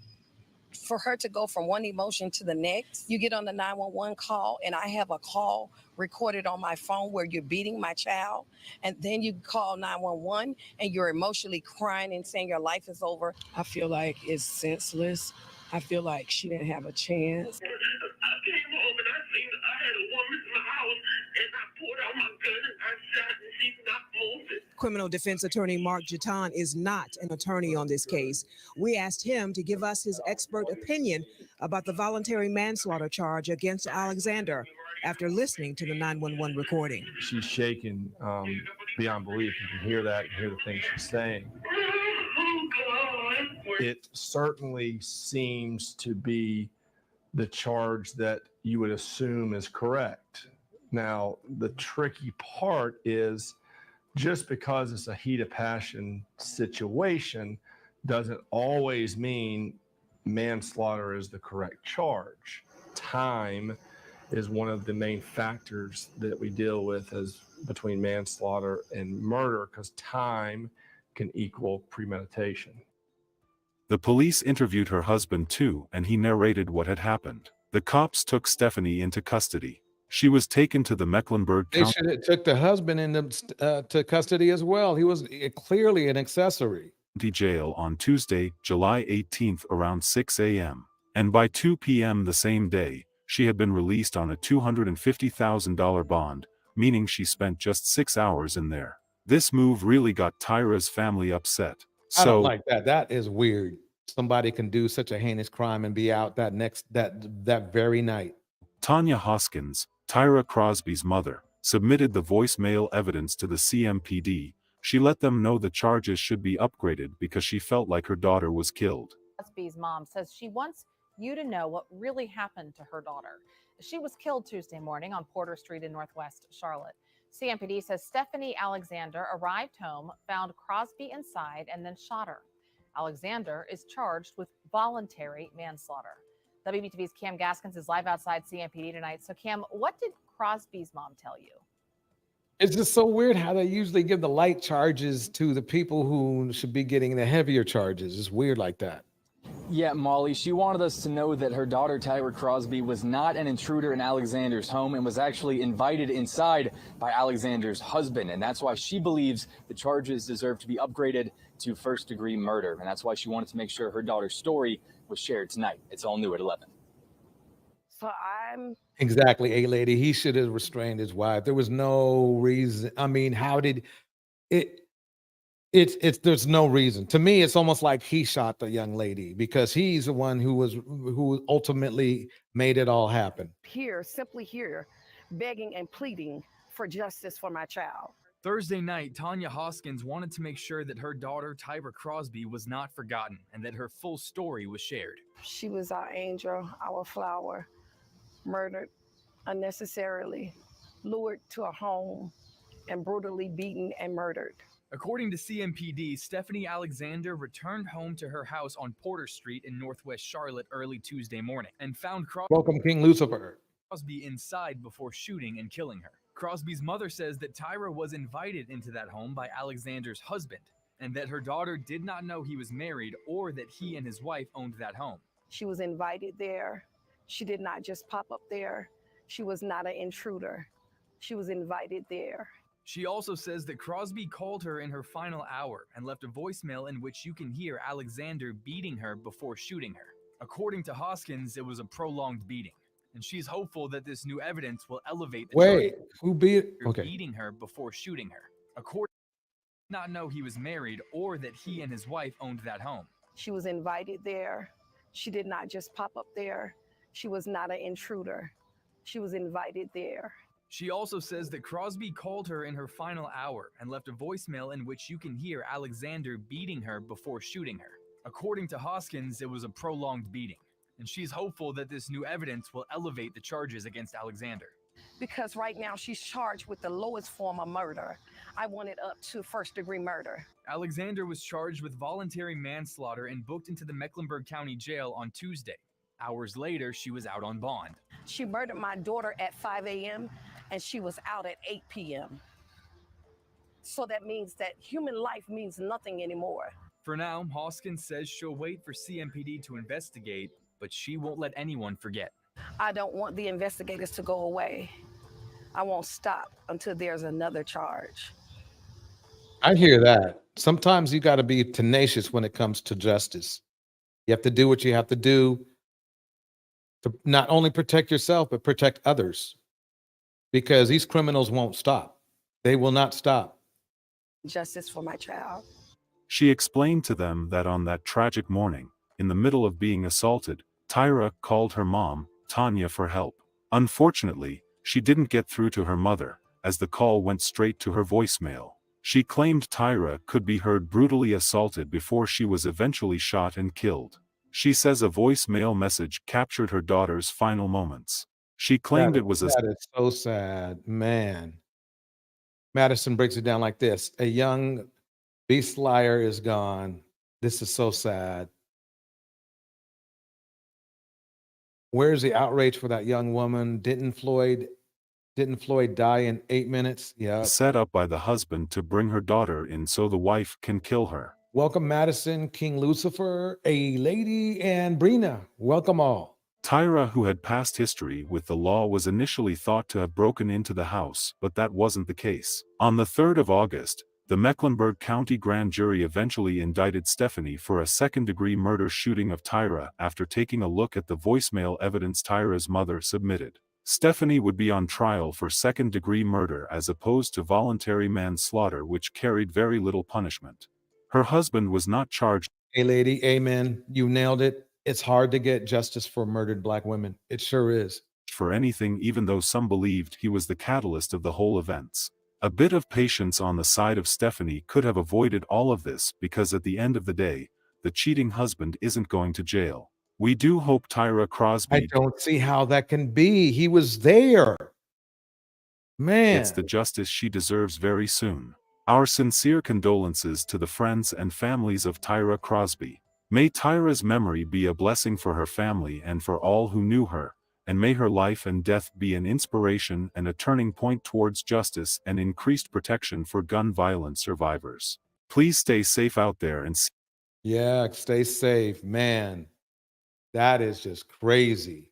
for her to go from one emotion to the next, you get on the 911 call, and I have a call recorded on my phone where you're beating my child, and then you call 911 and you're emotionally crying and saying your life is over. I feel like it's senseless. I feel like she didn't have a chance. I came home and I seen I had a woman in my house, and I pulled out my gun and I shot, and she's not moving. Criminal defense attorney Mark Jatan is not an attorney on this case. We asked him to give us his expert opinion about the voluntary manslaughter charge against Alexander after listening to the 911 recording. She's shaken beyond belief. You can hear that and hear the things she's saying. It certainly seems to be the charge that you would assume is correct. Now, the tricky part is just because it's a heat of passion situation doesn't always mean manslaughter is the correct charge. Time is one of the main factors that we deal with as between manslaughter and murder, because time can equal premeditation. The police interviewed her husband too, and he narrated what had happened. The cops took Stephanie into custody. She was taken to the Mecklenburg They County should have took the husband to custody as well. He was clearly an accessory. Jail on Tuesday, July 18th around 6 a.m. And by 2 p.m. the same day, she had been released on a $250,000 bond, meaning she spent just 6 hours in there. This move really got Tyra's family upset. I don't like that. That is weird. Somebody can do such a heinous crime and be out that very night. Tanya Hoskins, Tyra Crosby's mother, submitted the voicemail evidence to the CMPD. She let them know the charges should be upgraded because she felt like her daughter was killed. Crosby's mom says she wants you to know what really happened to her daughter. She was killed Tuesday morning on Porter Street in Northwest Charlotte. CMPD says Stephanie Alexander arrived home, found Crosby inside, and then shot her. Alexander is charged with voluntary manslaughter. WBTV's Cam Gaskins is live outside CMPD tonight. So, Cam, what did Crosby's mom tell you? It's just so weird how they usually give the light charges to the people who should be getting the heavier charges. It's weird like that. Yeah, Molly, she wanted us to know that her daughter, Tyra Crosby, was not an intruder in Alexander's home and was actually invited inside by Alexander's husband. And that's why she believes the charges deserve to be upgraded to first-degree murder. And that's why she wanted to make sure her daughter's story was shared tonight. It's all new at 11. So I'm Exactly, A-Lady. He should have restrained his wife. There was no reason. I mean, how did it? There's no reason. To me, it's almost like he shot the young lady because he's the one who ultimately made it all happen. simply here, begging and pleading for justice for my child. Thursday night, Tanya Hoskins wanted to make sure that her daughter, Tyra Crosby, was not forgotten and that her full story was shared. She was our angel, our flower, murdered unnecessarily, lured to a home, and brutally beaten and murdered. According to CMPD, Stephanie Alexander returned home to her house on Porter Street in Northwest Charlotte early Tuesday morning and found Welcome, King Lucifer. Crosby inside before shooting and killing her. Crosby's mother says that Tyra was invited into that home by Alexander's husband and that her daughter did not know he was married or that he and his wife owned that home. She was invited there. She did not just pop up there. She was not an intruder. She was invited there. She also says that Crosby called her in her final hour and left a voicemail in which you can hear Alexander beating her before shooting her. According to Hoskins, it was a prolonged beating, and she's hopeful that this new evidence will elevate the Wait, charge who beat? Okay. beating her before shooting her. According to not know he was married or that he and his wife owned that home. She was invited there. She did not just pop up there. She was not an intruder. She was invited there. She also says that Crosby called her in her final hour and left a voicemail in which you can hear Alexander beating her before shooting her. According to Hoskins, it was a prolonged beating, and she's hopeful that this new evidence will elevate the charges against Alexander. Because right now she's charged with the lowest form of murder. I want it up to first-degree murder. Alexander was charged with voluntary manslaughter and booked into the Mecklenburg County Jail on Tuesday. Hours later, she was out on bond. She murdered my daughter at 5 a.m. and she was out at 8 p.m. So that means that human life means nothing anymore. For now, Hoskins says she'll wait for CMPD to investigate, but she won't let anyone forget. I don't want the investigators to go away. I won't stop until there's another charge. I hear that. Sometimes you got to be tenacious when it comes to justice. You have to do what you have to do to not only protect yourself, but protect others. Because these criminals won't stop. They will not stop. Justice for my child. She explained to them that on that tragic morning, in the middle of being assaulted, Tyra called her mom, Tanya, for help. Unfortunately, she didn't get through to her mother, as the call went straight to her voicemail. She claimed Tyra could be heard brutally assaulted before she was eventually shot and killed. She says a voicemail message captured her daughter's final moments. She claimed it was a... That is so sad, man. Madison breaks it down like this. A young beast liar is gone. This is so sad. Where's the outrage for that young woman? Didn't Floyd die in 8 minutes? Yeah. set up by the husband to bring her daughter in so the wife can kill her. Welcome, Madison, King Lucifer, A Lady, and Brina. Welcome all. Tyra, who had past history with the law, was initially thought to have broken into the house, but that wasn't the case. On the 3rd of August, the Mecklenburg County Grand Jury eventually indicted Stephanie for a second-degree murder shooting of Tyra after taking a look at the voicemail evidence Tyra's mother submitted. Stephanie would be on trial for second-degree murder as opposed to voluntary manslaughter, which carried very little punishment. Her husband was not charged. Hey, lady, amen. You nailed it. It's hard to get justice for murdered Black women. It sure is. For anything, even though some believed he was the catalyst of the whole events. A bit of patience on the side of Stephanie could have avoided all of this, because at the end of the day, the cheating husband isn't going to jail. We do hope Tyra Crosby... I don't see how that can be. He was there. Man. ...gets the justice she deserves very soon. Our sincere condolences to the friends and families of Tyra Crosby. May Tyra's memory be a blessing for her family and for all who knew her, and may her life and death be an inspiration and a turning point towards justice and increased protection for gun violence survivors. Please stay safe out there and... Yeah, stay safe, man. That is just crazy.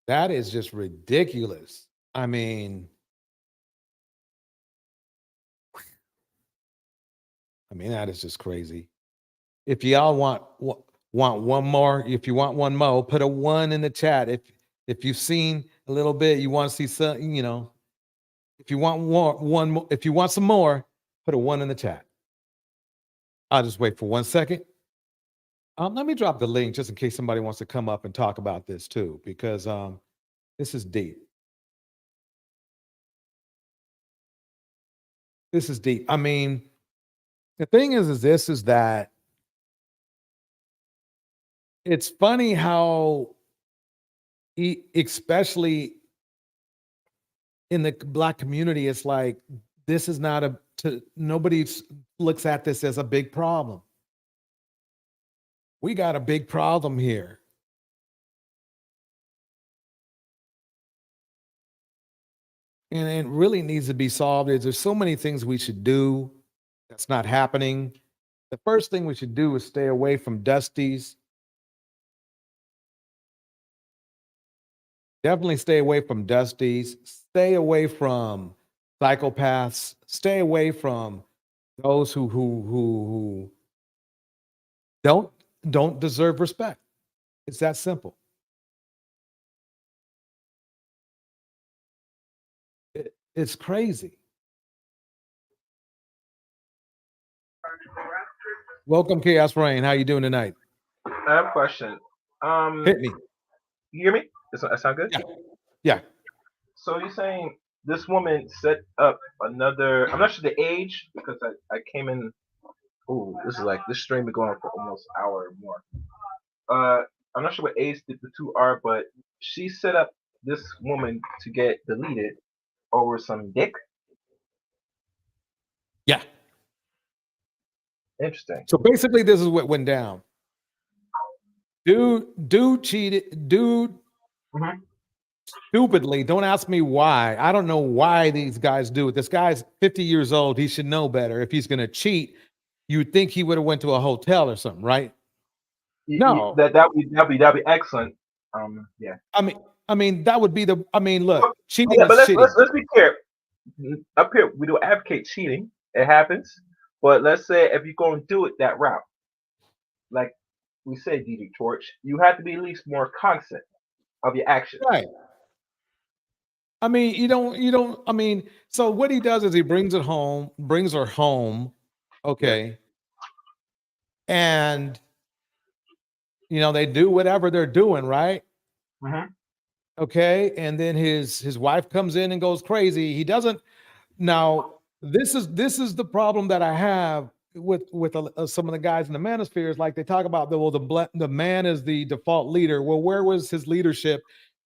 That is just ridiculous. I mean, that is just crazy. If y'all want one more, if you want one more, put a 1 in the chat. If you've seen a little bit, you want to see some, if you want one more, if you want some more, put a 1 in the chat. I'll just wait for 1 second. Let me drop the link just in case somebody wants to come up and talk about this too, because this is deep. This is deep. I mean, the thing is that it's funny how, especially in the Black community, it's like, this is not nobody looks at this as a big problem. We got a big problem here. And it really needs to be solved. There's so many things we should do that's not happening. The first thing we should do is stay away from Dusties. Definitely stay away from Dusties. Stay away from psychopaths. Stay away from those who don't deserve respect. It's that simple. It's crazy. Welcome, Chaos Rain. How you doing tonight? I have a question. Hit me. You hear me? That sound good? Yeah. Yeah. So you're saying this woman set up another? I'm not sure the age because I came in. Ooh, this stream been going on for almost an hour or more. I'm not sure what age the two are, but she set up this woman to get deleted over some dick. Yeah. Interesting. So basically, this is what went down. Dude cheated. Dude stupidly, don't ask me why. I don't know why these guys do it. This guy's 50 years old. He should know better. If he's going to cheat, you'd think he would have went to a hotel or something, right? No. That'd be excellent. Yeah. I mean, that would be the. I mean, look, cheating Yeah, but is shitty. let's be clear. Up here, we don't advocate cheating. It happens. But let's say if you're going to do it that route, like we say, Diddy Torch, you have to be at least more cognizant of your actions. Right. I mean, you don't. I mean, so what he does is he brings her home, okay, and they do whatever they're doing, right? Okay, and then his wife comes in and goes crazy. He doesn't. Now, this is the problem that I have with some of the guys in the manospheres. Like they talk about the man is the default leader. Well, where was his leadership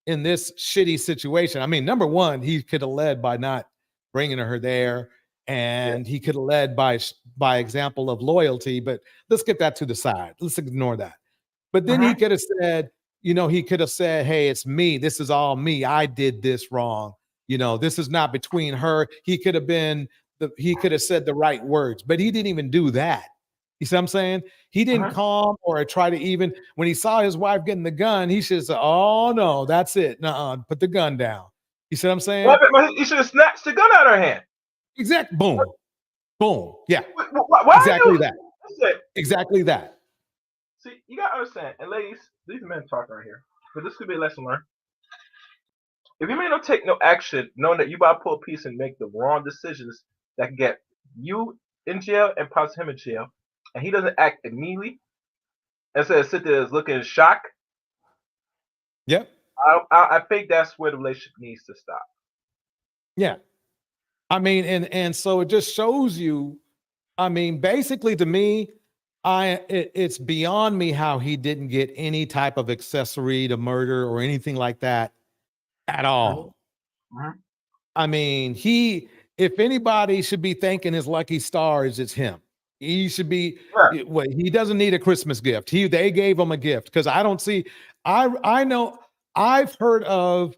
in this shitty situation? I mean, number one, he could have led by not bringing her there, and he could have led by example of loyalty. But let's get that to the side. Let's ignore that. But then he could have said, he could have said, "Hey, it's me. This is all me. I did this wrong. This is not between her." He could have said the right words, but he didn't even do that. You see what I'm saying? He didn't calm or try to even, when he saw his wife getting the gun, he should have said, "Oh no, that's it. Nuh-uh, put the gun down." You see what I'm saying? He should have snatched the gun out of her hand. Exact. Boom. Boom. Yeah. Why exactly that. Exactly that. See, you gotta understand, and ladies, these men talking right here, but this could be a lesson learned. If you may not take no action, knowing that you about to pull a piece and make the wrong decisions that can get you in jail and possibly him in jail, and he doesn't act immediately, instead of sit there looking in shock. Yep. I think that's where the relationship needs to stop. Yeah. I mean, and so it just shows you, I mean, basically to me, it's beyond me how he didn't get any type of accessory to murder or anything like that at all. I mean, if anybody should be thanking his lucky stars, it's him. He should be. He doesn't need a Christmas gift. They gave him a gift, because I don't see. I know I've heard of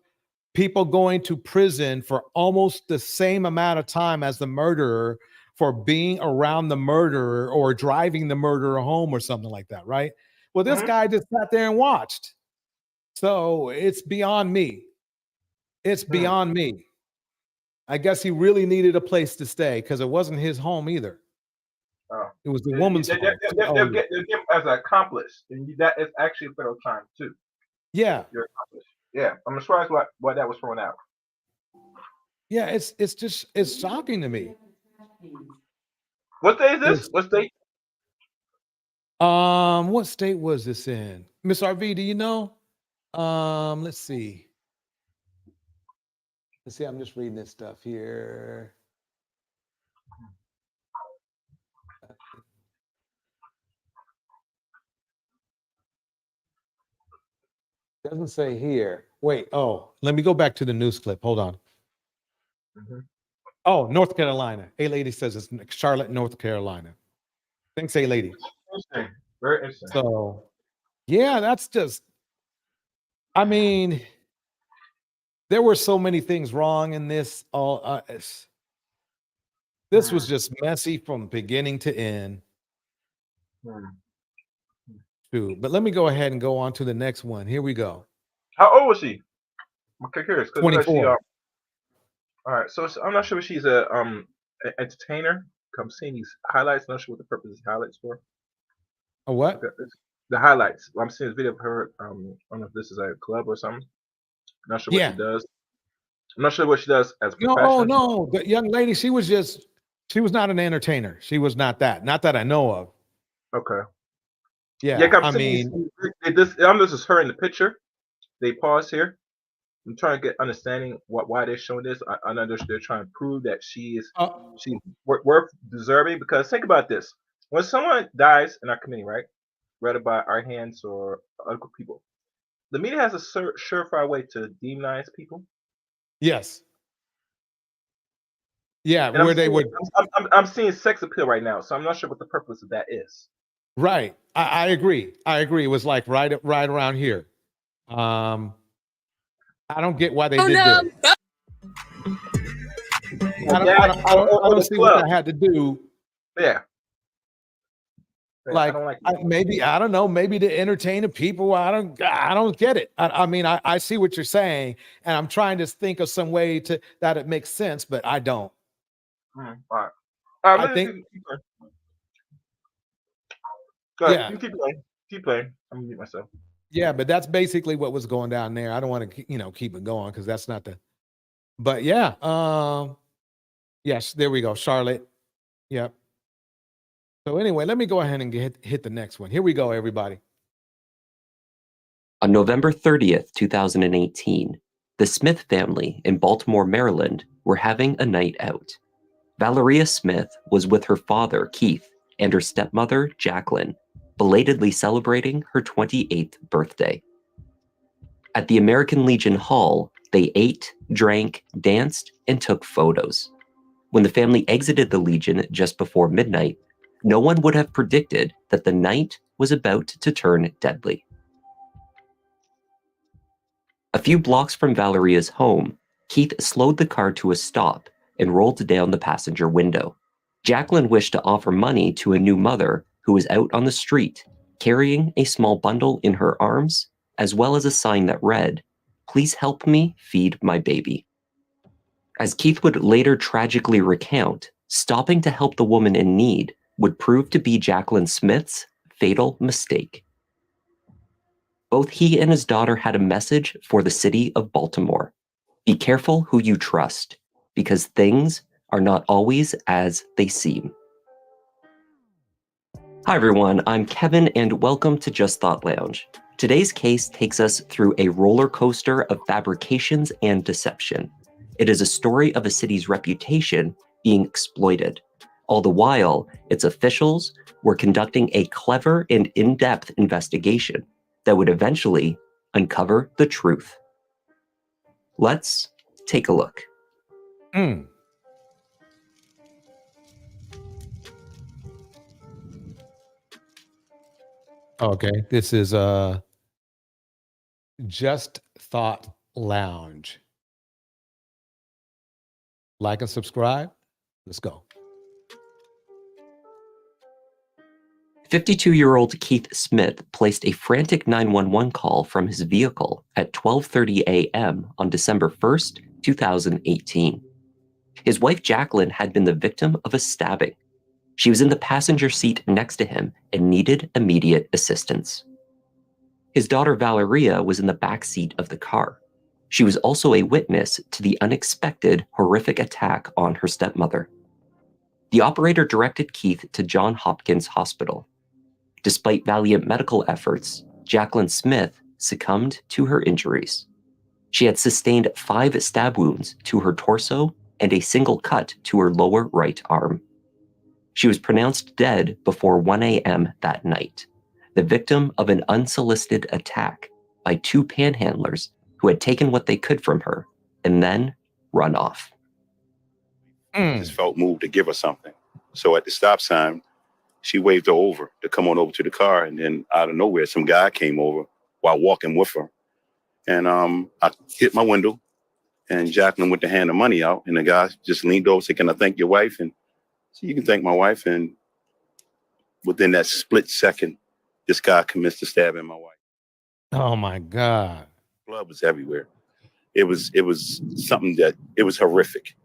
people going to prison for almost the same amount of time as the murderer for being around the murderer or driving the murderer home or something like that, right? Well, this guy just sat there and watched. So it's beyond me. It's beyond me. I guess he really needed a place to stay, because it wasn't his home either. It was the woman's home. They'll get as an accomplice, and that is actually a federal crime too. Yeah. You're accomplice. Yeah, I'm surprised why that was thrown out. Yeah, it's shocking to me. What state is this? What state? What state was this in? Miss RV, do you know? Let's see. I'm just reading this stuff here. Doesn't say here. Wait, let me go back to the news clip. Hold on. Oh, North Carolina. A lady says it's Charlotte, North Carolina. Thanks, A lady. Interesting. Very interesting. So, yeah, that's just, I mean, there were so many things wrong in this. This was just messy from beginning to end. True. But let me go ahead and go on to the next one. Here we go. How old was she? I'm curious. 24. All right, so I'm not sure if she's a entertainer. I'm seeing these highlights. I'm not sure what the purpose of these highlights for. A what? The highlights. I'm seeing a video of her. I don't know if this is a club or something. I'm not sure what she does. I'm not sure what she does as a profession. No. The young lady, she was not an entertainer. She was not that. Not that I know of. Okay. Yeah, I mean, this is her in the picture. They pause here. I'm trying to get understanding why they're showing this. I know they're trying to prove that she's worth deserving. Because think about this: when someone dies in our community, right, whether by our hands or other people, the media has a surefire way to demonize people. Yes. Yeah, And where they would. I'm seeing sex appeal right now, so I'm not sure what the purpose of that is. Right. I agree. I agree. It was like right around here. I don't get why they did this. I don't see what that had to do. Yeah. Like, maybe I don't know, maybe to entertain the people. I don't get it. I mean, I see what you're saying, and I'm trying to think of some way to that it makes sense, but I don't. All right. I think. Yeah. Keep playing. I'm gonna mute myself. Yeah, but that's basically what was going down there. I don't want to, keep it going because that's not the. But yeah, yes, there we go, Charlotte. Yep. So anyway, let me go ahead and hit the next one. Here we go, everybody. On November 30th, 2018, the Smith family in Baltimore, Maryland, were having a night out. Valeria Smith was with her father, Keith, and her stepmother, Jacqueline, belatedly celebrating her 28th birthday. At the American Legion Hall, they ate, drank, danced, and took photos. When the family exited the Legion just before midnight, no one would have predicted that the night was about to turn deadly. A few blocks from Valeria's home, Keith slowed the car to a stop and rolled down the passenger window. Jacqueline wished to offer money to a new mother who was out on the street, carrying a small bundle in her arms, as well as a sign that read, "Please help me feed my baby." As Keith would later tragically recount, stopping to help the woman in need would prove to be Jacqueline Smith's fatal mistake. Both he and his daughter had a message for the city of Baltimore. Be careful who you trust, because things are not always as they seem. Hi everyone, I'm Kevin and welcome to Just Thought Lounge. Today's case takes us through a roller coaster of fabrications and deception. It is a story of a city's reputation being exploited. All the while, its officials were conducting a clever and in-depth investigation that would eventually uncover the truth. Let's take a look. Okay, this is Just Thought Lounge. Like and subscribe. Let's go. 52-year-old Keith Smith placed a frantic 911 call from his vehicle at 12:30 a.m. on December 1st, 2018. His wife Jacqueline had been the victim of a stabbing. She was in the passenger seat next to him and needed immediate assistance. His daughter Valeria was in the back seat of the car. She was also a witness to the unexpected, horrific attack on her stepmother. The operator directed Keith to Johns Hopkins Hospital. Despite valiant medical efforts, Jacqueline Smith succumbed to her injuries. She had sustained 5 stab wounds to her torso and a single cut to her lower right arm. She was pronounced dead before 1 a.m. that night, the victim of an unsolicited attack by 2 panhandlers who had taken what they could from her and then run off. I just felt moved to give her something. So at the stop sign, she waved her over to come on over to the car. And then out of nowhere, some guy came over while walking with her. And I hit my window and Jacqueline went to hand the money out. And the guy just leaned over, said, "Can I thank your wife?" And so "You can thank my wife." And within that split second, this guy commenced to stabbing my wife. Oh my God. Blood was everywhere. It was something that, it was horrific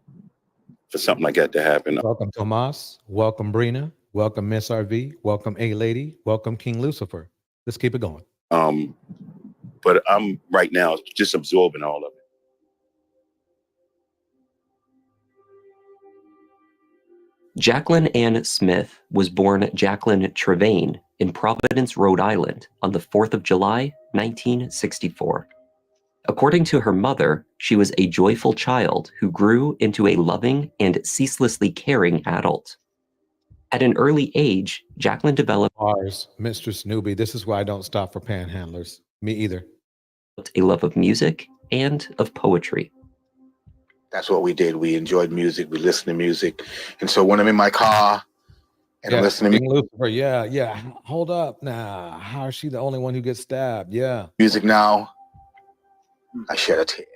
for something like that to happen. Welcome, Tomas. Welcome, Brina. Welcome, Miss RV. Welcome, A-Lady. Welcome, King Lucifer. Let's keep it going. But I'm right now just absorbing all of it. Jacqueline Ann Smith was born Jacqueline Trevane in Providence, Rhode Island on the 4th of July, 1964. According to her mother, she was a joyful child who grew into a loving and ceaselessly caring adult. At an early age, Jacqueline developed Mistress Newbie, this is why I don't stop for panhandlers. Me either. A love of music and of poetry. That's what we did. We enjoyed music. We listened to music. And so when I'm in my car and I'm listening to Lucifer, yeah. Hold up now. How is she the only one who gets stabbed? Yeah. music now, I shed a tear.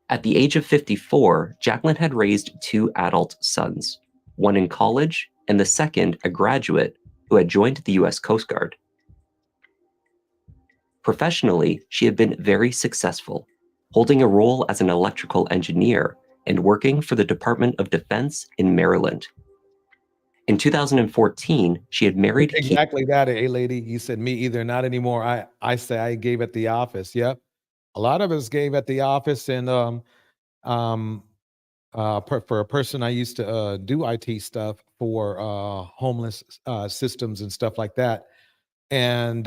At the age of 54, Jacqueline had raised 2 adult sons, one in college and the second a graduate who had joined the U.S. Coast Guard. Professionally, she had been very successful, holding a role as an electrical engineer and working for the Department of Defense in Maryland. In 2014, she had married exactly that, lady. You said me either, not anymore. I say I gave at the office. Yep. A lot of us gave at the office, and for a person I used to do IT stuff for homeless systems and stuff like that. And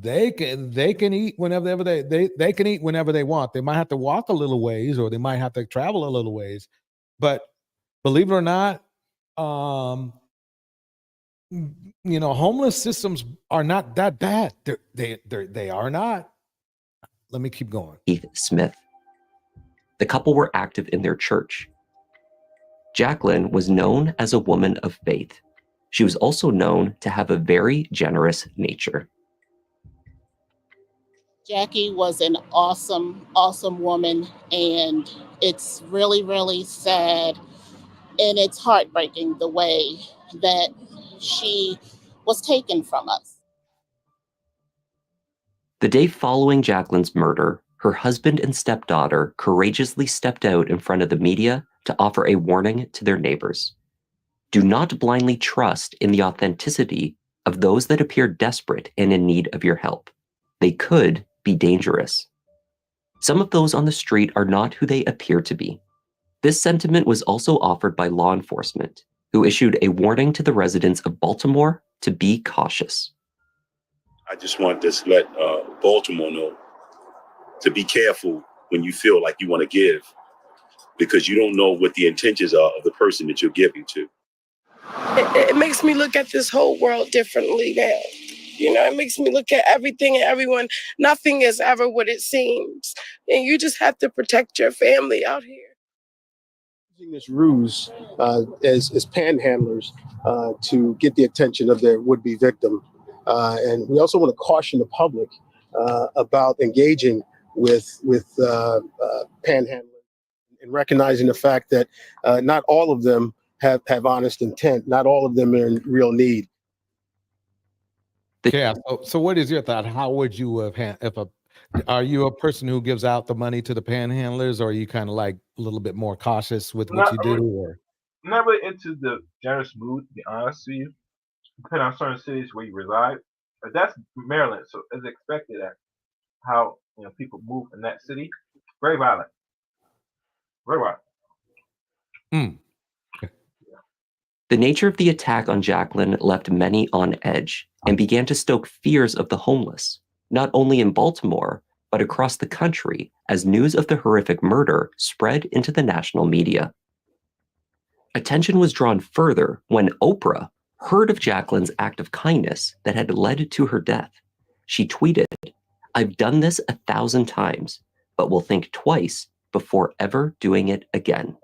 they can eat whenever they can eat whenever they want. They might have to walk a little ways, or they might have to travel a little ways. But believe it or not, homeless systems are not that bad. They are not. Let me keep going. Keith Smith. The couple were active in their church. Jacqueline was known as a woman of faith. She was also known to have a very generous nature. Jackie was an awesome, awesome woman, and it's really, really sad, and it's heartbreaking the way that she was taken from us. The day following Jacqueline's murder, her husband and stepdaughter courageously stepped out in front of the media to offer a warning to their neighbors. Do not blindly trust in the authenticity of those that appear desperate and in need of your help. They could be dangerous. Some of those on the street are not who they appear to be. This sentiment was also offered by law enforcement, who issued a warning to the residents of Baltimore to be cautious. I just want to let Baltimore know to be careful when you feel like you want to give, because you don't know what the intentions are of the person that you're giving to. It makes me look at this whole world differently now. It makes me look at everything and everyone. Nothing is ever what it seems. And you just have to protect your family out here. Using this ruse as panhandlers to get the attention of their would-be victim. And we also want to caution the public about engaging with panhandlers and recognizing the fact that not all of them have honest intent. Not all of them are in real need. Yeah. So what is your thought? How would you have are you a person who gives out the money to the panhandlers, or are you kind of like a little bit more cautious with what you do? Or never into the generous mood, to be honest with you. Depending on certain cities where you reside. But that's Maryland, so as expected at how people move in that city. Very violent. Very violent. The nature of the attack on Jacqueline left many on edge and began to stoke fears of the homeless, not only in Baltimore, but across the country as news of the horrific murder spread into the national media. Attention was drawn further when Oprah heard of Jacqueline's act of kindness that had led to her death. She tweeted, "I've done this 1,000 times, but will think twice before ever doing it again."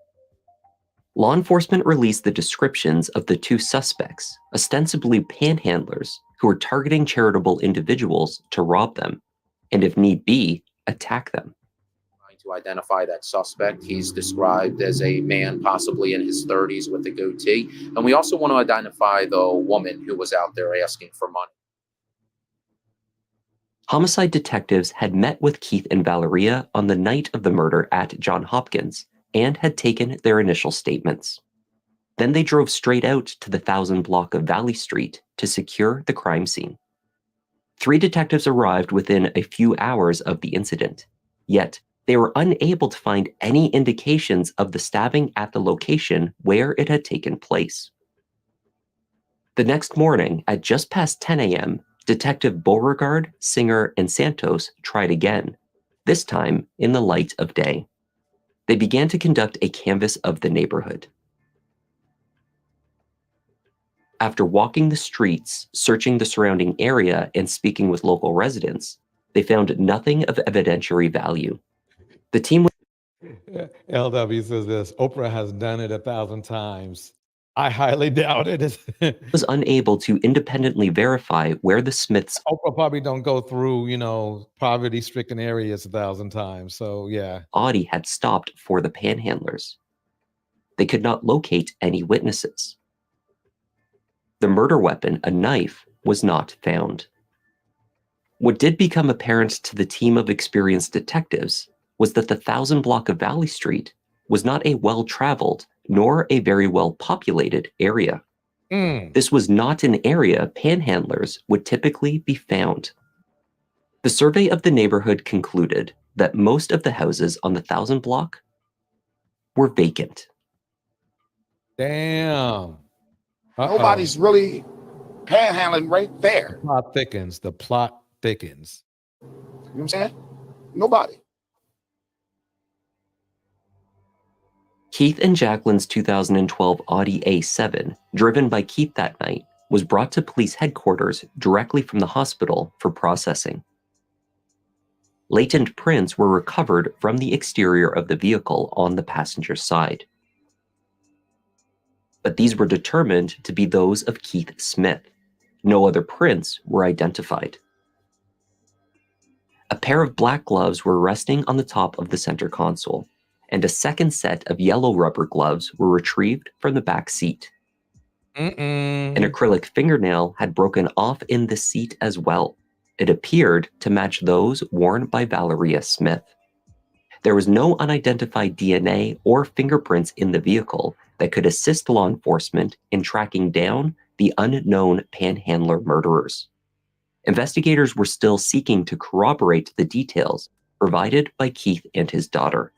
Law enforcement released the descriptions of the 2 suspects, ostensibly panhandlers, who were targeting charitable individuals to rob them, and if need be, attack them. To identify that suspect, he's described as a man possibly in his 30s with a goatee. And we also want to identify the woman who was out there asking for money. Homicide detectives had met with Keith and Valeria on the night of the murder at Johns Hopkins and had taken their initial statements. Then they drove straight out to the 1000 block of Valley Street to secure the crime scene. 3 detectives arrived within a few hours of the incident, yet they were unable to find any indications of the stabbing at the location where it had taken place. The next morning, at just past 10 a.m., Detective Beauregard, Singer, and Santos tried again, this time in the light of day. They began to conduct a canvass of the neighborhood. After walking the streets, searching the surrounding area, and speaking with local residents, they found nothing of evidentiary value. The team LW says this, Oprah has done it 1,000 times. I highly doubt it. was unable to independently verify where the Smiths Oprah probably don't go through, poverty-stricken areas 1,000 times. So yeah. Audi had stopped for the panhandlers. They could not locate any witnesses. The murder weapon, a knife, was not found. What did become apparent to the team of experienced detectives was that the 1,000 block of Valley Street was not a well-traveled nor a very well-populated area. This was not an area panhandlers would typically be found. The survey of the neighborhood concluded that most of the houses on the 1,000 block were vacant. Damn. Nobody's really panhandling right there. The plot thickens. The plot thickens. You know what I'm saying? Nobody. Keith and Jacqueline's 2012 Audi A7, driven by Keith that night, was brought to police headquarters directly from the hospital for processing. Latent prints were recovered from the exterior of the vehicle on the passenger side. But these were determined to be those of Keith Smith. No other prints were identified. A pair of black gloves were resting on the top of the center console, and a second set of yellow rubber gloves were retrieved from the back seat. An acrylic fingernail had broken off in the seat as well. It appeared to match those worn by Valeria Smith. There was no unidentified DNA or fingerprints in the vehicle that could assist law enforcement in tracking down the unknown panhandler murderers. Investigators were still seeking to corroborate the details provided by Keith and his daughter.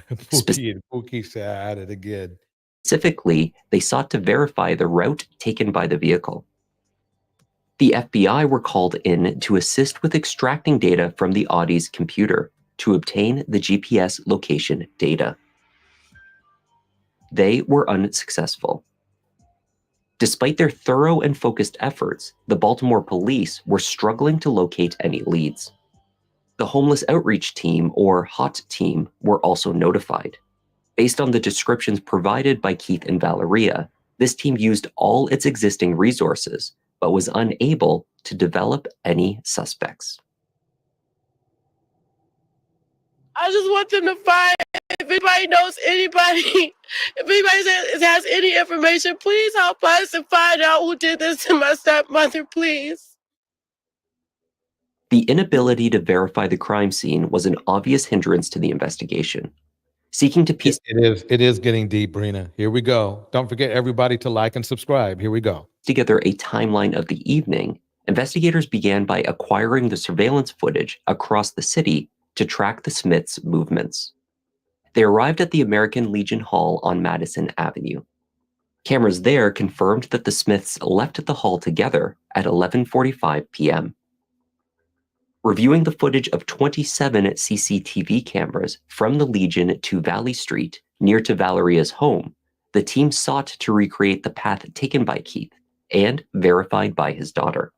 Pookie said at it again. Specifically, they sought to verify the route taken by the vehicle. The FBI were called in to assist with extracting data from the Audi's computer to obtain the GPS location data. They were unsuccessful. Despite their thorough and focused efforts, the Baltimore police were struggling to locate any leads. The Homeless Outreach Team, or HOT team, were also notified. Based on the descriptions provided by Keith and Valeria, this team used all its existing resources, but was unable to develop any suspects. I just want them to find, if anybody knows anybody, if anybody has any information, please help us and find out who did this to my stepmother, please. The inability to verify the crime scene was an obvious hindrance to the investigation. Seeking to piece It is getting deep, Brina. Here we go. Don't forget everybody to like and subscribe. Here we go. together a timeline of the evening, investigators began by acquiring the surveillance footage across the city to track the Smiths' movements. They arrived at the American Legion Hall on Madison Avenue. Cameras there confirmed that the Smiths left the hall together at 11:45 p.m. Reviewing the footage of 27 CCTV cameras from the Legion to Valley Street, near to Valeria's home, the team sought to recreate the path taken by Keith and verified by his daughter.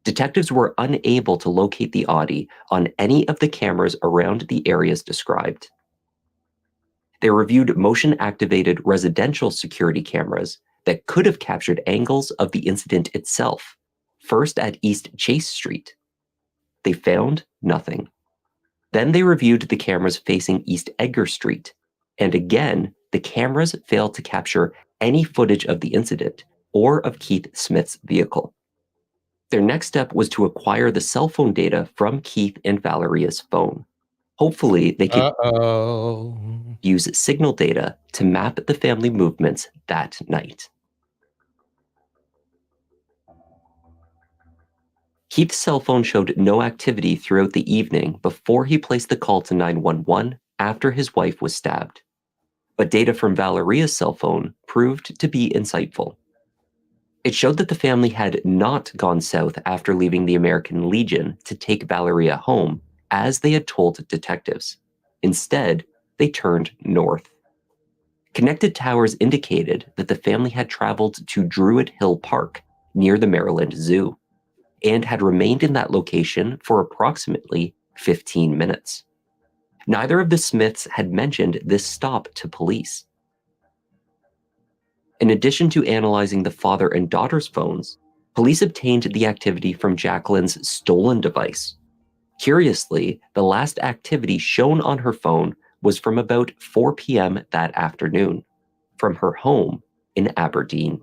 Detectives were unable to locate the Audi on any of the cameras around the areas described. They reviewed motion-activated residential security cameras that could have captured angles of the incident itself, first at East Chase Street. They found nothing. Then they reviewed the cameras facing East Edgar Street, and again, the cameras failed to capture any footage of the incident or of Keith Smith's vehicle. Their next step was to acquire the cell phone data from Keith and Valeria's phone. Hopefully, they could use signal data to map the family movements that night. Keith's cell phone showed no activity throughout the evening before he placed the call to 911 after his wife was stabbed. But data from Valeria's cell phone proved to be insightful. It showed that the family had not gone south after leaving the American Legion to take Valeria home as they had told detectives. Instead, they turned north. Connected towers indicated that the family had traveled to Druid Hill Park near the Maryland Zoo and had remained in that location for approximately 15 minutes. Neither of the Smiths had mentioned this stop to police. In addition to analyzing the father and daughter's phones, police obtained the activity from Jacqueline's stolen device. Curiously, the last activity shown on her phone was from about 4 p.m. that afternoon, from her home in Aberdeen.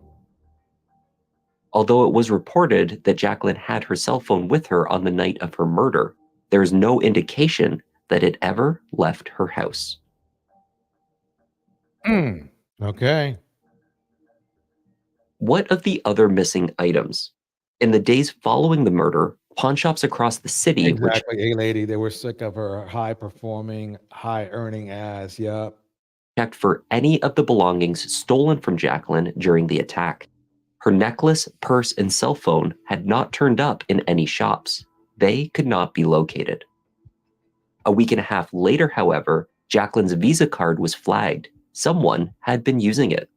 Although it was reported that Jacqueline had her cell phone with her on the night of her murder, there is no indication that it ever left her house. Okay. What of the other missing items? In the days following the murder, pawn shops across the city, Exactly. Hey, lady, they were sick of her high-performing, high-earning ass. Yup. checked for any of the belongings stolen from Jacqueline during the attack. Her necklace, purse, and cell phone had not turned up in any shops. They could not be located. A week and a half later, however, Jacqueline's Visa card was flagged. Someone had been using it.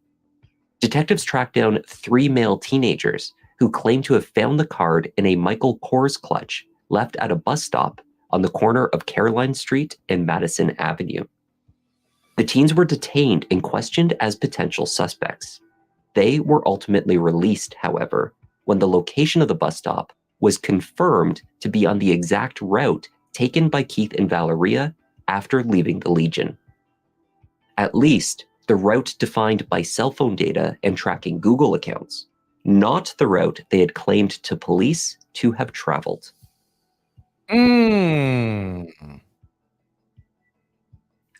Detectives tracked down 3 male teenagers who claimed to have found the card in a Michael Kors clutch left at a bus stop on the corner of Caroline Street and Madison Avenue. The teens were detained and questioned as potential suspects. They were ultimately released, however, when the location of the bus stop was confirmed to be on the exact route taken by Keith and Valeria after leaving the Legion. At least, the route defined by cell phone data and tracking Google accounts, not the route they had claimed to police to have traveled.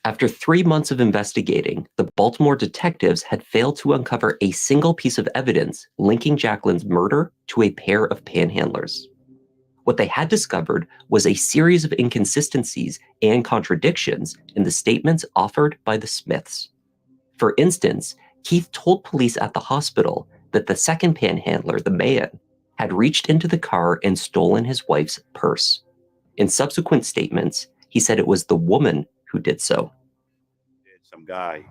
After 3 months of investigating, the Baltimore detectives had failed to uncover a single piece of evidence linking Jacqueline's murder to a pair of panhandlers. What they had discovered was a series of inconsistencies and contradictions in the statements offered by the Smiths. For instance, Keith told police at the hospital that the second panhandler, the man, had reached into the car and stolen his wife's purse. In subsequent statements, he said it was the woman who did so. Some guy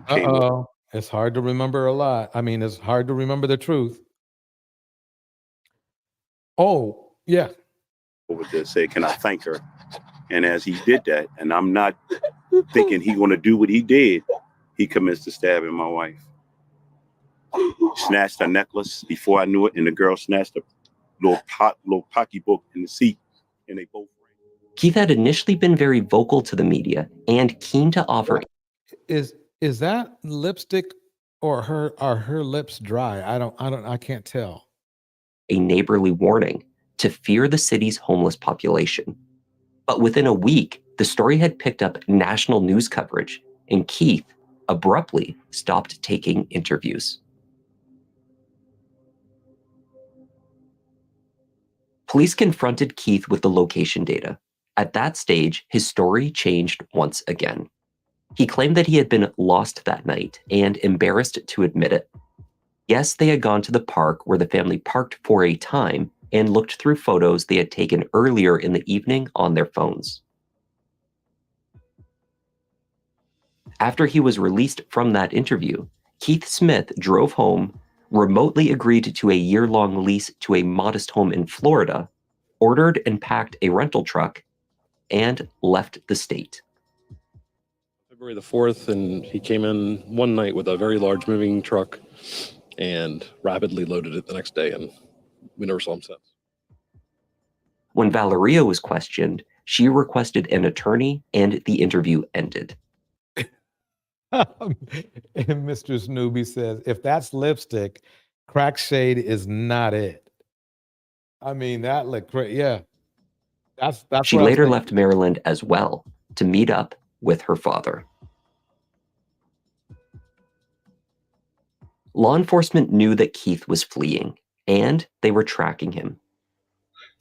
came over. Uh-oh. It's hard to remember a lot. I mean, it's hard to remember the truth. Oh, yeah. over to say, can I thank her? And as he did that, and I'm not thinking he's going to do what he did, he commenced to stabbing my wife. Snatched her necklace before I knew it, and the girl snatched a little pocketbook in the seat, and they both. Keith had initially been very vocal to the media and keen to offer. Is that lipstick or are her lips dry? I can't tell. A neighborly warning to fear the city's homeless population. But within a week, the story had picked up national news coverage, and Keith abruptly stopped taking interviews. Police confronted Keith with the location data. At that stage, his story changed once again. He claimed that he had been lost that night and embarrassed to admit it. Yes, they had gone to the park where the family parked for a time and looked through photos they had taken earlier in the evening on their phones. After he was released from that interview, Keith Smith drove home, remotely agreed to a year-long lease to a modest home in Florida, ordered and packed a rental truck, and left the state. February the 4th, and he came in one night with a very large moving truck and rapidly loaded it the next day, and we never saw him since. When Valeria was questioned, she requested an attorney and the interview ended. And Mr. Snoopy says, if that's lipstick, crack shade is not it. I mean, that looked great. Yeah. That's She what I was later thinking. left Maryland as well to meet up with her father. Law enforcement knew that Keith was fleeing, and they were tracking him.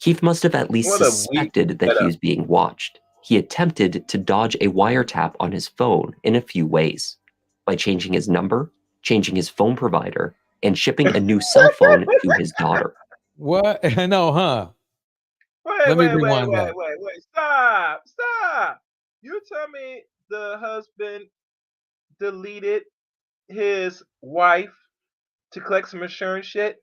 Keith must have at least suspected that he was being watched. He attempted to dodge a wiretap on his phone in a few ways, by changing his number, changing his phone provider, and shipping a new cell phone to his daughter. What? I know, huh? Wait, Let me wait, wait, rewind wait, that. wait, wait. Stop. Stop. You tell me the husband deleted his wife to collect some insurance shit?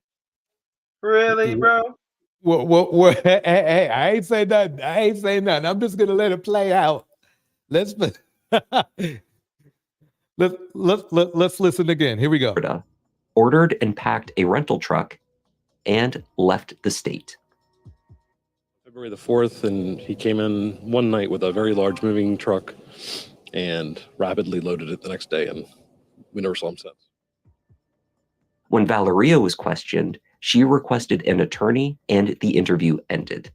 Really, bro? Well, hey, I ain't saying nothing. I ain't saying nothing. I'm just gonna let it play out. Let's let's listen again. Here we go. Ordered and packed a rental truck and left the state. February the 4th, and he came in one night with a very large moving truck and rapidly loaded it the next day, and we never saw him since. When Valeria was questioned, she requested an attorney and the interview ended.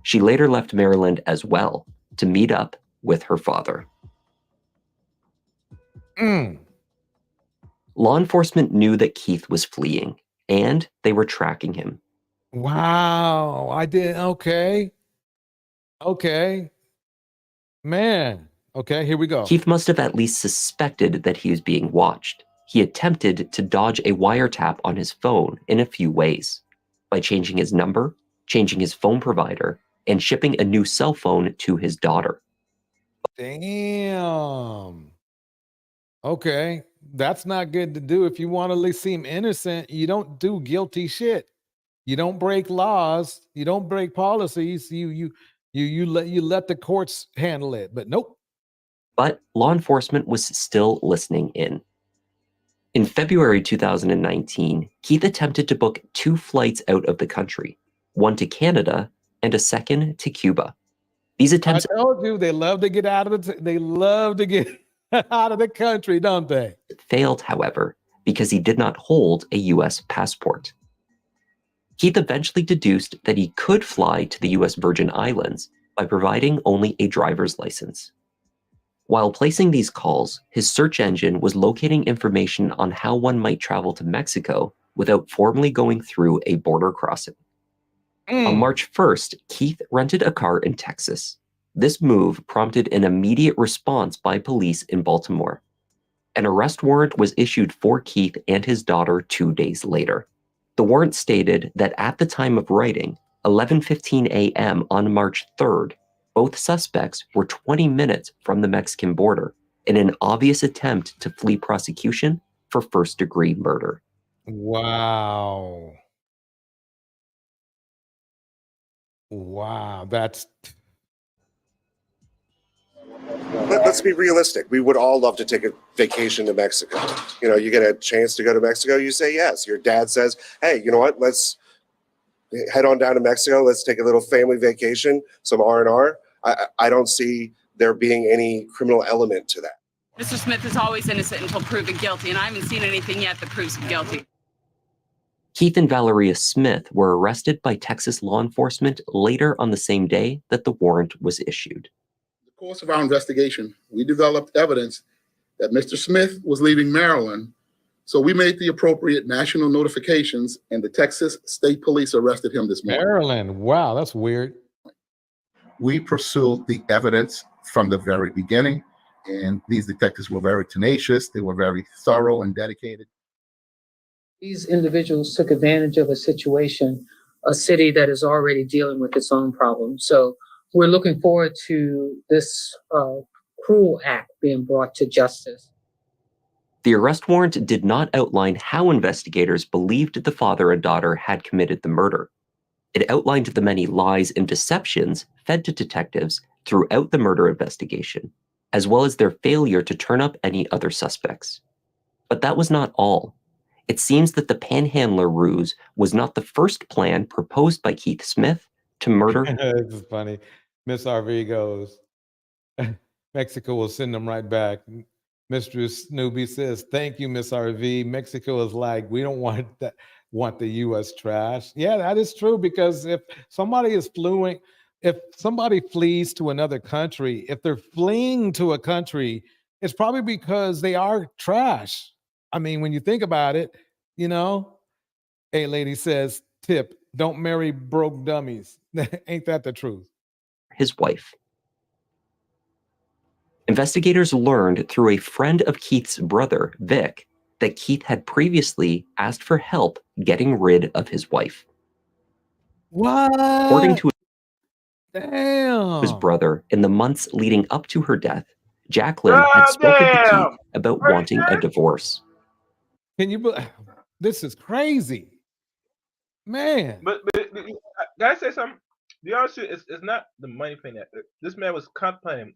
She later left Maryland as well to meet up with her father. Law enforcement knew that Keith was fleeing, and they were tracking him. Wow, I did. Okay. Man. Okay, here we go. Keith must have at least suspected that he was being watched. He attempted to dodge a wiretap on his phone in a few ways, by changing his number, changing his phone provider, and shipping a new cell phone to his daughter. Damn. Okay, that's not good to do. If you want to seem innocent, you don't do guilty shit. You don't break laws. You don't break policies. You let the courts handle it. But nope. But law enforcement was still listening in. In February 2019, Keith attempted to book 2 flights out of the country, one to Canada and a second to Cuba. These attempts I told you they love to get out of they love to get out of the country, don't they? failed, however, because he did not hold a U.S. passport. Keith eventually deduced that he could fly to the U.S. Virgin Islands by providing only a driver's license. While placing these calls, his search engine was locating information on how one might travel to Mexico without formally going through a border crossing. On March 1st, Keith rented a car in Texas. This move prompted an immediate response by police in Baltimore. An arrest warrant was issued for Keith and his daughter 2 days later. The warrant stated that at the time of writing, 11:15 a.m. on March 3rd, both suspects were 20 minutes from the Mexican border in an obvious attempt to flee prosecution for first-degree murder. Wow. Wow, that's Let's be realistic. We would all love to take a vacation to Mexico. You know, you get a chance to go to Mexico, you say yes. Your dad says, hey, you know what? Let's head on down to Mexico. Let's take a little family vacation, some R&R. I don't see there being any criminal element to that. Mr. Smith is always innocent until proven guilty, and I haven't seen anything yet that proves him guilty. Keith and Valeria Smith were arrested by Texas law enforcement later on the same day that the warrant was issued. In the course of our investigation, we developed evidence that Mr. Smith was leaving Maryland, so we made the appropriate national notifications, and the Texas State Police arrested him this morning. Maryland. Wow, that's weird. We pursued the evidence from the very beginning, and these detectives were very tenacious. They were very thorough and dedicated. These individuals took advantage of a situation, a city that is already dealing with its own problems. So we're looking forward to this cruel act being brought to justice. The arrest warrant did not outline how investigators believed the father and daughter had committed the murder. It outlined the many lies and deceptions fed to detectives throughout the murder investigation, as well as their failure to turn up any other suspects. But that was not all. It seems that the panhandler ruse was not the first plan proposed by Keith Smith to murder. This is funny. Miss RV goes, Mexico will send them right back. Mr. Snoopy says, thank you, Miss RV. Mexico is like, we don't want the U.S. trash. Yeah, that is true, because if somebody flees to another country, if they're fleeing to a country, it's probably because they are trash. I mean, when you think about it, you know, a lady says, tip, don't marry broke dummies. Ain't that the truth? His wife. Investigators learned through a friend of Keith's brother, Vic, that Keith had previously asked for help getting rid of his wife. According What? to Damn. his brother, in the months leading up to her death, Jacqueline had spoken to Keith about wanting a divorce. Can you? This is crazy, man. But can I say something? The honest truth is, it's not the money thing that this man was contemplating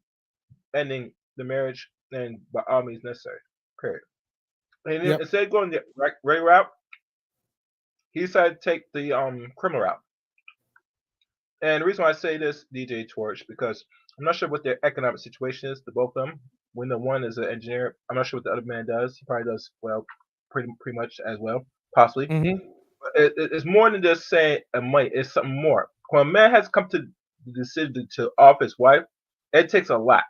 ending the marriage, and by all means necessary. Period. And then instead of going the right route, he decided to take the criminal route. And the reason why I say this, DJ Torch, because I'm not sure what their economic situation is, the both of them. When the one is an engineer, I'm not sure what the other man does. He probably does well, pretty much as well, possibly. But it's more than just saying money. It's something more. When a man has come to the decision to off his wife, it takes a lot.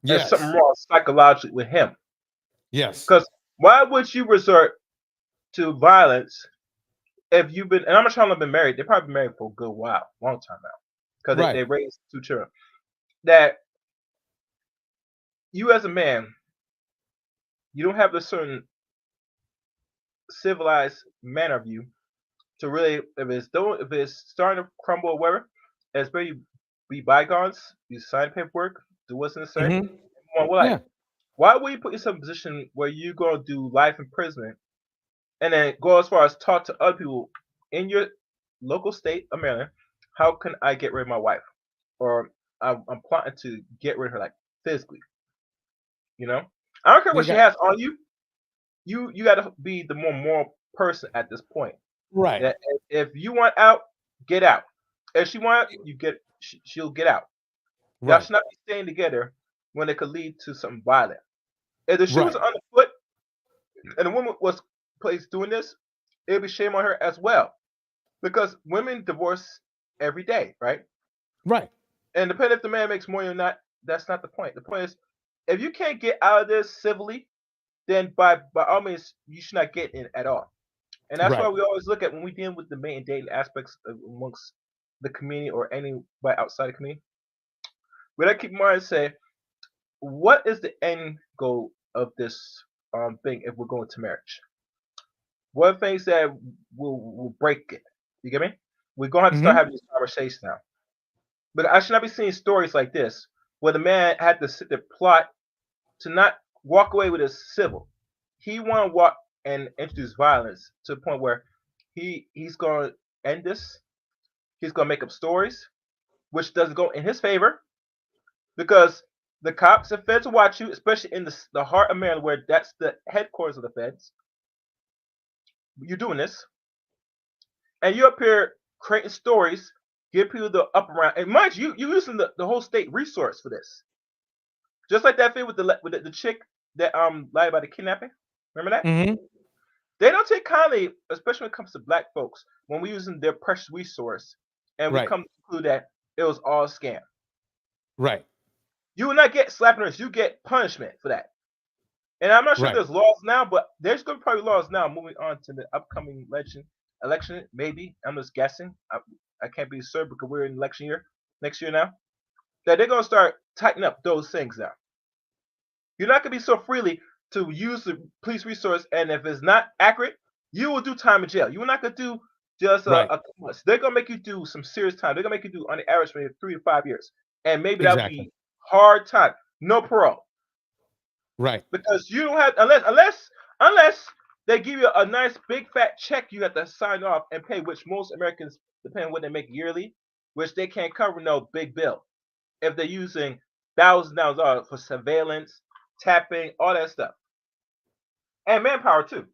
There's something more psychologically with him. Yes. Because why would you resort to violence if you've been, and I'm not trying to have been married, they've probably been married for a good while, long time now, because they raised 2 children. That you as a man, you don't have a certain civilized manner of you to really, if it's starting to crumble or whatever, it's better you be bygones, you sign paperwork, do what's necessary, and move on with life. Why would you put yourself in a position where you're going to do life imprisonment and then go as far as talk to other people in your local state of Maryland? How can I get rid of my wife? Or I'm plotting to get rid of her, like physically. You know, I don't care what she has on you. You got to be the more moral person at this point. Right. That if you want out, get out. If she want, she'll get out. Y'all should not be staying together when it could lead to something violent. If the shoe was on the foot and the woman was placed doing this, it would be shame on her as well. Because women divorce every day, right? Right. And depending if the man makes money or not, that's not the point. The point is, if you can't get out of this civilly, then by all means, you should not get in at all. And that's why we always look at when we deal with the mate and dating aspects amongst the community or anybody outside the community. We gotta keep in mind and say, what is the end goal of this thing if we're going to marriage? What are things that will break it? You get me? We're gonna have to start having these conversations now. But I should not be seeing stories like this where the man had to sit there plot to not walk away with his civil. He want to walk and introduce violence to the point where he's going to end this. He's going to make up stories, which doesn't go in his favor, because the cops and feds will watch you, especially in the heart of Maryland, where that's the headquarters of the feds. You're doing this, and you're up here creating stories, give people the up around. And mind you, you're using the whole state resource for this. Just like that thing with the chick that lied about the kidnapping. Remember that? They don't take kindly, especially when it comes to black folks, when we're using their precious resource, and we come to conclude that it was all a scam. Right. You will not get slapping, you get punishment for that. And I'm not sure if there's laws now, but there's going to be probably laws now moving on to the upcoming election. Maybe I'm just guessing. I can't be certain because we're in election year next year now. That they're going to start tightening up those things now. You're not going to be so freely to use the police resource, and if it's not accurate, you will do time in jail. You're not going to do just a couple months. They're going to make you do some serious time. They're going to make you do, on the average, maybe 3 to 5 years. And maybe that'll be hard time. No parole. Right. Because you don't have, unless they give you a nice big fat check you have to sign off and pay, which most Americans, depending on what they make yearly, which they can't cover no big bill. If they're using $1,000 for surveillance, tapping, all that stuff. And manpower too.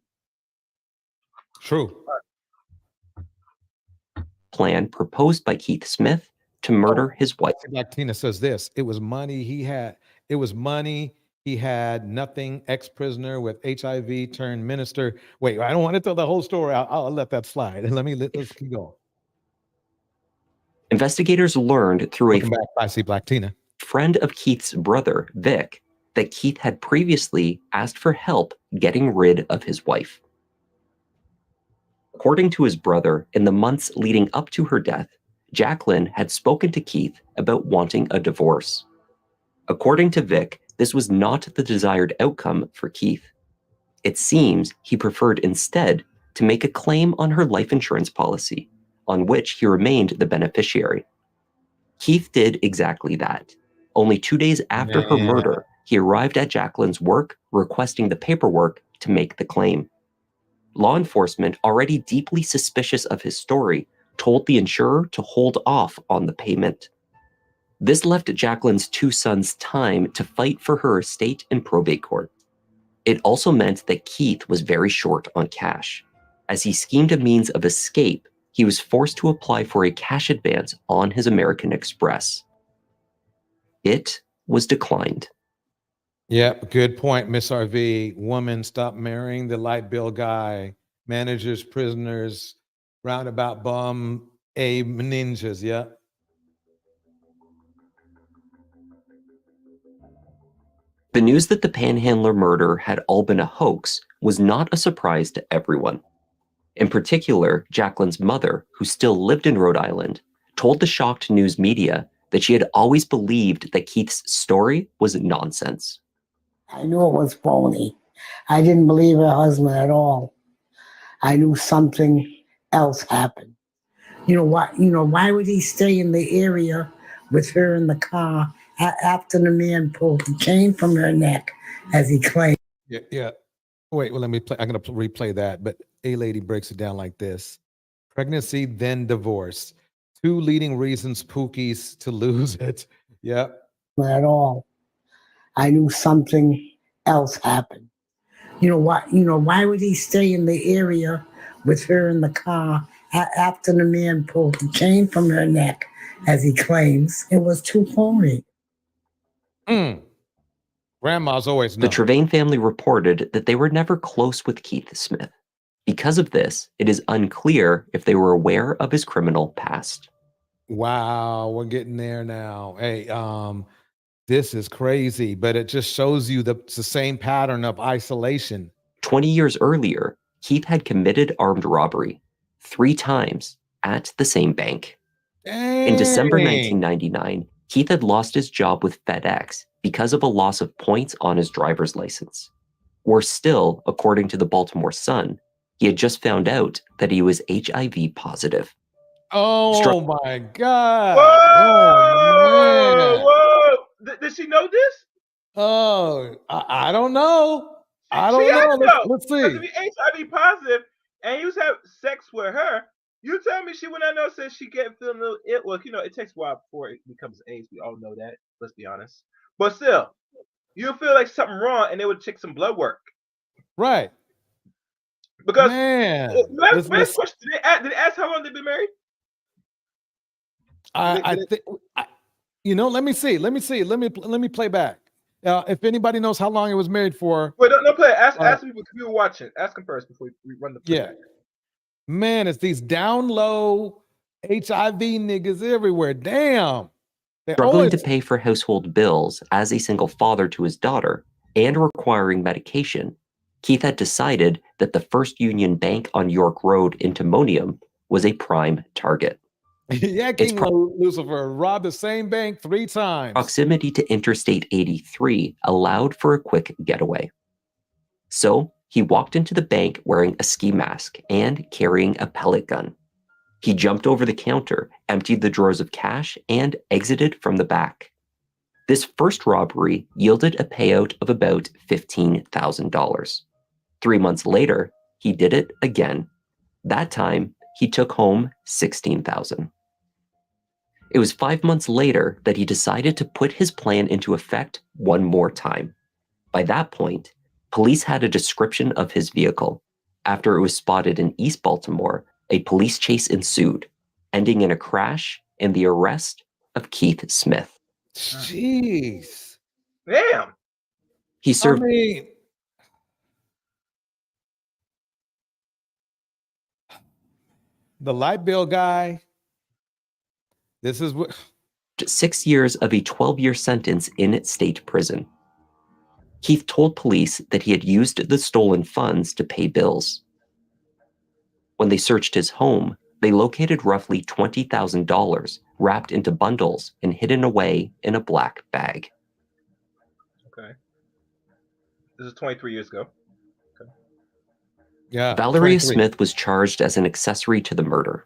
True. Plan proposed by Keith Smith to murder his wife. Like Tina says this, it was money he had. It was money he had, nothing. Ex-prisoner with HIV turned minister. Wait, I don't want to tell the whole story. I'll let that slide. And let's keep going. Investigators learned through I see Black Tina, friend of Keith's brother, Vic, that Keith had previously asked for help getting rid of his wife. According to his brother, in the months leading up to her death, Jacqueline had spoken to Keith about wanting a divorce. According to Vic, this was not the desired outcome for Keith. It seems he preferred instead to make a claim on her life insurance policy, on which he remained the beneficiary. Keith did exactly that. Only 2 days after her murder, he arrived at Jacqueline's work, requesting the paperwork to make the claim. Law enforcement, already deeply suspicious of his story, told the insurer to hold off on the payment. This left Jacqueline's 2 sons time to fight for her estate in probate court. It also meant that Keith was very short on cash. As he schemed a means of escape, he was forced to apply for a cash advance on his American Express. It was declined. Yep, good point, Miss RV. Woman, stop marrying the light bill guy. Managers, prisoners, roundabout bum, ninjas, yep. The news that the Panhandler murder had all been a hoax was not a surprise to everyone. In particular, Jacqueline's mother, who still lived in Rhode Island, told the shocked news media that she had always believed that Keith's story was nonsense. I knew it was phony. I didn't believe her husband at all. I knew something else happened. Why would he stay in the area with her in the car after the man pulled the chain from her neck, as he claimed? Yeah. Wait, well, let me play. I'm going to replay that, but a lady breaks it down like this. Pregnancy, then divorce. 2 leading reasons Pookie's to lose it. Yep. At all. I knew something else happened. Why would he stay in the area with her in the car after the man pulled the chain from her neck, as he claims? It was too phony. Grandma's always The known. Trevane family reported that they were never close with Keith Smith. Because of this, it is unclear if they were aware of his criminal past. Wow, we're getting there now. Hey, this is crazy, but it just shows you it's the same pattern of isolation. 20 years earlier, Keith had committed armed robbery 3 times at the same bank. In December 1999, Keith had lost his job with FedEx because of a loss of points on his driver's license. Worse still, according to the Baltimore Sun, he had just found out that he was HIV positive. Oh my God. Whoa! Oh, man. Did she know this? Oh, I don't know. I She don't had know. to know. Let's Because see. if you're HIV positive and you have sex with her, you tell me she would not know since she get feeling a little ill. Well, it takes a while before it becomes AIDS. We all know that. Let's be honest. But still, you feel like something wrong and they would take some blood work. Right. Because man, last question, did they ask how long they've been married? I think let me see. Let me play back. If anybody knows how long it was married for. Wait, don't play. Ask people if you were watching. Ask them first before we run the play. Yeah. Man, it's these down low HIV niggas everywhere. Damn. Struggling to pay for household bills as a single father to his daughter and requiring medication, Keith had decided that the First Union Bank on York Road in Timonium was a prime target. Yeah, King Lucifer robbed the same bank 3 times. Proximity to Interstate 83 allowed for a quick getaway. So he walked into the bank wearing a ski mask and carrying a pellet gun. He jumped over the counter, emptied the drawers of cash, and exited from the back. This first robbery yielded a payout of about $15,000. 3 months later, he did it again. That time, he took home $16,000. It was 5 months later that he decided to put his plan into effect one more time. By that point, police had a description of his vehicle. After it was spotted in East Baltimore, a police chase ensued, ending in a crash and the arrest of Keith Smith. Jeez. Damn. He served. The light bill guy. This is what 6 years of a 12-year sentence in state prison. Keith told police that he had used the stolen funds to pay bills. When they searched his home, they located roughly $20,000 wrapped into bundles and hidden away in a black bag. Okay. This is 23 years ago. Okay. Yeah. Valeria 23. Smith was charged as an accessory to the murder.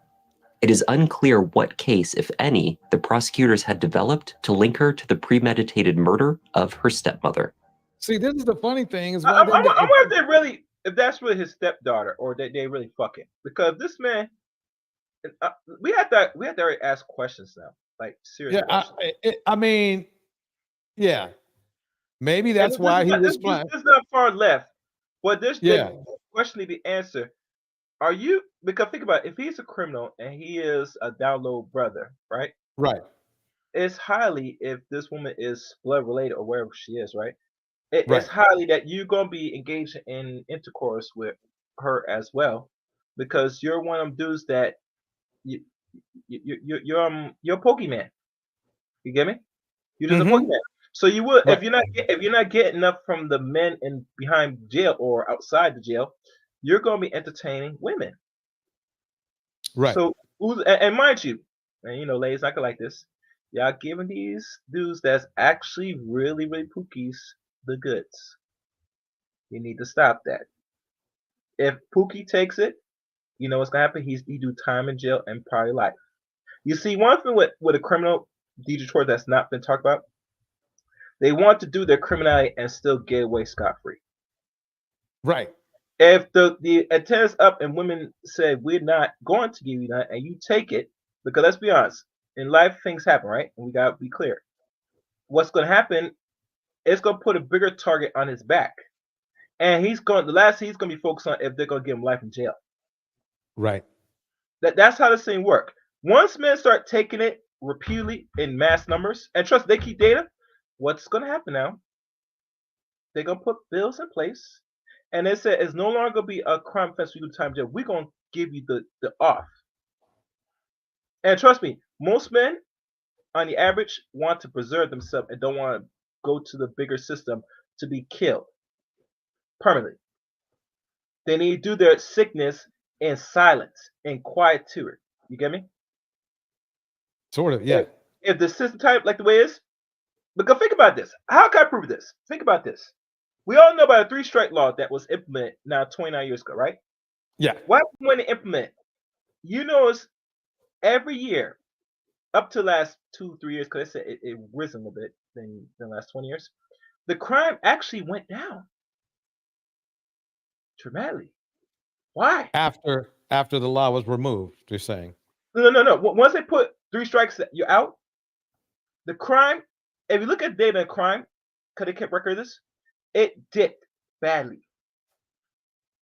It is unclear what case, if any, the prosecutors had developed to link her to the premeditated murder of her stepmother. See, this is the funny thing is I why then wonder if they really, if that's really his stepdaughter, or that they really fucking. Because this man, we have to already ask questions now, like serious questions. I mean, yeah, maybe And that's why he was playing. This is not far left, but this Yeah. question need to be answered. Are you, because think about it, if he's a criminal and he is a down low brother, right? Right. It's highly, if this woman is blood related or wherever she is, right? It's Right. highly that you're gonna be engaged in intercourse with her as well, because you're one of them dudes that you're a Pokemon. You get me? You're just a Pokemon. So you would, Right. if you're not getting enough from the men in behind jail or outside the jail, you're gonna be entertaining women. Right. So and mind you, and you know, ladies, I can like this. Y'all giving these dudes that's actually really, really pookies the goods. You need to stop that. If Pookie takes it, you know what's gonna happen? He do time in jail and probably life. You see, one thing with a criminal, Detroit, that's not been talked about, they want to do their criminality and still get away scot free. Right. If the antenna's up and women say we're not going to give you that, and you take it, because let's be honest, in life things happen, right? And we gotta be clear. What's gonna happen? It's gonna put a bigger target on his back, and he's gonna be focused on if they're gonna give him life in jail. Right. That's how this thing work. Once men start taking it repeatedly in mass numbers, and trust they keep data, what's gonna happen now? They're gonna put bills in place, and they said it's no longer gonna be a crime offense for you to time jail. We're gonna give you the off. And trust me, most men on the average want to preserve themselves and don't want to go to the bigger system to be killed permanently. They need to do their sickness in silence, in quietude. You get me? Sort of, yeah. If the system type like the way it is, because think about this. How can I prove this? Think about this. We all know about a 3-strike law that was implemented now 29 years ago, right? Yeah. What happened when they implement? You notice every year, up to the last 2-3 years, because it risen a little bit in the last 20 years, the crime actually went down dramatically. Why? After the law was removed, you're saying. No. Once they put 3 strikes, you're out. The crime, if you look at data and crime, because they kept record of this, it dipped badly.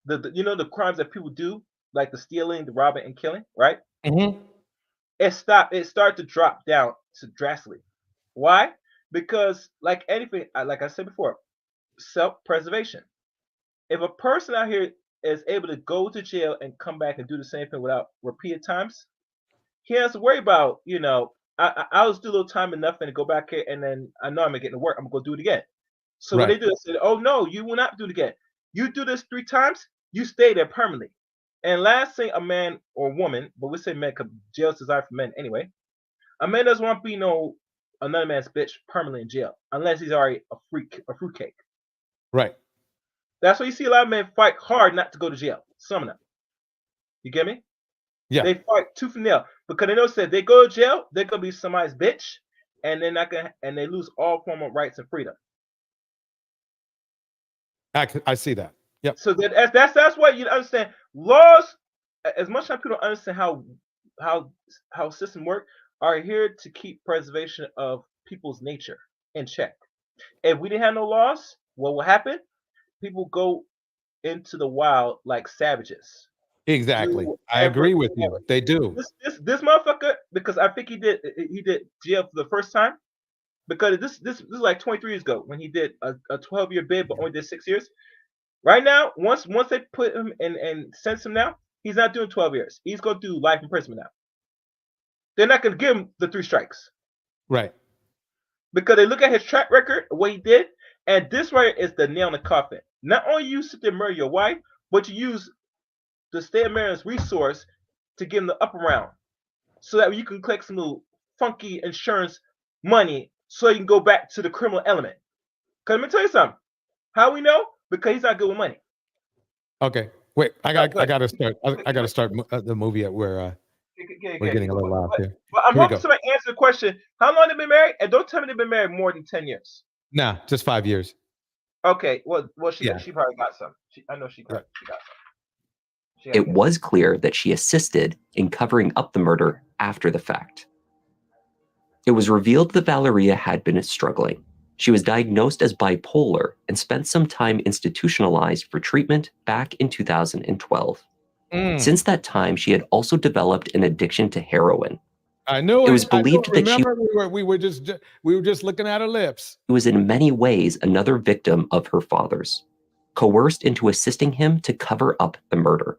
The crimes that people do, like the stealing, the robbing, and killing, right? Mm-hmm. It started to drop down drastically. Why? Because like anything, like I said before, self-preservation. If a person out here is able to go to jail and come back and do the same thing without repeated times, he has to worry about, I'll just do a little time and nothing and go back here, and then I know I'm gonna get to work. I'm gonna go do it again. So what they do is say, oh no, you will not do it again. You do this 3 times, you stay there permanently. And last thing a man or woman, but we say men because jail is designed for men anyway. A man doesn't want to be another man's bitch permanently in jail unless he's already a fruitcake. Right. That's why you see a lot of men fight hard not to go to jail. Some of them. You get me? Yeah. They fight tooth and nail because they know that if they go to jail, they're gonna be somebody's bitch, and they're not gonna, and they lose all form of rights and freedom. I see that. Yep. So that's why you understand laws. As much as people don't understand how system work, are here to keep preservation of people's nature in check. If we didn't have no laws, what will happen? People go into the wild like savages. Exactly. I agree with you. They do. This motherfucker, because I think he did jail for the first time, because this is like 23 years ago when he did a 12-year bid but only did 6 years. Right now, once they put him and sentence him now, he's not doing 12 years. He's going to do life imprisonment now. They're not going to give him the 3 strikes. Right. Because they look at his track record, what he did, and this right is the nail in the coffin. Not only you sit there and murder your wife, but you use the state of Maryland's resource to give him the upper round so that you can collect some little funky insurance money so you can go back to the criminal element. Because let me tell you something. How we know? Because he's not good with money. Okay. Wait, I got to start. I got to start the movie at where We're getting a little loud here. But I'm Here we hoping go. somebody answer the question. How long have they been married? And don't tell me they've been married more than 10 years. Nah, just 5 years. Okay. Well, she Yeah. probably got some. I know she got some. It was clear that she assisted in covering up the murder after the fact. It was revealed that Valeria had been struggling. She was diagnosed as bipolar and spent some time institutionalized for treatment back in 2012. Since that time, she had also developed an addiction to heroin. I knew it was believed that she Remember, we were just looking at her lips. was in many ways another victim of her father's, coerced into assisting him to cover up the murder.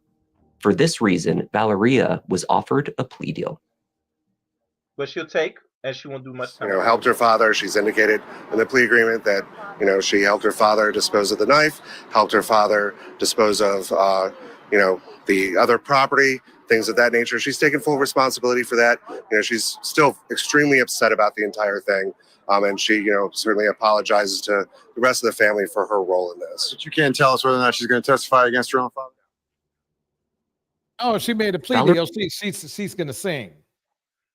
For this reason, Valeria was offered a plea deal. But she'll take, and she won't do much time. Helped her father. She's indicated in the plea agreement that, she helped her father dispose of the knife, helped her father dispose of, the other property, things of that nature. She's taken full responsibility for that. She's still extremely upset about the entire thing. And she, certainly apologizes to the rest of the family for her role in this. But you can't tell us whether or not she's going to testify against her own father. Oh, she made a plea deal. She's going to sing.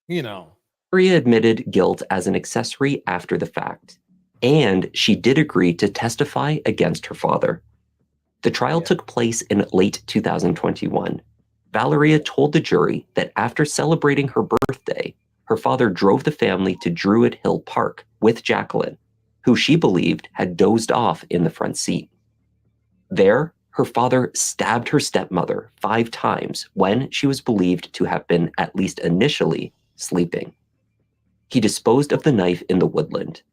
Valeria admitted guilt as an accessory after the fact, and she did agree to testify against her father. The trial took place in late 2021. Valeria told the jury that after celebrating her birthday, her father drove the family to Druid Hill Park with Jacqueline, who she believed had dozed off in the front seat. There, her father stabbed her stepmother 5 times when she was believed to have been, at least initially, sleeping. He disposed of the knife in the woodland.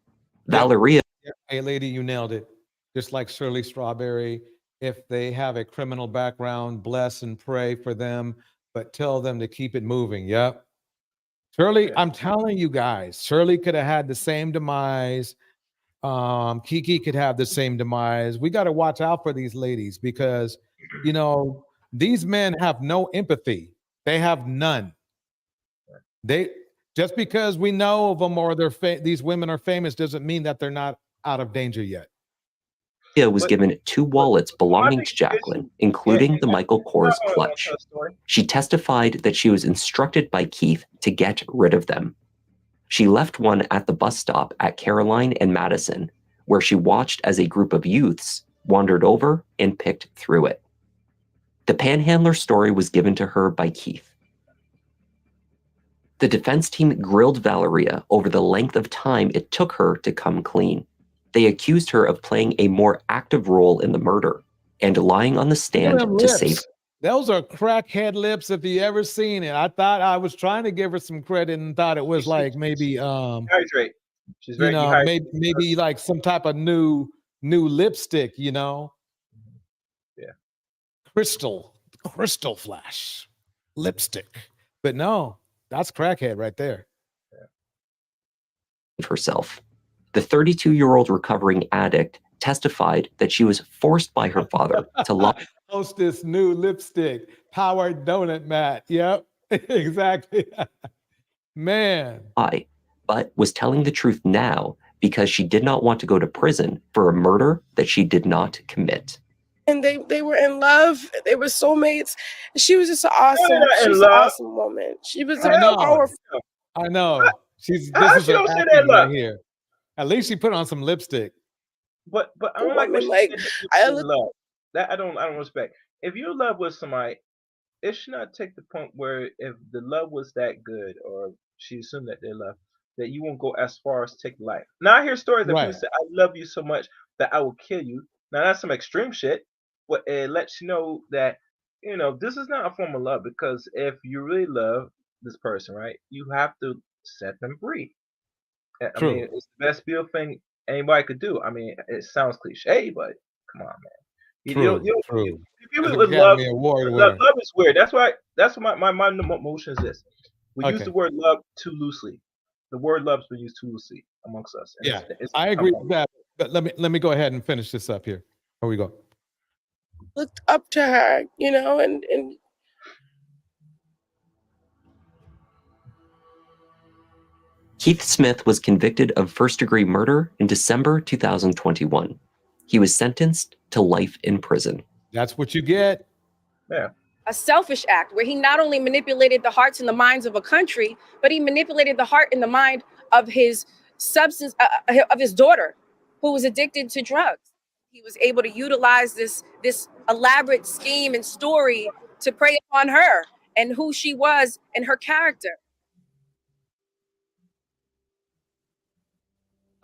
Valeria... Hey, lady, you nailed it. Just like Shirley Strawberry, if they have a criminal background, bless and pray for them, but tell them to keep it moving. Yep. Shirley, I'm telling you guys, Shirley could have had the same demise. Kiki could have the same demise. We got to watch out for these ladies because, these men have no empathy. They have none. Just because we know of them or these women are famous doesn't mean that they're not out of danger yet. Was given 2 wallets belonging to Jacqueline, including the Michael Kors clutch. She testified that she was instructed by Keith to get rid of them. She left one at the bus stop at Caroline and Madison, where she watched as a group of youths wandered over and picked through it. The panhandler story was given to her by Keith. The defense team grilled Valeria over the length of time it took her to come clean. They accused her of playing a more active role in the murder and lying on the stand to save. Those are crackhead lips if you ever seen it. I thought I was trying to give her some credit and thought it was like maybe hydrate. She's very maybe like some type of new lipstick, Yeah. Crystal flash lipstick. But no, that's crackhead right there. Herself. The 32-year-old recovering addict testified that she was forced by her father to lie. Hostess new lipstick, powered donut mat. Yep, exactly. Man. But was telling the truth now because she did not want to go to prison for a murder that she did not commit. And they were in love. They were soulmates. She was just an awesome woman. She was powerful. I know. This is her acting right here. At least she put on some lipstick. But I don't like love. That I don't respect. If you're in love with somebody, it should not take the point where if the love was that good or she assumed that they love, that you won't go as far as take life. Now I hear stories that people say, I love you so much that I will kill you. Now that's some extreme shit, but it lets you know that, this is not a form of love, because if you really love this person, right, you have to set them free. I mean, it's the best beautiful thing anybody could do. I mean, it sounds cliche, but come on, man. True. People with love is weird. That's why. That's my motion is this. We use the word love too loosely. The word love's been used too loosely amongst us. Yeah, I agree with that. But let me go ahead and finish this up here. Here we go. Looked up to her, and Keith Smith was convicted of first-degree murder in December 2021. He was sentenced to life in prison. That's what you get. Yeah. a selfish act where he not only manipulated the hearts and the minds of a country, but he manipulated the heart and the mind of his of his daughter, who was addicted to drugs. He was able to utilize this elaborate scheme and story to prey upon her and who she was and her character.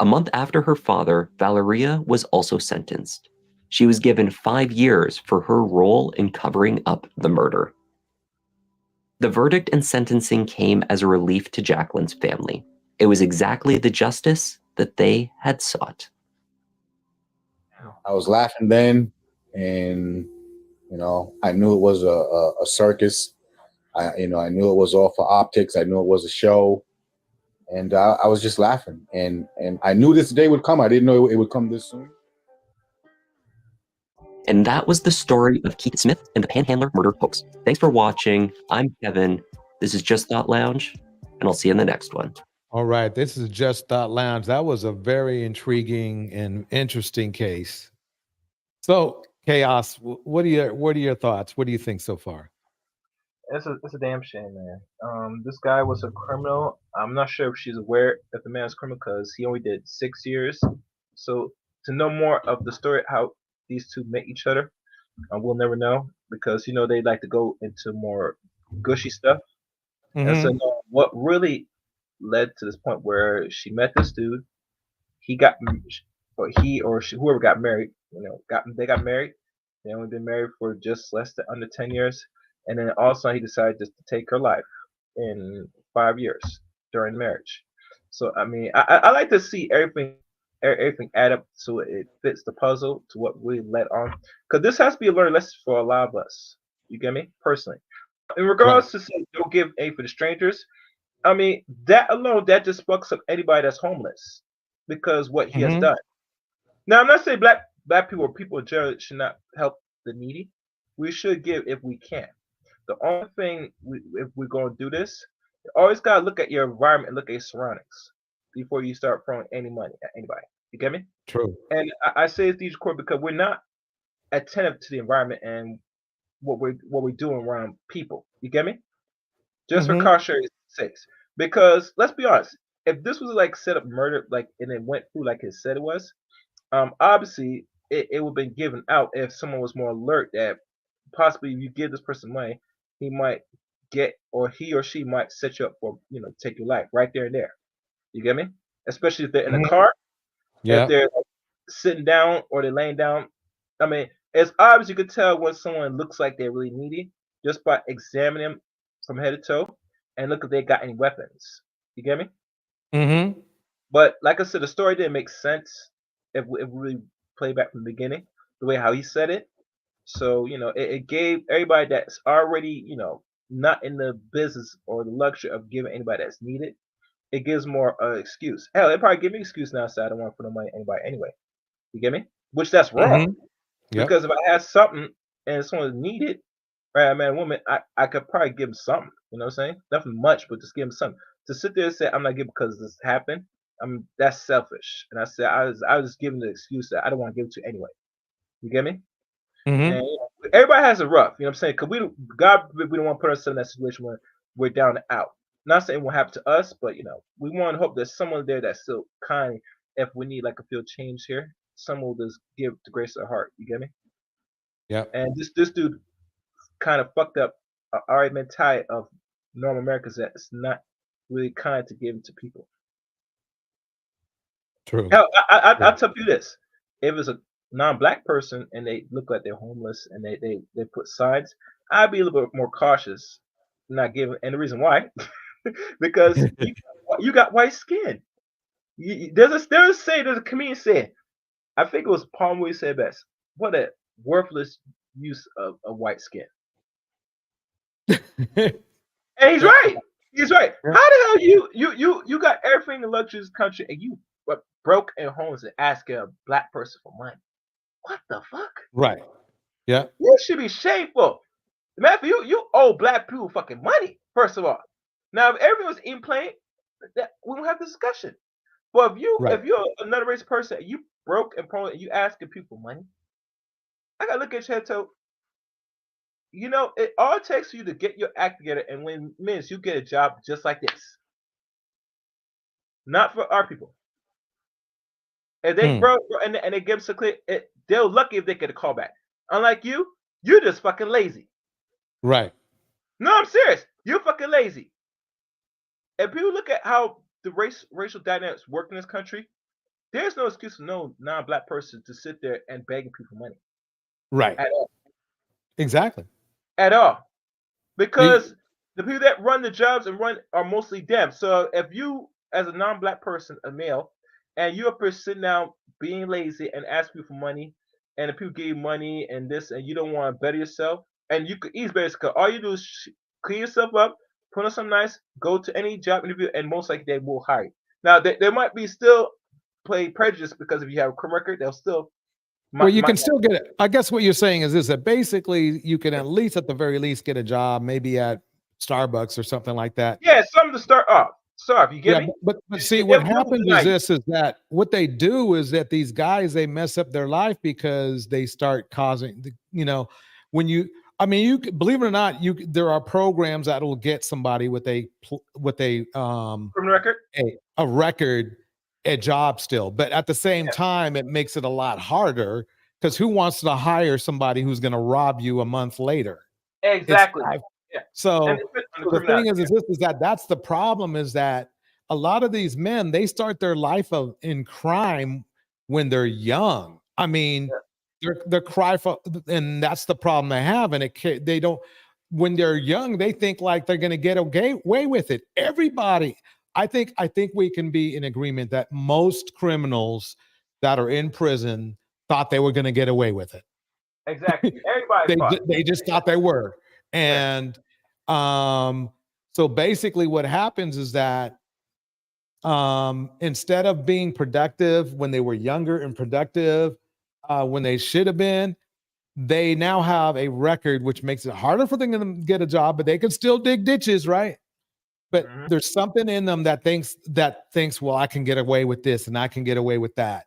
A month after her father, Valeria was also sentenced. She was given 5 years for her role in covering up the murder. The verdict and sentencing came as a relief to Jacqueline's family. It was exactly the justice that they had sought. I was laughing then, and I knew it was a circus. I knew it was all for optics. I knew it was a show, and I was just laughing. And I knew this day would come. I didn't know it would come this soon. And that was the story of Keith Smith and the Panhandler murder hoax. Thanks for watching. I'm Kevin. This is Just Thought Lounge, and I'll see you in the next one. All right, this is Just Thought Lounge. That was a very intriguing and interesting case. So, Chaos, what are your thoughts? What do you think so far? It's a damn shame, man. This guy was a criminal. I'm not sure if she's aware that the man is criminal because he only did 6 years. So to know more of the story, how these two met each other, we'll never know because they like to go into more gushy stuff. And so what really led to this point where she met this dude, he or she, whoever got married, they got married. They only been married for just less than under 10 years. And then also he decided just to take her life in 5 years during marriage. So I mean, I like to see everything add up so it fits the puzzle to what we led on. Because this has to be a learning lesson for a lot of us. You get me? Personally. In regards to say don't give aid for the strangers, I mean, that alone, that just fucks up anybody that's homeless. Because what he has done. Now I'm not saying black people or people in general should not help the needy. We should give if we can. The only thing, if we're going to do this, you always got to look at your environment and look at your surroundings before you start throwing any money at anybody. You get me? True. And I say it's these core because we're not attentive to the environment and what we're doing around people. You get me? Just for cautionary sakes. Because let's be honest, if this was like set up murder, like and it went through like it said it was, obviously it would have been given out if someone was more alert that possibly if you give this person money, he might get or he or she might set you up for take your life right there and there. You get me? Especially if they're in a car, if they're sitting down or they're laying down. I mean, it's obvious you could tell when someone looks like they're really needy just by examining them from head to toe and look if they got any weapons. You get me? But like I said, the story didn't make sense if we really play back from the beginning, the way how he said it. So, it gave everybody that's already, not in the business or the luxury of giving anybody that's needed, it gives more excuse. Hell, it probably give me an excuse now, so I don't want to put no money on anybody anyway. You get me? Which that's wrong. Because if I had something and someone needed, right, man, woman, I could probably give them something. You know what I'm saying? Nothing much, but just give them something. To sit there and say, I'm not giving because this happened, that's selfish. And I said, I was just giving the excuse that I don't want to give it to anyway. You get me? And everybody has it rough, you know what I'm saying? Because we don't want to put ourselves in that situation where we're down and out. Not saying it will happen to us, but we want to hope there's someone there that's still kind. If we need like a field change here, someone will just give the grace of their heart. You get me? Yeah. And this dude kind of fucked up our mentality of normal Americans that it's not really kind to give to people. True. Hell, I'll tell you this: if it's a non-black person and they look like they're homeless and they put signs, I'd be a little bit more cautious, not giving. And the reason why, because you got white skin. There's a comedian said, I think it was Palm Wee said best. What a worthless use of white skin. And he's right. He's right. How the hell you got everything in luxurious country and you broke and homeless and asking a black person for money? What the fuck? Right. Yeah. You should be shameful. Man, for you owe black people fucking money, first of all. Now, if everyone was in plain, we don't have this discussion. But if you're another race person, you broke and prone and you asking people money, I gotta look at your head toe. you know, it all it takes for you to get your act together, and when minutes you get a job just like this. Not for our people. And they bro, and they give us a clear. They're lucky if they get a call back. Unlike you, you're just fucking lazy. Right. No, I'm serious. You're fucking lazy. And people look at how the racial dynamics work in this country. There's no excuse for no non-black person to sit there and begging people money. Right. At all. Exactly. At all. Because the people that run the jobs and run are mostly them. So if you, as a non-black person, a male, and you're up here sitting down being lazy and asking people for money, and the people give you money and this, and you don't want to better yourself, and you could easily basically all you do is clean yourself up, put on something nice, go to any job interview, and most likely they will hire you. Now there might be still play prejudice because if you have a criminal record, they'll still. Well, you can still get it. I guess what you're saying is this: that basically you can at least, at the very least, get a job, maybe at Starbucks or something like that. Yeah, something to start off. Sorry, you get me? But see, what happens is that what they do is that these guys, they mess up their life because they start causing, you know, when you, I mean, you believe it or not, there are programs that will get somebody with a criminal record, a record, a job still, but at the same time, it makes it a lot harder because who wants to hire somebody who's going to rob you a month later? Exactly. So the thing is that's the problem, is that a lot of these men, they start their life in crime when they're young. I mean, they're cry for, and that's the problem they have. And they don't, when they're young, they think like they're going to get away with it. Everybody, I think we can be in agreement that most criminals that are in prison thought they were going to get away with it. Exactly. Everybody they just thought they were. And so basically what happens is that instead of being productive when they were younger and productive when they should have been, they now have a record which makes it harder for them to get a job, but they can still dig ditches, right? But there's something in them that thinks, well, I can get away with this and I can get away with that.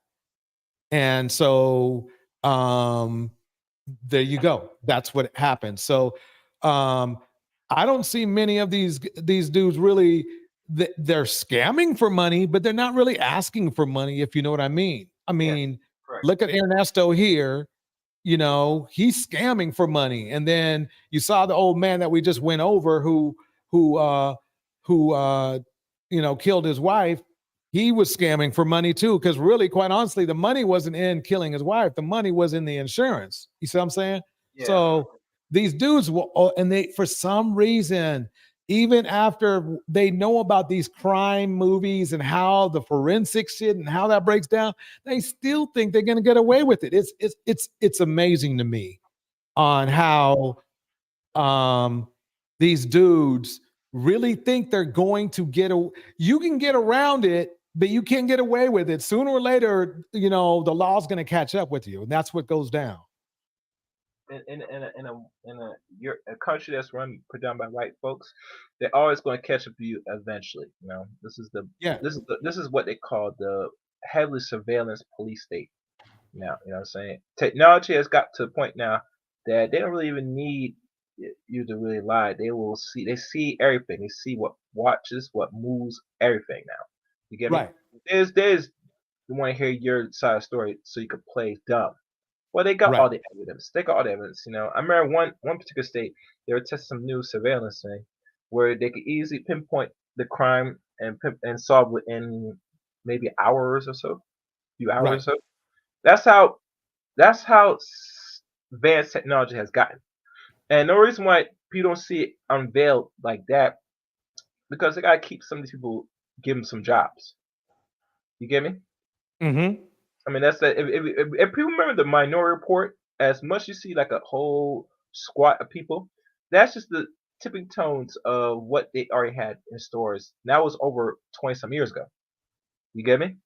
And so there you go. That's what happens. So I don't see many of these dudes really, they're scamming for money, but they're not really asking for money, if you know what I mean. I mean, look at Ernesto here. You know, he's scamming for money. And then you saw the old man that we just went over who you know, killed his wife. He was scamming for money too, because really, quite honestly, the money wasn't in killing his wife. The money was in the insurance. You see what I'm saying? Yeah. So these dudes will, and they, for some reason, even after they know about these crime movies and how the forensic shit and how that breaks down, they still think they're going to get away with it. It's amazing to me on how these dudes really think they're going to you can get around it, but you can't get away with it. Sooner or later, you know, the law's going to catch up with you, and that's what goes down. In a country that's run put down by white folks, they're always going to catch up to you eventually. You know, this is what they call the heavily surveillance police state. Now, you know what I'm saying? Technology has got to the point now that they don't really even need you to really lie. They see everything. They see what watches, what moves, everything now. You get me? Right. There's you want to hear your side of the story so you could play dumb. Well, they got all the evidence. They got all the evidence. You know, I remember one particular state, they were testing some new surveillance thing where they could easily pinpoint the crime and solve it in maybe hours or so, few hours or so. That's how advanced technology has gotten. And no reason why people don't see it unveiled like that, because they gotta keep some of these people, give them some jobs. You get me? Mm-hmm. I mean, that's that. If people remember the Minority Report, as much you see like a whole squad of people, that's just the tipping tones of what they already had in stores. That was over 20 some years ago. You get me?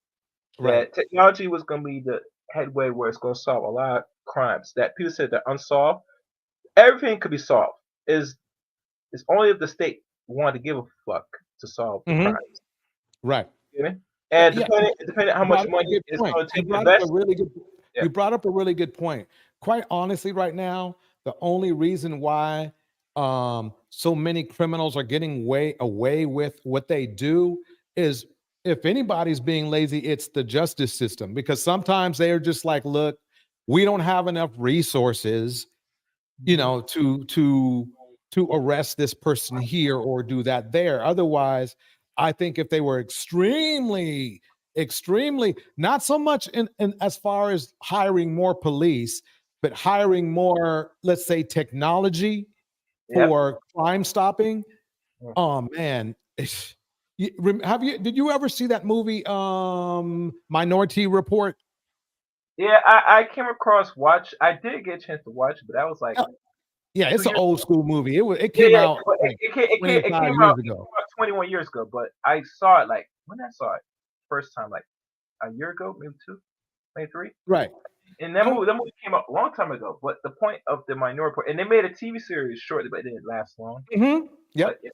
That technology was going to be the headway where it's going to solve a lot of crimes that people said they're unsolved. Everything could be solved. It's only if the state wanted to give a fuck to solve the crimes. Right. You get me? And depending how much money it's going to take to invest. You brought up a really good point. Quite honestly, right now, the only reason why so many criminals are getting away with what they do is, if anybody's being lazy, it's the justice system, because sometimes they are just like, look, we don't have enough resources, you know, to arrest this person here or do that there. Otherwise, I think if they were extremely, not so much in as far as hiring more police, but hiring more, let's say, technology for crime stopping. Oh man, did you ever see that movie Minority Report? Yeah, I came across I did get a chance to watch it, but that was like yeah, it's an old school movie. It yeah, came yeah, out but like it came 25 out years ago. 21 years ago, but I saw it like when I saw it first time, like a year ago, maybe two, maybe three. Right. And that movie came out a long time ago. But the point of the Minority Report, and they made a TV series shortly, but it didn't last long. Mm-hmm. Yep. But yeah.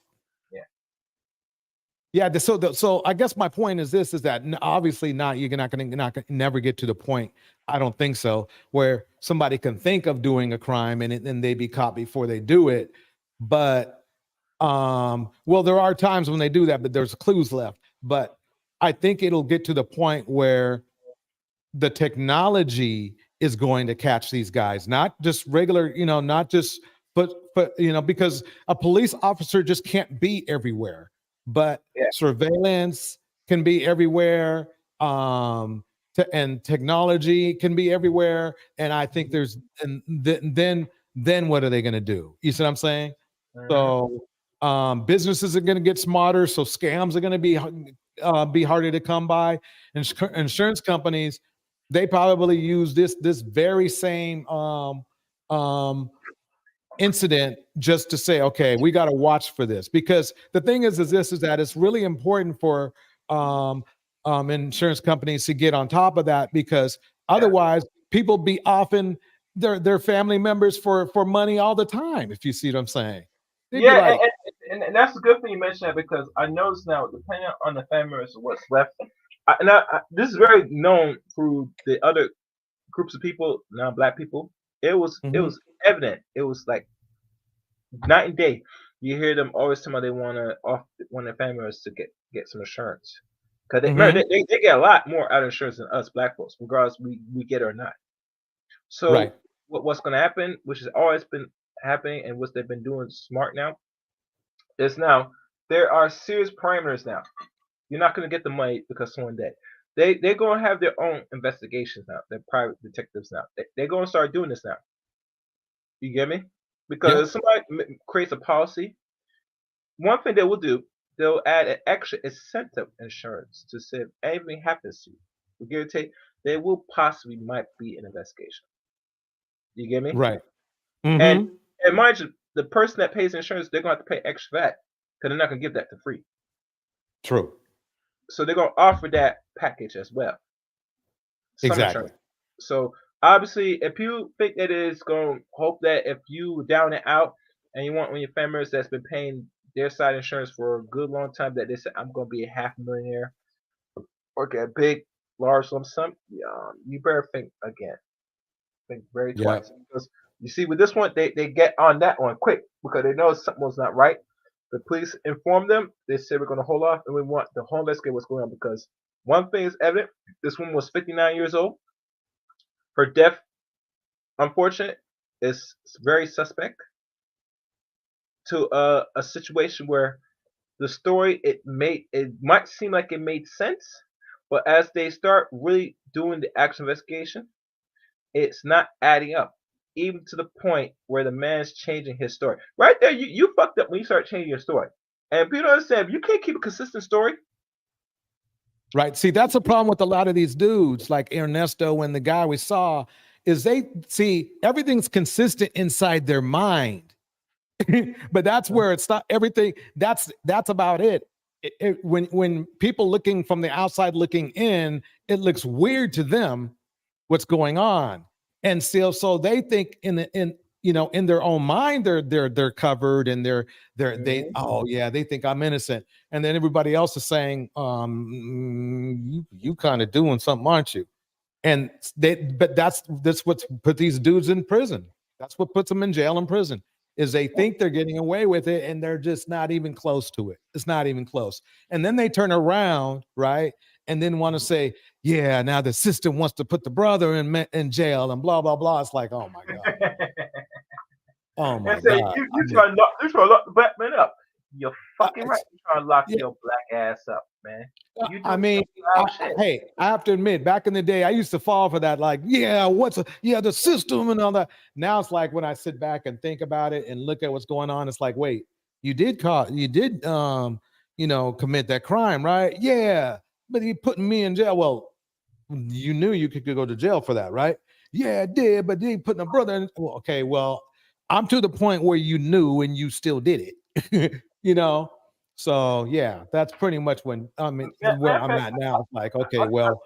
Yeah, so I guess my point is this: is that obviously you're not going to never get to the point. I don't think so, where somebody can think of doing a crime and then they be caught before they do it. But well, there are times when they do that, but there's clues left. But I think it'll get to the point where the technology is going to catch these guys, not just regular, not just, but because a police officer just can't be everywhere. But surveillance can be everywhere, and technology can be everywhere. And I think then what are they going to do? You see what I'm saying? So businesses are going to get smarter. So scams are going to be harder to come by. And insurance companies, they probably use this very same incident just to say, okay, we got to watch for this, because the thing is that it's really important for insurance companies to get on top of that, because otherwise people be offing their family members for money all the time, if you see what I'm saying. They'd be like, and that's a good thing you mentioned that, because I noticed now, depending on the family members of what's left, this is very known through the other groups of people, non-black people. It was evident. It was like night and day. You hear them always talking about they want their family members to get some insurance, because they get a lot more out of insurance than us black folks, regardless we get it or not. So what's going to happen, which has always been happening, and what they've been doing smart now, is now there are serious parameters now. You're not going to get the money because someone dead. They're going to have their own investigations now. They're private detectives now. They're going to start doing this now. You get me? Because if somebody creates a policy, one thing they will do, they'll add an extra incentive insurance to say if anything happens to you, we guarantee there will possibly might be an investigation. You get me? Right. And mind you, the person that pays insurance, they're going to have to pay extra for that, because they're not going to give that for free. True. So they're going to offer that package as well. Exactly. Insurance. So obviously, if you think that it's going to hope that if you down and out and you want one of your family members that's been paying their side insurance for a good long time, that they say, I'm going to be a $500,000 or get a big, large lump sum, you better think again. Think very twice. Because you see, with this one, they get on that one quick, because they know something was not right. The police informed them. They said, we're going to hold off, and we want the whole investigate what's going on, because one thing is evident. This woman was 59 years old. Her death, unfortunate, is very suspect to a situation where the story, it might seem like it made sense, but as they start really doing the actual investigation, it's not adding up, even to the point where the man's changing his story. Right there, you fucked up when you start changing your story. And people don't understand, you can't keep a consistent story. Right. See, that's a problem with a lot of these dudes, like Ernesto and the guy we saw, is they see everything's consistent inside their mind. But that's where it's not everything. That's about it. When people looking from the outside looking in, it looks weird to them what's going on. And still, so they think in their own mind they're covered, and they think I'm innocent, and then everybody else is saying you kind of doing something, aren't you? And but that's what's put these dudes in prison. That's what puts them in jail and prison. Is they think they're getting away with it, and they're just not even close to it. It's not even close. And then they turn around, right, and then want to say, "Yeah, now the system wants to put the brother in jail," and blah blah blah. It's like, oh my god, oh my And say god. you trying to lock the black man up. You're fucking right. You're trying to lock Yeah. your black ass up, man. You I doing mean, some wild shit. hey, I have to admit, back in the day, I used to fall for that. Like, the system and all that. Now it's like when I sit back and think about it and look at what's going on, it's like, wait, you did commit that crime, right? Yeah, but he putting me in jail. Well, you knew you could go to jail for that, right? Yeah, I did, but he putting a brother in. Well, okay, well, I'm to the point where you knew and you still did it, So yeah, that's pretty much when where I'm at now. It's like, okay, well,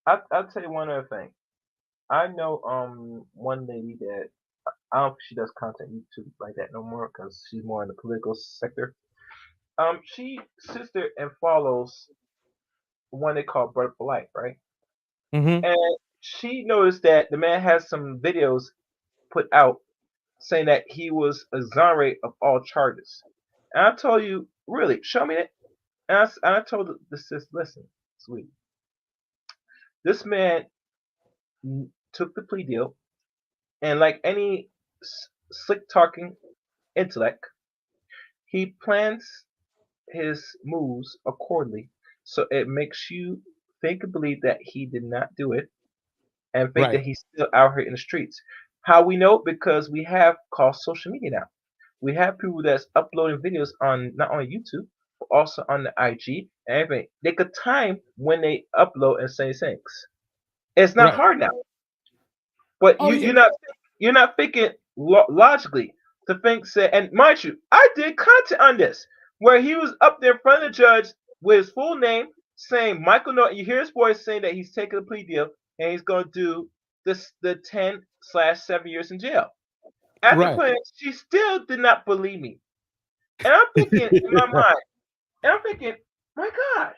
I'll tell you one other thing. I know one lady that I don't know if she does content YouTube like that no more because she's more in the political sector. She sits there and follows one they call Brother for Life, right? mhm. And she noticed that the man has some videos put out saying that he was exonerated of all charges. And I told you, really, show me it. And I told the sis, listen, sweetie, this man took the plea deal, and like any slick talking intellect, he plans his moves accordingly. So it makes you think and believe that he did not do it, and think that Right. he's still out here in the streets. How we know? Because we have called social media now. We have people that's uploading videos on not only YouTube but also on the IG and everything. They could time when they upload and say things. It's not Right. hard now. But Oh yeah. you're not thinking logically to think say. And mind you, I did content on this where he was up there in front of the judge with his full name saying Michael Norton. You hear his voice saying that he's taking a plea deal and he's going to do the 10/7 years in jail. After Right. playing, she still did not believe me. And I'm thinking in my mind, and I'm thinking, my God,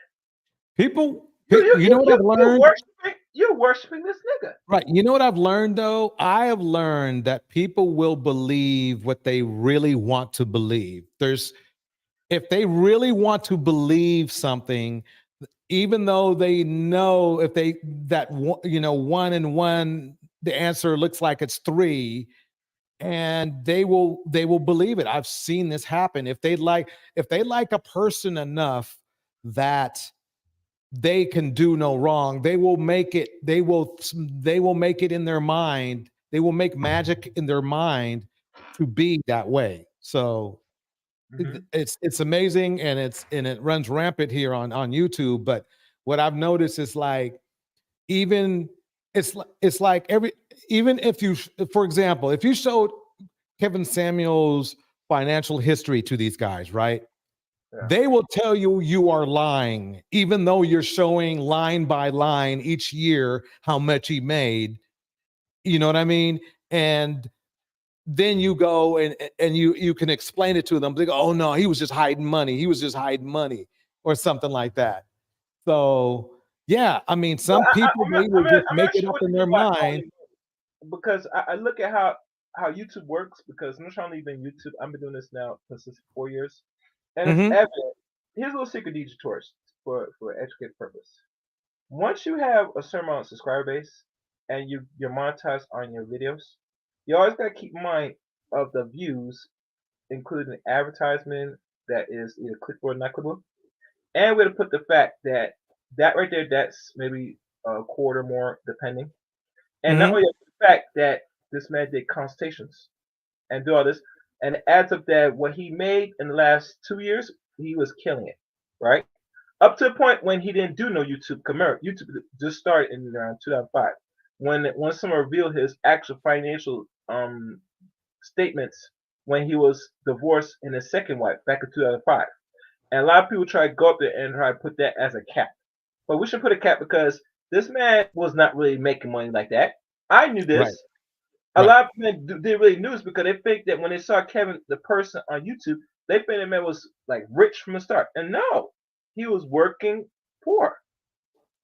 People, you know what I've learned? you're worshiping this nigga. Right. You know what I've learned though? I have learned that people will believe what they really want to believe. If they really want to believe something, even though they know one and one, the answer looks like it's three, and they will believe it. I've seen this happen. If they like a person enough that they can do no wrong, they will make it in their mind, they will make magic in their mind to be that way. So it's amazing, and it runs rampant here on YouTube. But what I've noticed is like, even it's like even if you, for example, if you showed Kevin Samuel's financial history to these guys, right? Yeah. They will tell you are lying, even though you're showing line by line each year how much he made. You know what I mean? And then you go and you can explain it to them. They go, oh no, he was just hiding money. He was just hiding money, or something like that. So yeah, I mean, some people they will just make it up in their mind. Because I look at how YouTube works, because I'm trying to leave in YouTube. I've been doing this now for 4 years. And it's evident. Here's a little secret, DJ tourist, for educated purpose. Once you have a certain amount of subscriber base and you're monetized on your videos, you always gotta keep in mind of the views, including the advertisement that is either clickable or not clickable. And we're to put the fact that right there, that's maybe a quarter more depending. And not only the fact that this man did consultations and do all this, and it adds up that what he made in the last 2 years, he was killing it, right? Up to the point when he didn't do no YouTube. YouTube just started in around 2005, when someone revealed his actual financial statements when he was divorced and his second wife back in 2005. And a lot of people try to go up there and try to put that as a cap, but we should put a cap because this man was not really making money like that. I knew this. Right. A lot of men didn't really know this because they think that when they saw Kevin, the person on YouTube, they think the man was like rich from the start. And no, he was working poor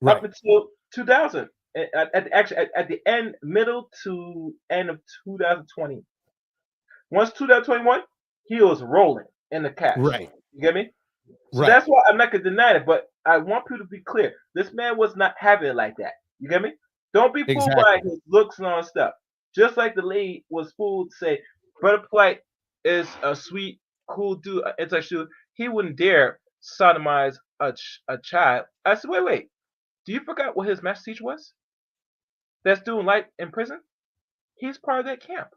up until 2000. at the end, middle to end of 2020. Once 2021, he was rolling in the cash. Right. You get me? So Right. that's why I'm not gonna deny it, but I want people to be clear. This man was not having it like that. You get me? Don't be fooled by his looks and all that stuff. Just like the lady was fooled to say Brother Polite is a sweet, cool dude, intellectual. He wouldn't dare sodomize a child. I said, wait. Do you forget what his master teacher was? That's doing life in prison? He's part of that camp.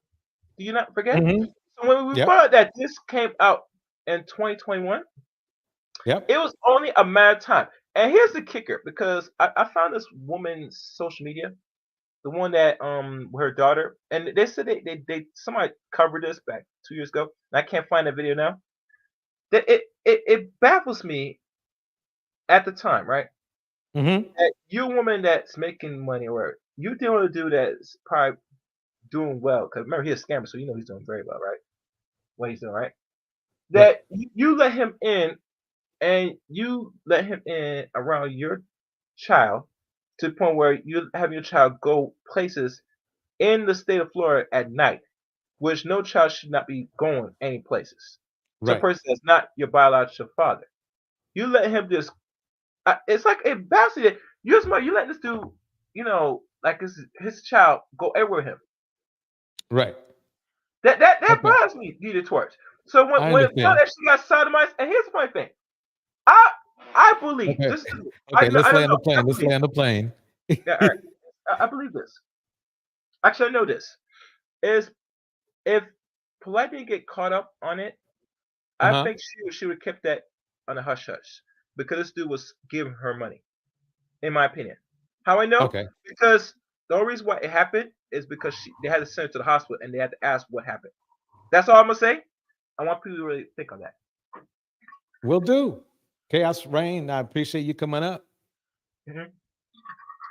Do you not forget? Mm-hmm. So when we found out that this came out in 2021, it was only a matter of time. And here's the kicker, because I found this woman's social media, the one that her daughter, and they said they somebody covered this back 2 years ago, and I can't find that video now. That it baffles me at the time, right? Mm-hmm. That you a woman that's making money, or you dealing with a dude that's probably doing well, because remember he's a scammer, so you know he's doing very well, right? What he's doing, right? That you let him in, and you let him in around your child to the point where you have your child go places in the state of Florida at night, which no child should not be going any places. To a person that's not your biological father. You let him just, it's like it baffles you. You're smart. You let this dude, like his child go everywhere with him. Right. That bothers me, Diddy Torch. So when she got sodomized, and here's the funny thing, I believe this. Is, let's land the plane. Let's land the plane. Yeah, all right. I believe this. Actually, I know this. Is if Polite didn't get caught up on it, I think she would have kept that on a hush hush, because this dude was giving her money, in my opinion. How I know? Okay. Because the only reason why it happened is because they had to send her to the hospital and they had to ask what happened. That's all I'm gonna say. I want people to really think on that. Will do. Chaos Rain, I appreciate you coming up. Mm-hmm.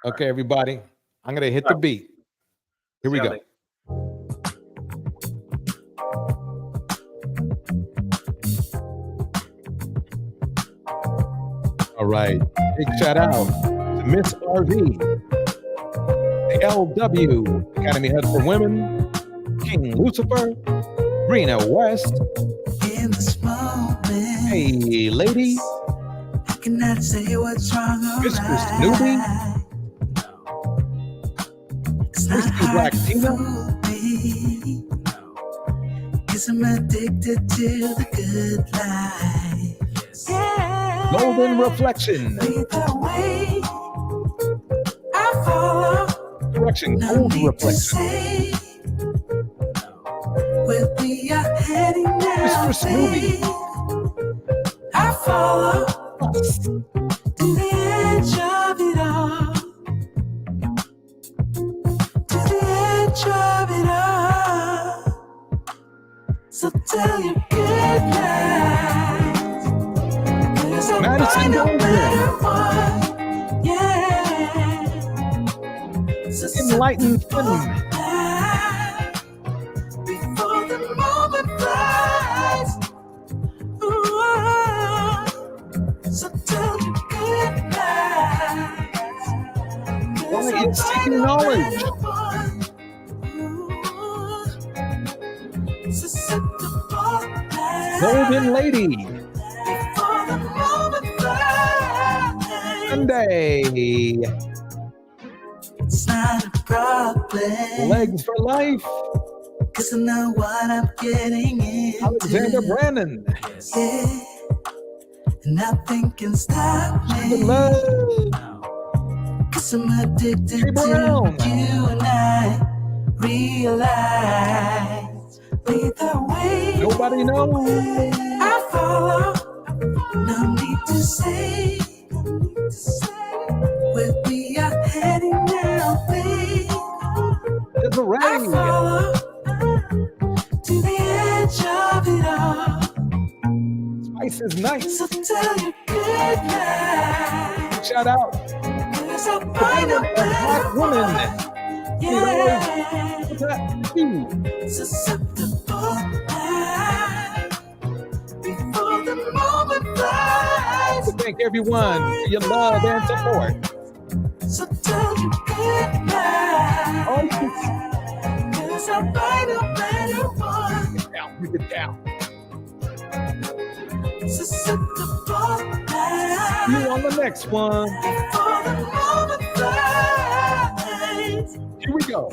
Okay, everybody. I'm gonna hit the beat. Here we go. All right. Big shout out to Miss RV, the LW Academy Head for Women, King Lucifer, Rena West. Hey, lady. I cannot say what's wrong or Mr. Snoopy. Christy Black Tina. Cause I'm addicted to the good life. Yeah. Golden Reflection. Either way, I follow. Correction, Gold Reflection. Where we are heading now, Mr. Snoopy. I follow to the edge of it all. To the edge of it all. So tell your good night. Cause I'm Madison one. Yeah. So Enlightened Fun. Before the moment flies. Ooh, so tell your good night. Why it's seeking knowledge. Golden Lady. Sunday. It's not a problem. Legs for Life. Cause I know what I'm getting into. Alexander Brandon. Yeah. And nothing can stop me. Cause I'm addicted to you, and I realize either way. Nobody knows. I follow. No need to say where we are heading now, babe. It's a rain. I follow to the edge of it all. Spice is nice. So tell your good night. Shout out. Cause I'll find a Black woman. Yeah. You. Susceptible night. Before the moment flies. Thank everyone for your love and support. So don't you get mad. Cause I'll find a better one. Bring it down. So set the bar back. See you on the next one. For the moment flies. Here we go.